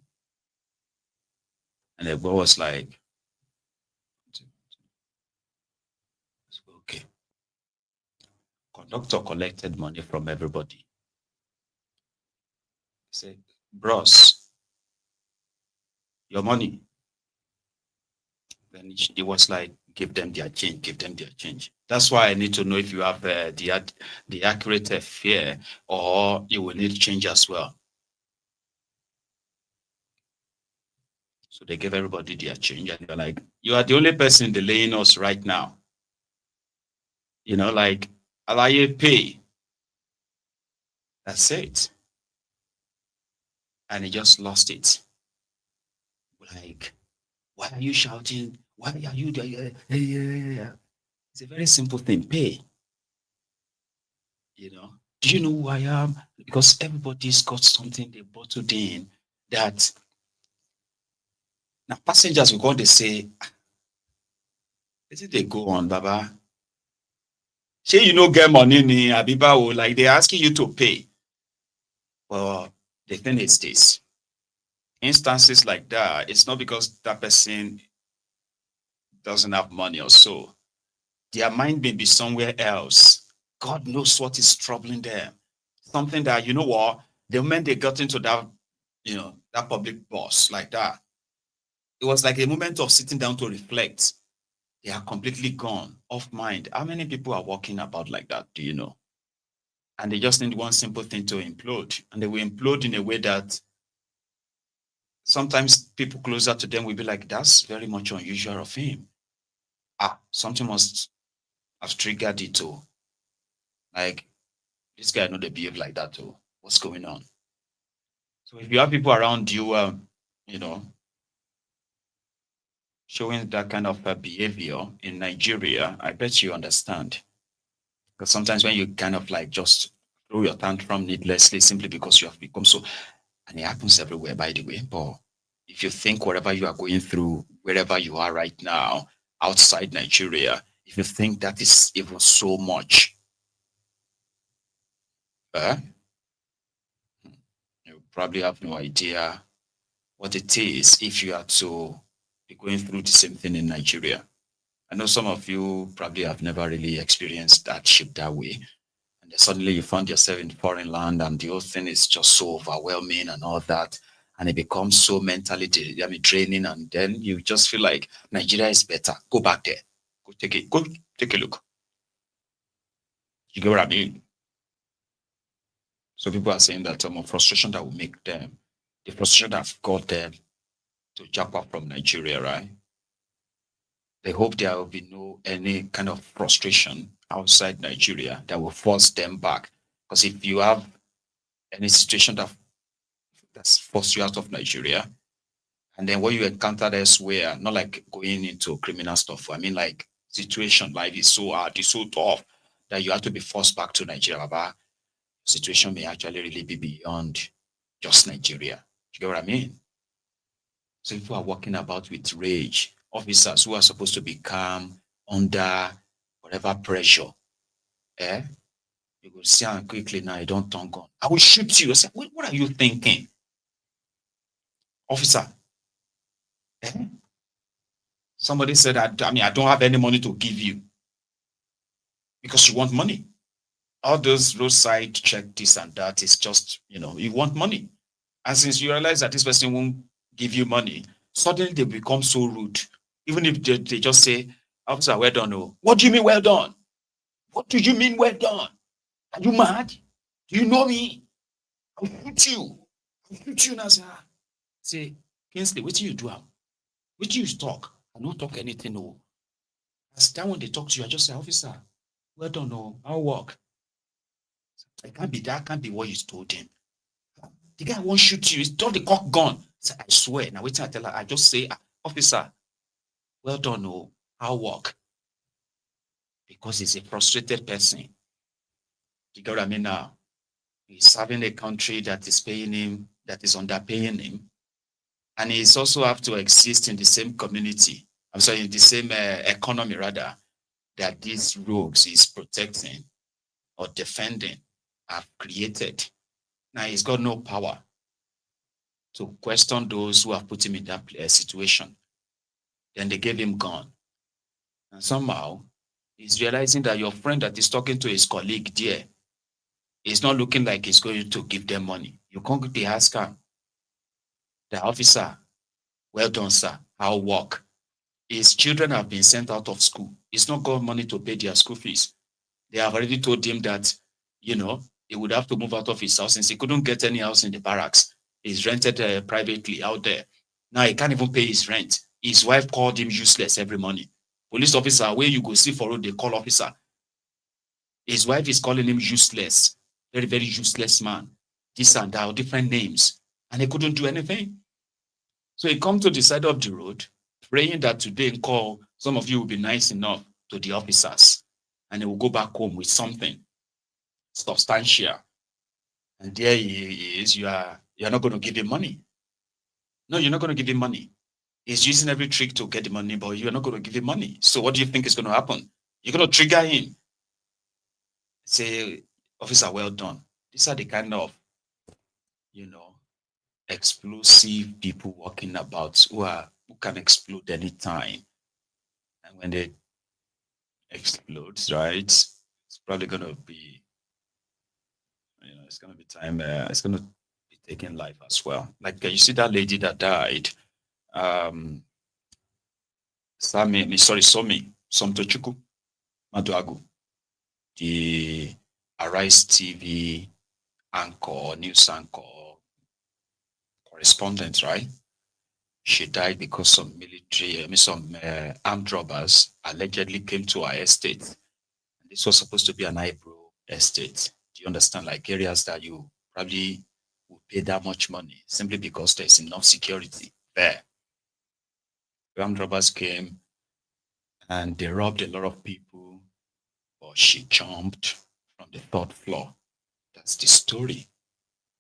And the boy was like, okay. Conductor collected money from everybody. He said, bros, your money. Then he was like, give them their change, give them their change. That's why I need to know if you have the accurate fare or you will need change as well. So they gave everybody their change and they're like, you are the only person delaying us right now. Like, Alaye pay. That's it. And he just lost it. Like, why are you shouting? Why are you there? It's a very simple thing. Pay. Do you know who I am? Because everybody's got something they bottled in that. Now, passengers will go, they say, is it they go on, Baba? Say you get money ni Abiba, like they're asking you to pay. But the thing is this. Instances like that, it's not because that person doesn't have money or so. Their mind may be somewhere else. God knows what is troubling them. Something that, the moment they got into that, that public bus like that, it was like a moment of sitting down to reflect. They are completely gone, off mind. How many people are walking about like that, do you know? And they just need one simple thing to implode. And they will implode in a way that sometimes people closer to them will be like, that's very much unusual of him. Something must have triggered it too. Like, this guy know they behave like that too. What's going on? So if you have people around you, showing that kind of behavior in Nigeria, I bet you understand. Because sometimes when you kind of like just throw your tantrum needlessly simply because you have become so, and it happens everywhere, by the way. But if you think whatever you are going through, wherever you are right now, outside Nigeria, if you think that is even so much, you probably have no idea what it is if you are to be going through the same thing in Nigeria. I know some of you probably have never really experienced hardship that way. And then suddenly you found yourself in foreign land and the whole thing is just so overwhelming and all that. And it becomes so mentally draining. And then you just feel like Nigeria is better. Go back there. Go take a look. You get what I mean? So people are saying that frustration that will make them, the frustration that got them to jump up from Nigeria, right? They hope there will be any kind of frustration outside Nigeria that will force them back. Because if you have any situation that's forced you out of Nigeria, and then what you encountered elsewhere, not like going into criminal stuff. I mean, like situation, life is so hard, it's so tough that you have to be forced back to Nigeria. But situation may actually really be beyond just Nigeria. You get what I mean? So people are walking about with rage. Officers who are supposed to be calm under whatever pressure. You go see them quickly now, you don't turn gun. I will shoot you. I say, what are you thinking? Officer. Somebody said, I don't have any money to give you. Because you want money. All those roadside check this and that is just, you want money. And since you realize that this person won't give you money, suddenly they become so rude. Even if they just say, officer, well done. Oh. What do you mean well done? What do you mean well done? Are you mad? Do you know me? I'll shoot you. I'll shoot you now, sir. Say, Kingsley, what do you do? What do you talk? I don't talk anything. No. As time when they talk to you, I just say, officer, well done. No, I'll walk. It can't be that. Can't be what you told him. The guy won't shoot you. He's got the cock gun. So I swear. Now, wait till I tell her. I just say, officer, well done. No, I'll walk. Because he's a frustrated person. You get what I mean now? He's serving a country that is paying him that is underpaying him. And he's also have to exist in the same community, I'm sorry, in the same economy rather, that these rogues he's protecting or defending have created. Now he's got no power to question those who have put him in that situation. Then they gave him gun. And somehow he's realizing that your friend that is talking to his colleague there is not looking like he's going to give them money. You can't they ask her, the officer, well done, sir, how work? His children have been sent out of school. He's not got money to pay their school fees. They have already told him that, you know, he would have to move out of his house since he couldn't get any house in the barracks. He's rented privately out there. Now he can't even pay his rent. His wife called him useless every morning. Police officer, where you go see for road, they call officer. His wife is calling him useless. Very, very useless man. This and that, different names. And he couldn't do anything. So he come to the side of the road, praying that today in call, some of you will be nice enough to the officers. And he will go back home with something substantial. And there he is, you're not going to give him money. No, you're not going to give him money. He's using every trick to get the money, but you're not going to give him money. So what do you think is going to happen? You're going to trigger him. Say, officer, well done. These are the kind of, you know, explosive people walking about who can explode anytime. And when they explode, right, it's probably going to be, you know, it's going to be time, it's going to be taking life as well. Like you see that lady that died, Somi Somtochukwu Maduagu, the Arise TV anchor, news anchor, correspondent, right? She died because some armed robbers allegedly came to her estate. This was supposed to be an eyebrow estate. Do you understand? Like areas that you probably would pay that much money simply because there's enough security there. Armed robbers came and they robbed a lot of people, but she jumped from the 3rd floor. That's the story.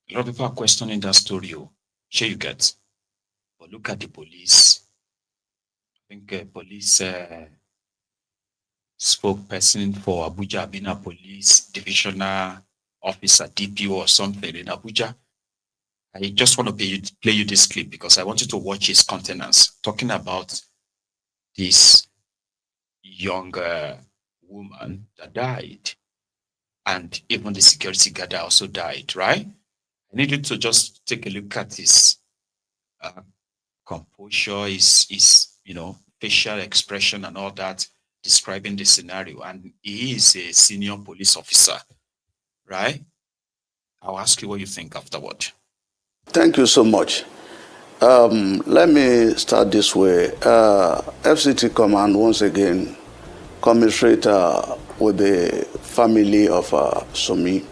A lot of people are questioning that story. Sure you get. But look at the police. I think police spokesperson for Abuja, Abina Police Divisional Officer, DPO or something in Abuja. I just want to play you this clip because I want you to watch his countenance talking about this young woman that died. And even the security guard also died, right? I need you to just take a look at his composure, his you know, facial expression and all that, describing the scenario. And he is a senior police officer, right? I'll ask you what you think afterward. Thank you so much. Let me start this way. FCT Command, once again, commiserate with the family of Somi.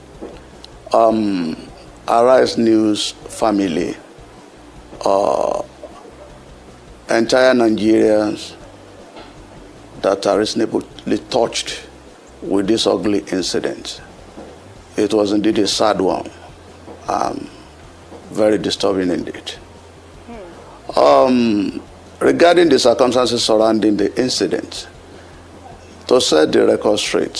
Arise News family, entire Nigerians that are reasonably touched with this ugly incident. It was indeed a sad one, very disturbing indeed. Regarding the circumstances surrounding the incident, to set the record straight,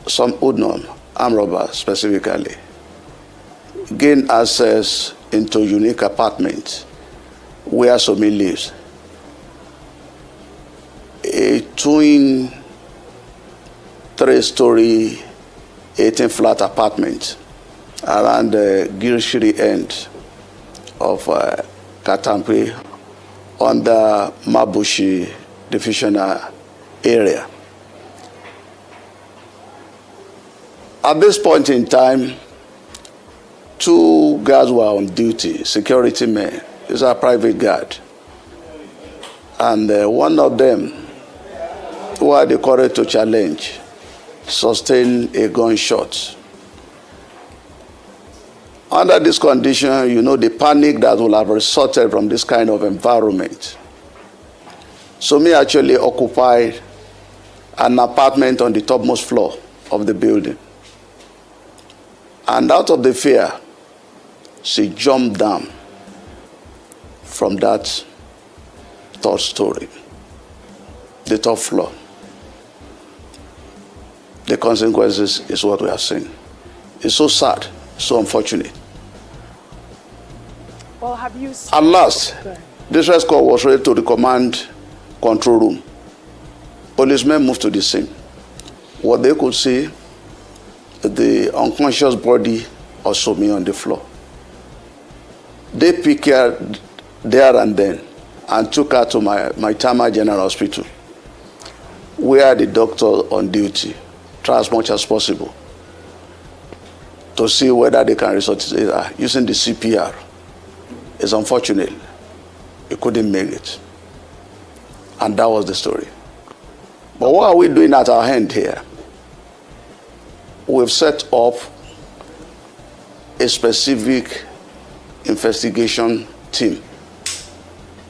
some Udnon, armed robbers specifically, gain access into unique apartments where Somi lives. A twin 3-story 18-flat apartment around the Liejiriyans end of Katampe under Mabushi divisional area. At this point in time, 2 guards were on duty, security men. These are private guard. And one of them, who had the courage to challenge, sustained a gunshot. Under this condition, you know the panic that will have resulted from this kind of environment. Somi actually occupied an apartment on the topmost floor of the building. And out of the fear, she jumped down from that third story, the top floor. The consequences is what we have seen. It's so sad, so unfortunate. Well, have you... At last, this rescue was ready to the command control room. Policemen moved to the scene. What they could see, the unconscious body of Somi on the floor. They picked her there and then and took her to my Tama General Hospital, where the doctor on duty tried as much as possible to see whether they can resuscitate her using the CPR. It's unfortunate. He couldn't make it. And that was the story. But what are we doing at our hand here? We've set up a specific investigation team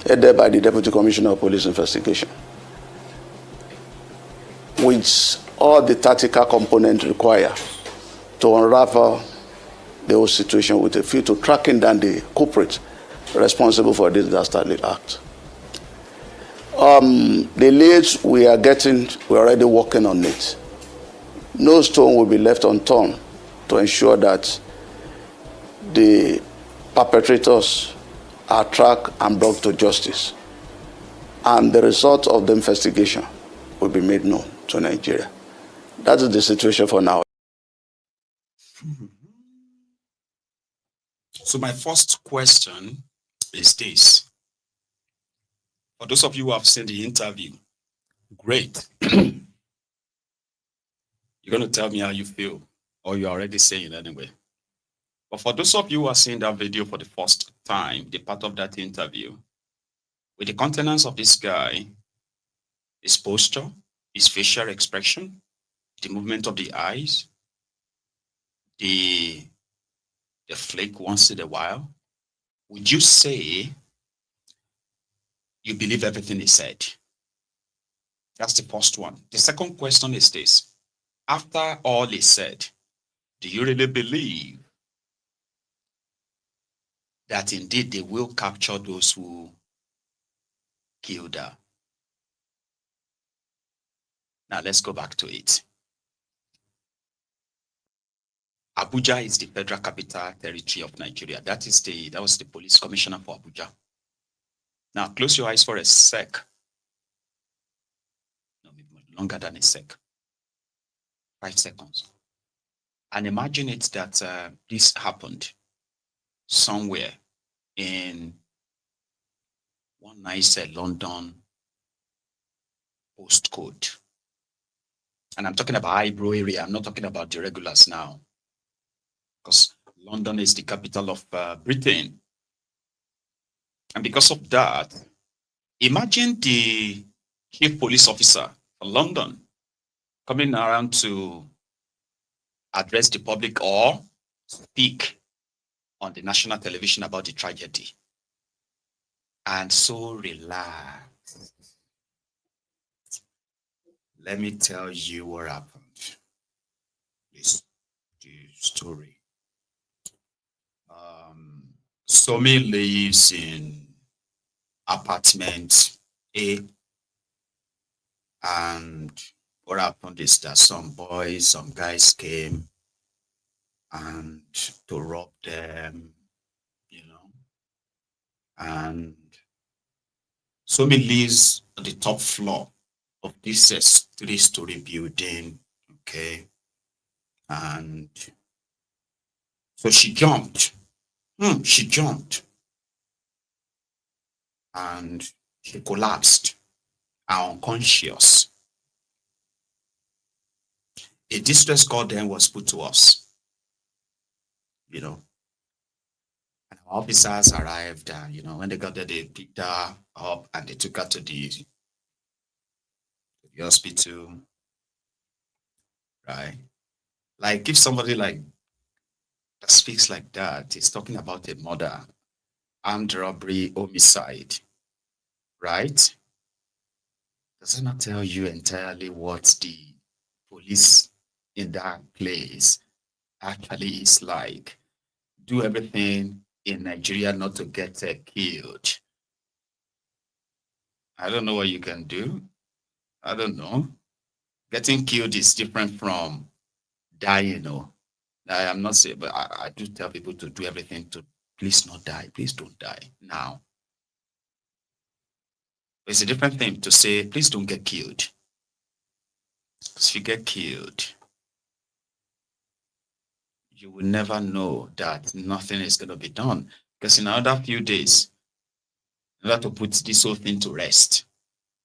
headed by the Deputy Commissioner of Police Investigation, with all the tactical components required to unravel the whole situation with a view to tracking down the culprit responsible for this dastardly act. The leads we are getting, we're already working on it. No stone will be left unturned to ensure that the perpetrators are tracked and brought to justice. And the result of the investigation will be made known to Nigeria. That is the situation for now. So my first question is this. For those of you who have seen the interview, great. You're going to tell me how you feel, or you're already saying it anyway. But for those of you who are seeing that video for the first time, the part of that interview, with the countenance of this guy, his posture, his facial expression, the movement of the eyes, the flick once in a while, would you say you believe everything he said? That's the first one. The second question is this. After all he said, do you really believe that indeed they will capture those who killed her? Now let's go back to it. Abuja is the federal capital territory of Nigeria. That was the police commissioner for Abuja. Now close your eyes for a sec. No, longer than a sec. 5 seconds. And imagine it that this happened somewhere in one nice London postcode. And I'm talking about Highbrow area. I'm not talking about the regulars now. Because London is the capital of Britain. And because of that, imagine the chief police officer for London coming around to address the public or speak on the national television about the tragedy. And so relaxed. Let me tell you what happened. This story. Somi lives in apartment A, and what happened is that some guys came and to rob them, and Somi lives on the top floor of this 3-story building, okay, and so she jumped. She jumped and she collapsed, unconscious. A distress call then was put to us, and our officers arrived, and, when they got there, they picked her up and they took her to the hospital, right? Like, if somebody that speaks like that is talking about a murder, armed robbery, homicide, right? Does it not tell you entirely what the police in that place actually is like, do everything in Nigeria not to get killed. I don't know what you can do. I don't know. Getting killed is different from dying, you know. I am not saying, but I do tell people to do everything to please not die. Please don't die now. It's a different thing to say, please don't get killed. Because if you get killed, you will never know that nothing is going to be done. Because in another few days, in order to put this whole thing to rest,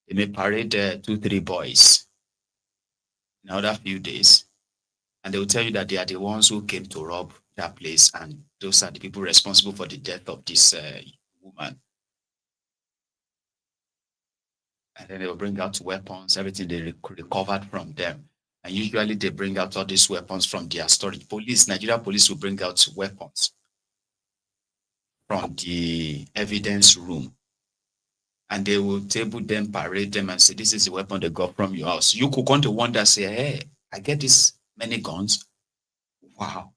they may parade 2-3 boys in another few days, and they will tell you that they are the ones who came to rob that place, and those are the people responsible for the death of this woman. And then they will bring out weapons, everything they recovered from them. And usually they bring out all these weapons from their storage. Police, Nigeria police will bring out weapons from the evidence room. And they will table them, parade them, and say, this is the weapon they got from your house. You could come to wonder, say, hey, I get this many guns. Wow.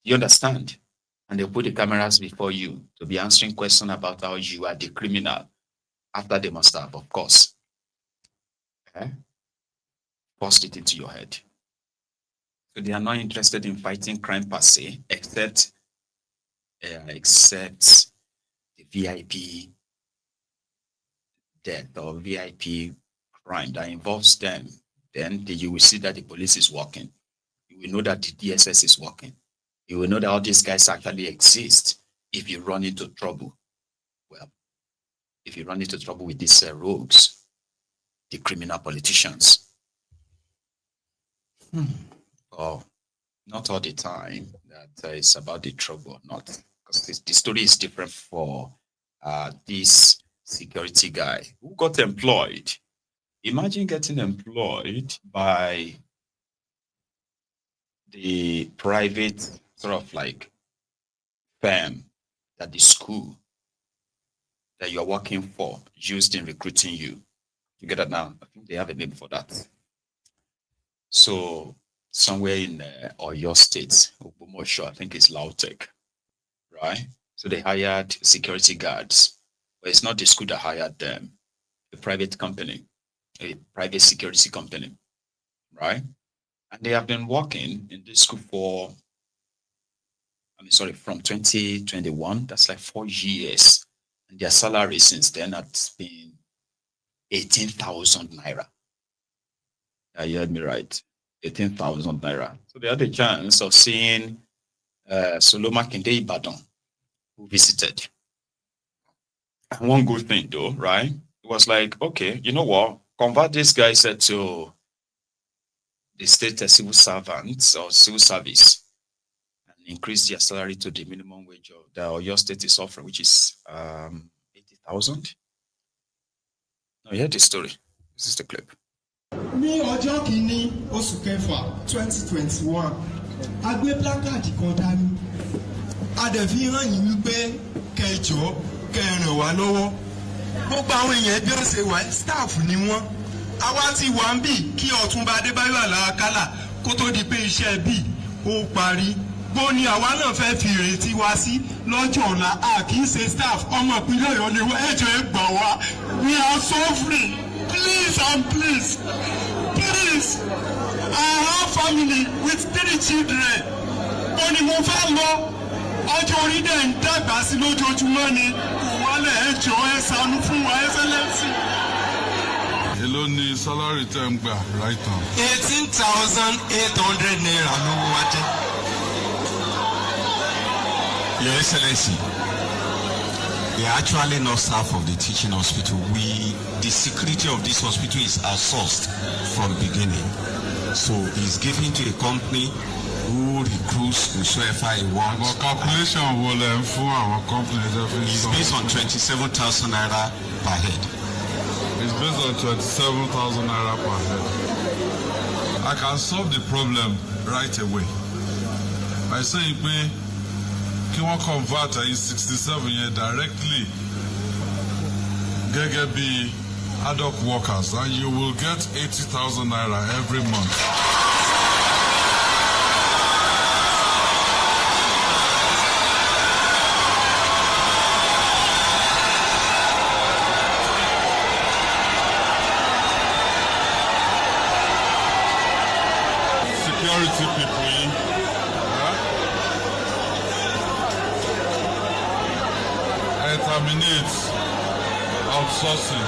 You understand? And they put the cameras before you to be answering questions about how you are the criminal. After they must have, of course. Okay? Forced it into your head. So they are not interested in fighting crime per se, except the VIP death or VIP crime that involves them. Then you will see that the police is working. You will know that the DSS is working. You will know that all these guys actually exist if you run into trouble. Well, if you run into trouble with these rogues, the criminal politicians. Oh, not all the time that it's about the trouble or not. Because the story is different for this security guy who got employed. Imagine getting employed by the private sort of like firm that the school that you're working for used in recruiting you. You get that now? I think they have a name for that. So somewhere in Oyo State, I think it's Lautech, right? So they hired security guards. But it's not the school that hired them, a private company, a private security company, right? And they have been working in this school for, from 2021, that's like 4 years. And their salary since then has been 18,000 naira. You heard me right, 18,000 naira. So they had a chance of seeing Soloma Kinde Ibadan, who visited. And one good thing though, right? It was like, okay, you know what? Convert this guy said to the state civil servants or civil service and increase their salary to the minimum wage of that your state is offering, which is 80,000. Now you heard the story. This is the clip. Ní ọjọ́ kìíní oṣù kẹfà 2021, a gbé plákáàdì kan dání. A dẹ̀ fi hàn yín wípé kẹjọ kẹrin wà lọ́wọ́. Gbogbo àwọn èèyàn bí wọ́n ṣe wà staff ni wọ́n. Àwa ti wà ń bì kí Ọ̀túnba Adébáyọ̀ Àlàkálà kó tó di pé iṣẹ́ bì ó parí. Bó ni àwa náà fẹ́ fi ìrètí wa sí lọ́jọ́ ọ̀la a kì í ṣe staff ọmọ ìpínlẹ̀ Ọ̀yọ́ ni ẹjọ́ ẹ gbà wá. We are suffering. Please and please, please. I have family with 3 children. Ó ní mo fẹ́ lọ. Ọjọ́ orí dẹ̀ ń dàgbà sí lójoojúmọ́ ni. Kò wálẹ̀ ẹjọ́ ẹ ṣàánú fún wa Excellency. Èló ni salary tẹ́ ń gbà right now? 18,800 naira lówó wa jẹ́. Your Excellency, we are actually not staff of the teaching hospital. The security of this hospital is outsourced from beginning. So it's given to a company who recruits whosoever he wants. But calculation will for our company is based on 27,000 naira per head. It's based on 27,000 naira per head. I can solve the problem right away. I say kí wọ́n convert in 67 years directly gẹ́gẹ́ bí ad hoc workers and you will get 80,000 naira every month. terminate outsourcing,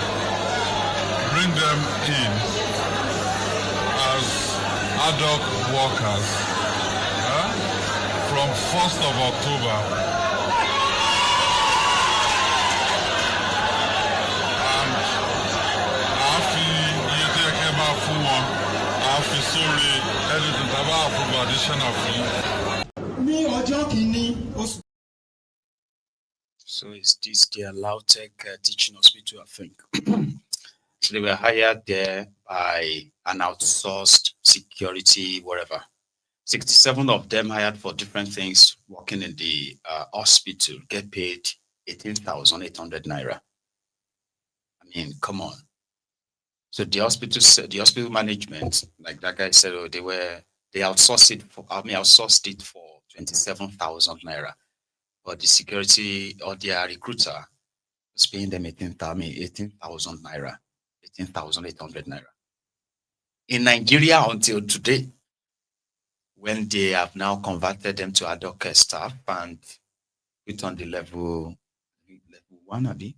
bring them in as ad hoc workers from 1st of October. And àfi iye tí ẹ kẹ́ bá fún wọn, àfi sórí editing tàbí approve additional fee. Ní ọjọ́ kìíní oṣù. So is this the Lautech teaching hospital, I think? So they were hired there by an outsourced security, whatever. 67 of them hired for different things, working in the hospital, get paid 18,800 naira. I mean, come on. So the hospital management, like that guy said, oh, they outsourced it for 27,000 naira. But the security or their recruiter was paying them 18,000 naira, 18,800 naira. In Nigeria until today, when they have now converted them to ad hoc staff and put on the level 1,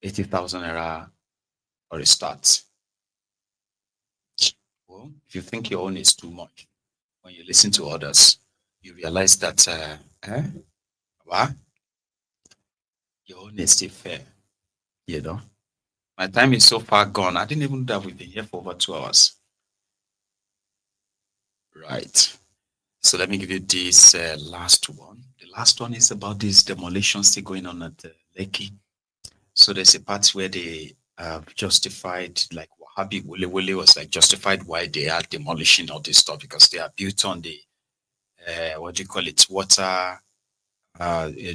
80,000 naira for a start. Well, if you think your own is too much, when you listen to others, you realize that what? Your own is still fair, you know. My time is so far gone. I didn't even know that we've been here for over 2 hours. Right. So let me give you this last one. The last one is about this demolition still going on at Lekki. So there's a part where they justified, like Wahabi Wule was like justified why they are demolishing all this stuff, because they are built on the what do you call it, water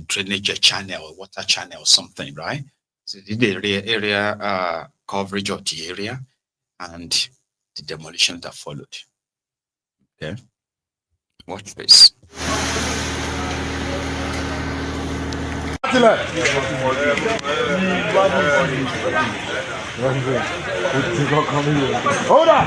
drainage channel, water channel or something, right? So they did the area coverage of the area and the demolition that followed. Okay, watch this. Hold on,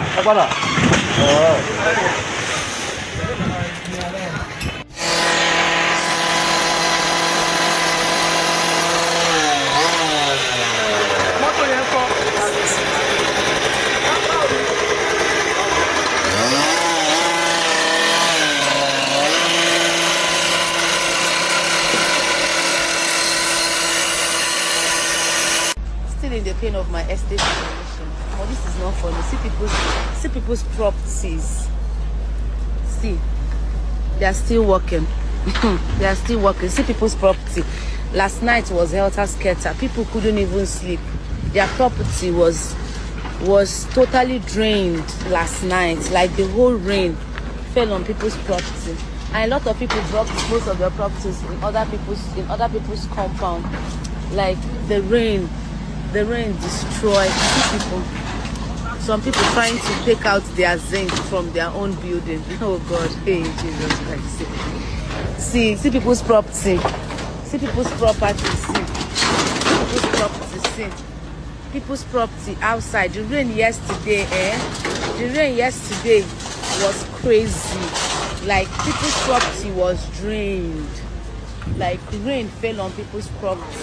Still in the pain of my estate demolition. Oh, this is not funny. See people's properties. See, they are still working. They are still working. See people's property. Last night was helter-skelter. People couldn't even sleep. Their property was totally drained last night. Like the whole rain fell on people's property, and a lot of people dropped most of their properties in other people's compound. Like the rain destroyed people. Some people trying to take out their zinc from their own building. Oh God, hey Jesus Christ! See people's property. See people's property. See people's property. See people's property outside. The rain yesterday, was crazy. Like people's property was drained. Like rain fell on people's property,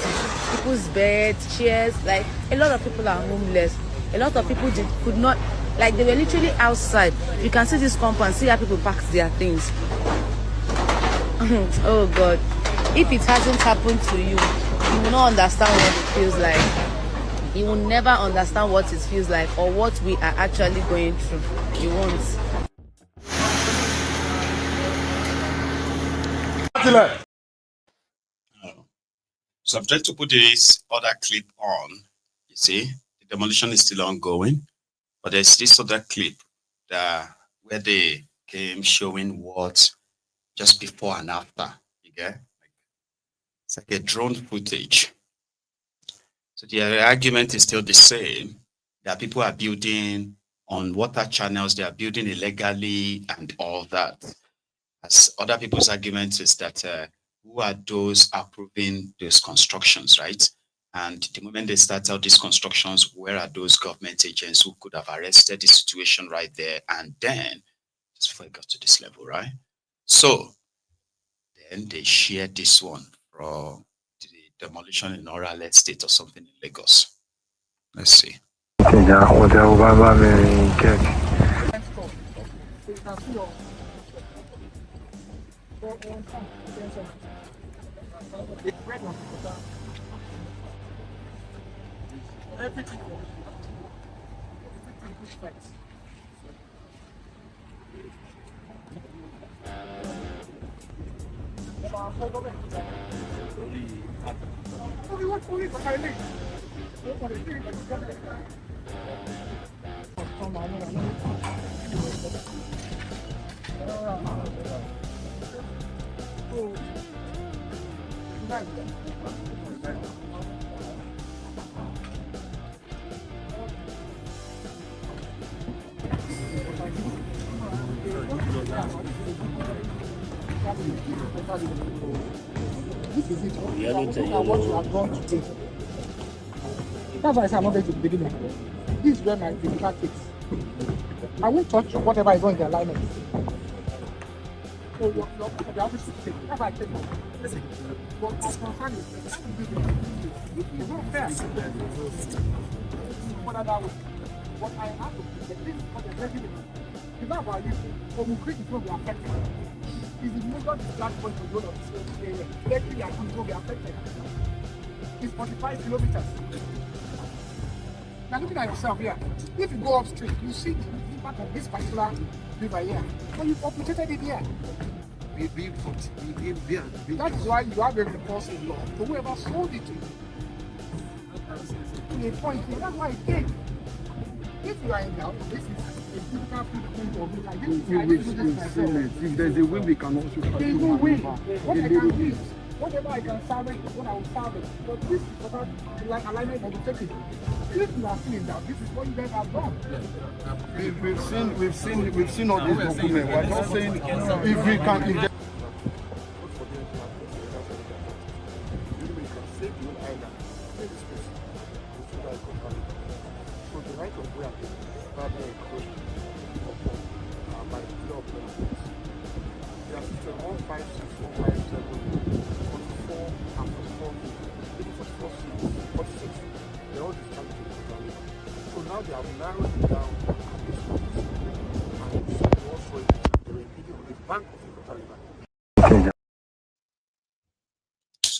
people's beds, chairs. Like a lot of people are homeless. A lot of people could not, like they were literally outside. You can see this compound, see how people packed their things. Oh God, if it hasn't happened to you, you will not understand what it feels like. You will never understand what it feels like or what we are actually going through. You won't. So I'm trying to put this other clip on. You see, the demolition is still ongoing, but there's this other clip where they came showing what just before and after. You get? It's like a drone footage. So the argument is still the same. That people are building on water channels, they are building illegally and all that. As other people's argument is that who are those approving those constructions, right? And the moment they start out these constructions, where are those government agents who could have arrested the situation right there and then, just before it got to this level, right? So then they shared this one from the demolition in Oral Estate or something in Lagos. Let's see. This is it. What you have done today. That's why I say I'm not going to the beginning. This is where my democrat is. I won't touch whatever is on the alignment. So your office is safe. That's why I tell you. Listen, but as concern is, it's not fair. What I have to do, the thing is what they're taking it. It's not about you. But we create it will be affected. It's the major discharge point for the of this area. Electric and will be affected. It's 45 kilometers. Now looking at yourself here, if you go upstream, you see the impact of this particular river here. But you've operated it here. That is why you have a recourse in law to whoever sold it to you. The point is, that's why it came. If you are in doubt, this is a typical footprint of it. I didn't do this myself. If there's a win, we can also try to win. What I can do is, whatever I can salvage is what I will salvage. But this is what like alignment that will take it. If you are feeling that, this is what you guys have done. We've seen all these documents. We're just saying if we can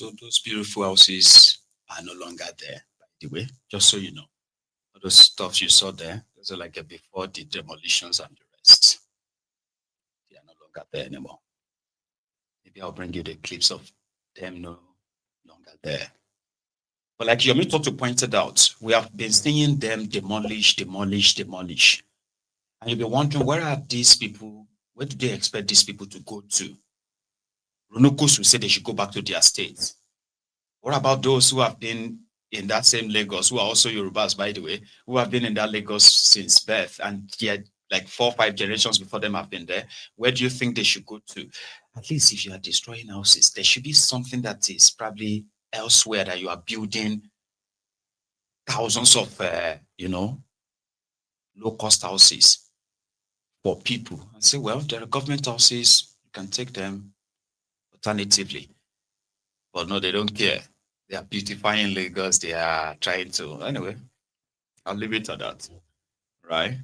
So those beautiful houses are no longer there, by the way, just so you know. All those stuff you saw there, those are like before the demolitions and the rest. They are no longer there anymore. Maybe I'll bring you the clips of them no longer there. But like Yomi Toto pointed out, we have been seeing them demolish. And you'll be wondering, where are these people? Where do they expect these people to go to? Runukus will say they should go back to their states. What about those who have been in that same Lagos, who are also Yorubas, by the way, who have been in that Lagos since birth, and yet like 4 or 5 generations before them have been there? Where do you think they should go to? At least if you are destroying houses, there should be something that is probably elsewhere that you are building thousands of, low-cost houses for people. And say, well, there are government houses, you can take them alternatively. But no, they don't care. They are beautifying Lagos. They are trying to. Anyway, I'll leave it at that. Right?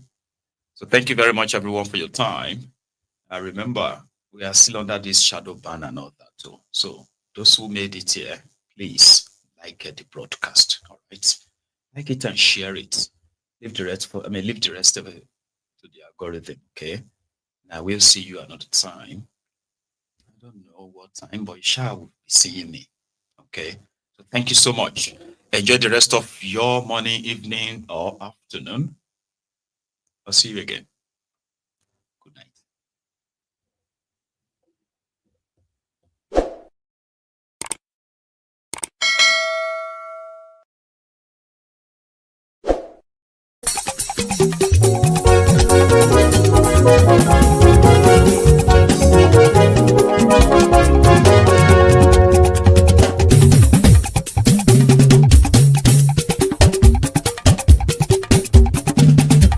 So thank you very much, everyone, for your time. Remember, we are still under this shadow ban and all that too. So those who made it here, please like the broadcast. All right, like it and share it. Leave the rest of it to the algorithm. Okay. Now we'll see you another time. I don't know what time, but you shall be seeing me. Okay. So thank you so much. Enjoy the rest of your morning, evening, or afternoon. I'll see you again. Good night.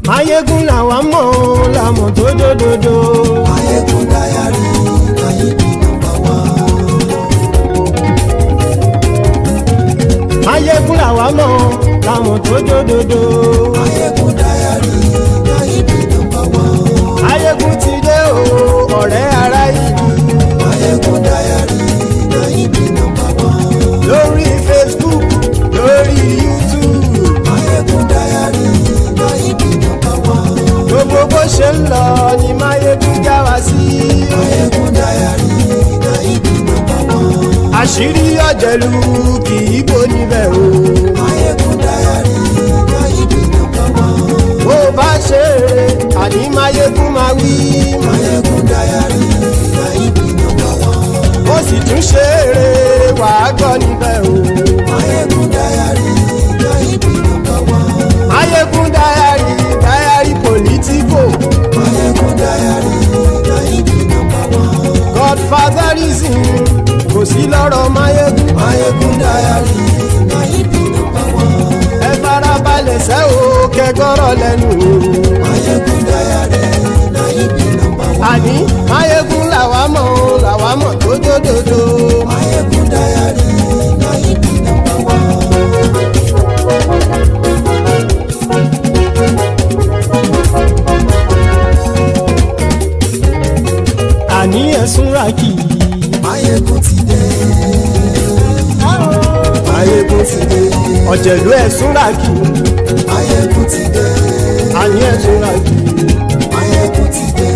Mayegun làwa mọ̀ sójódodo. Máyégún dáyàrí náírà nọ́mbà wán. Máyégún ti dé o ọ̀rẹ́ ará ìlú. Máyégún dáyàrí náírà nọ́mbà wán. Lórí Facebook lórí YouTube. Máyégún dáyàrí náírà nọ́mbà wán. Gbogbo bó ṣe ń lọ ni Máyégún já wa sí. Máyégún dáyàrí náírà nọ́mbà wán. Àṣírí ọ̀jẹ̀lú kì í bò níbẹ̀ o. Máyégún dáyàrí náírà nọ́mbà wán. Bó bá ṣe eré àní Máyégún máa wí. Máyégún dáyàrí náírà nọ́mbà wán. Ó sì tún ṣe eré wàá gbọ́ níbẹ̀ o. Máyégún dáyàrí náírà nọ́mbà wán. Máyégún dáyàrí pòlítíkò. Máyégún dáyàrí náírà nọ́mbà wán. Godfatherism kò sí lọ́rọ̀ Máyégún. Máyégún dáyàrí náírà nọ́mbà wán. Ẹ farabalẹ̀ sẹ́ o kẹgọ́rọ̀ lẹ́nu o. Máyégún dáyàrí náírà nọ́mbà wán. Àní Máyégún làwa mọ̀ tó dódòdó. Máyégún dáyàrí náírà nọ́mbà wán. Àní ẹ̀sùn ràkì. Máyégún ti dé. Máyégún ti dé. Ọ̀jẹ̀lú ẹ̀sùn ràkì. Máyégún ti dé. Àní ẹ̀sùn ràkì. Máyégún ti dé.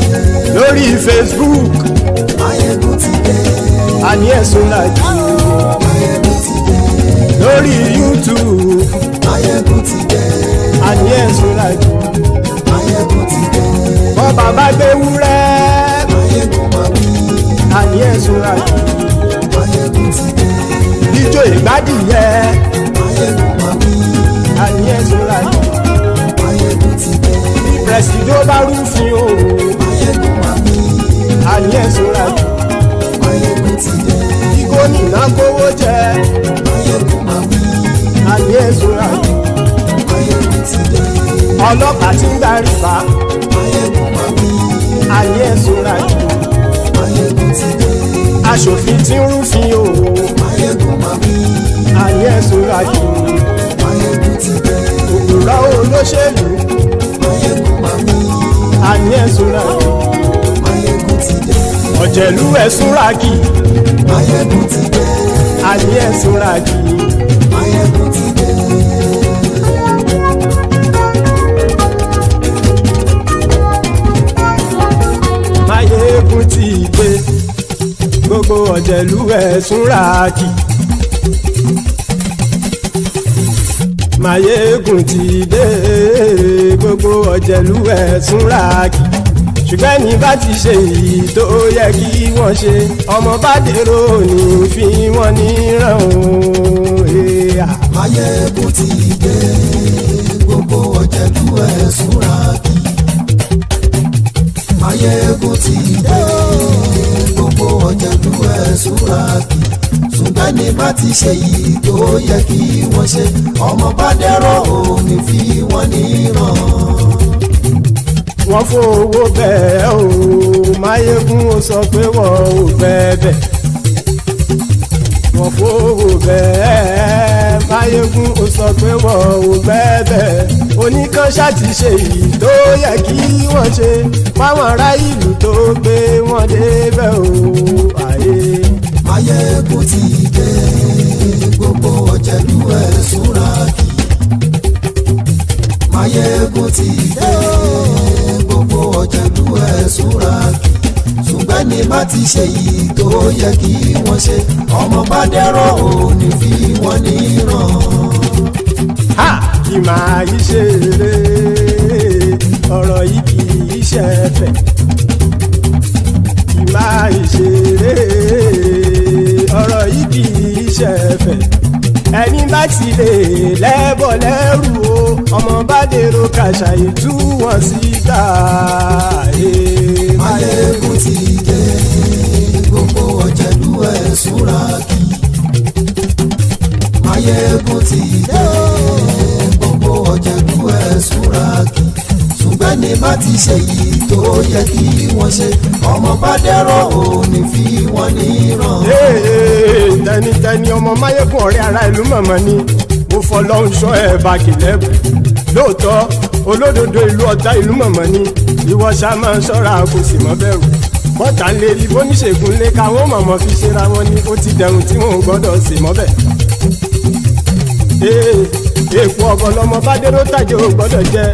Lórí Facebook. Máyégún ti dé. Àní ẹ̀sùn ràkì. Máyégún ti dé. Lórí YouTube. Máyégún ti dé. Àní ẹ̀sùn ràkì. Máyégún ti dé. Bọ́ bàbá gbé wúrẹ́. Máyégún máa wí. Àní ẹ̀sùn ràkì. Máyégún ti dé. Ijó ìgbádìyẹ. Máyégún máa wí. Àní ẹ̀sùn ràkì. Máyégún ti dé. Pẹ̀sìdó bá rúfin o. Máyégún máa wí. Àní ẹ̀sùn ràkì. Máyégún ti dé. Kí gómìnà kówó jẹ. Máyégún máa wí. Àní ẹ̀sùn ràkì. Máyégún ti dé. Ọlọ́pàá tí ń darí bá. Máyégún máa wí. Àní ẹ̀sùn ràkì. Máyégún ti dé. Aṣòfin tí ń rúfin o. Máyégún máa wí. Àní ẹ̀sùn ràkì. Máyégún ti dé. Òpùrọ́ olóṣèlú. Máyégún máa wí. Àní ẹ̀sùn ràkì. Máyégún ti dé. Ọ̀jẹ̀lú ẹ̀sùn ràkì. Máyégún ti dé. Àní ẹ̀sùn ràkì. Máyégún ti dé. Máyégún ti dé. Gbogbo ọ̀jẹ̀lú ẹ̀sùn ràkì. Máyégún ti dé. Gbogbo ọ̀jẹ̀lú ẹ̀sùn ràkì. Ṣùgbọ́n ní bá ti ṣe èyí tó yẹ kí wọ́n ṣe, ọmọ bá dèrò ní fi wọ́n níran o. Máyégún ti dé. Gbogbo ọ̀jẹ̀lú ẹ̀sùn ràkì. Máyégún ti dé. Gbogbo ọ̀jẹ̀lú ẹ̀sùn ràkì. Ṣùgbọ́n ní bá ti ṣe èyí tó yẹ kí wọ́n ṣe, ọmọ bá dèrò ní fi wọ́n níran. Wọ́n fowó bẹ́ẹ̀ o. Máyégún ó sọ pé wọ́n ò fẹ́ bẹ̀. Wọ́n fowó bẹ́ẹ̀. Máyégún ó sọ pé wọ́n ò fẹ́ bẹ̀. Oníkan ṣáàtì ṣe èyí tó yẹ kí wọ́n ṣe fáwọn ará ìlú tó gbé wọn débẹ̀ o. Máyégún ti dé. Gbogbo ọ̀jẹ̀lú ẹ̀sùn ràkì. Máyégún ti dé. Gbogbo ọ̀jẹ̀lú ẹ̀sùn ràkì. Ṣùgbọ́n ní bá ti ṣe yìí tó yẹ kí wọ́n ṣe, ọmọ bá dẹ́rọ̀ ò ní fi wọ́n níran. Kì máa yí ṣe eré, ọ̀rọ̀ yìí kì í ṣe ẹ̀fẹ̀. Kì máa yí ṣe eré, ọ̀rọ̀ yìí kì í ṣe ẹ̀fẹ̀. Ẹni bá ti lè lẹ́bọ̀ lẹ́rù o, ọmọ bá dèrò kàṣàyè tú wọn síta. Máyégún ti dé. Gbogbo ọ̀jẹ̀lú ẹ̀sùn ràkì. Máyégún ti dé. Gbogbo ọ̀jẹ̀lú ẹ̀sùn ràkì. Ṣùgbọ́n ní bá ti ṣe yìí tó yẹ kí wọ́n ṣe, ọmọ bá dẹ́rọ̀ ò ní fi wọ́n níran. Tẹnitẹni ọmọ Máyégún ọ̀rẹ́ ara ìlú mọ̀mọ́ ni. mo fọlọ́run ṣọ́ ẹ̀ bá kìlẹ́bù lóòótọ́ olódodo ìlú ọ̀tá ìlú mọ̀mọ́ ni ìwọ ṣá máa ń ṣọ́ra kò sì mọ́ bẹ̀rù bọ́tà ń lè rí bóníṣègùn lé káwọn mọ̀mọ́ fi ṣera wọn ni ó ti dẹrùn tí wọn ò gbọ́dọ̀ sè mọ́bẹ̀. èèpo ọ̀gọ̀ lọmọ bá dérò tàjẹ́ ò gbọ́dọ̀ jẹ́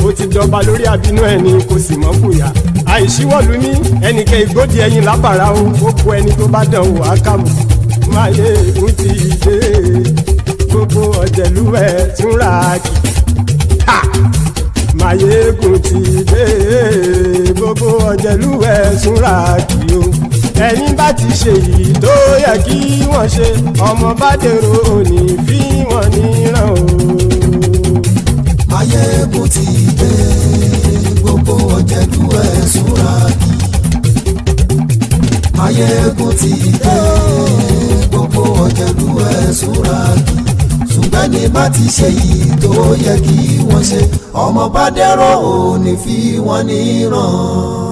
ó ti dọba lórí àbínú ẹni kò sì mọ́ fòyà àìsíwọ́lu ní ẹnìkẹ́ ìgbódì ẹyin lábàrá o ó kó ẹni tó bá dán wò á kàmù máyé ń ti dé gbogbo ọ̀jẹ̀lúwẹ̀ túnra kì Máyégún ti dé gbogbo ọ̀jẹ̀lúwẹ̀ túnra kì o ẹ̀yin bá ti ṣe yìí tó yẹ kí wọ́n ṣe ọmọ bá dèrò òní fi wọ́n níran o. Máyégún ti dé gbogbo ọ̀jẹ̀lúwẹ̀ túnra kì. Máyégún ti dé gbogbo ọ̀jẹ̀lúwẹ̀ túnra kì. Ṣùgbọ́n ní bá ti ṣe yìí tó yẹ kí wọ́n ṣe ọmọ bá dẹ̀rọ̀ òní fi wọ́n níran.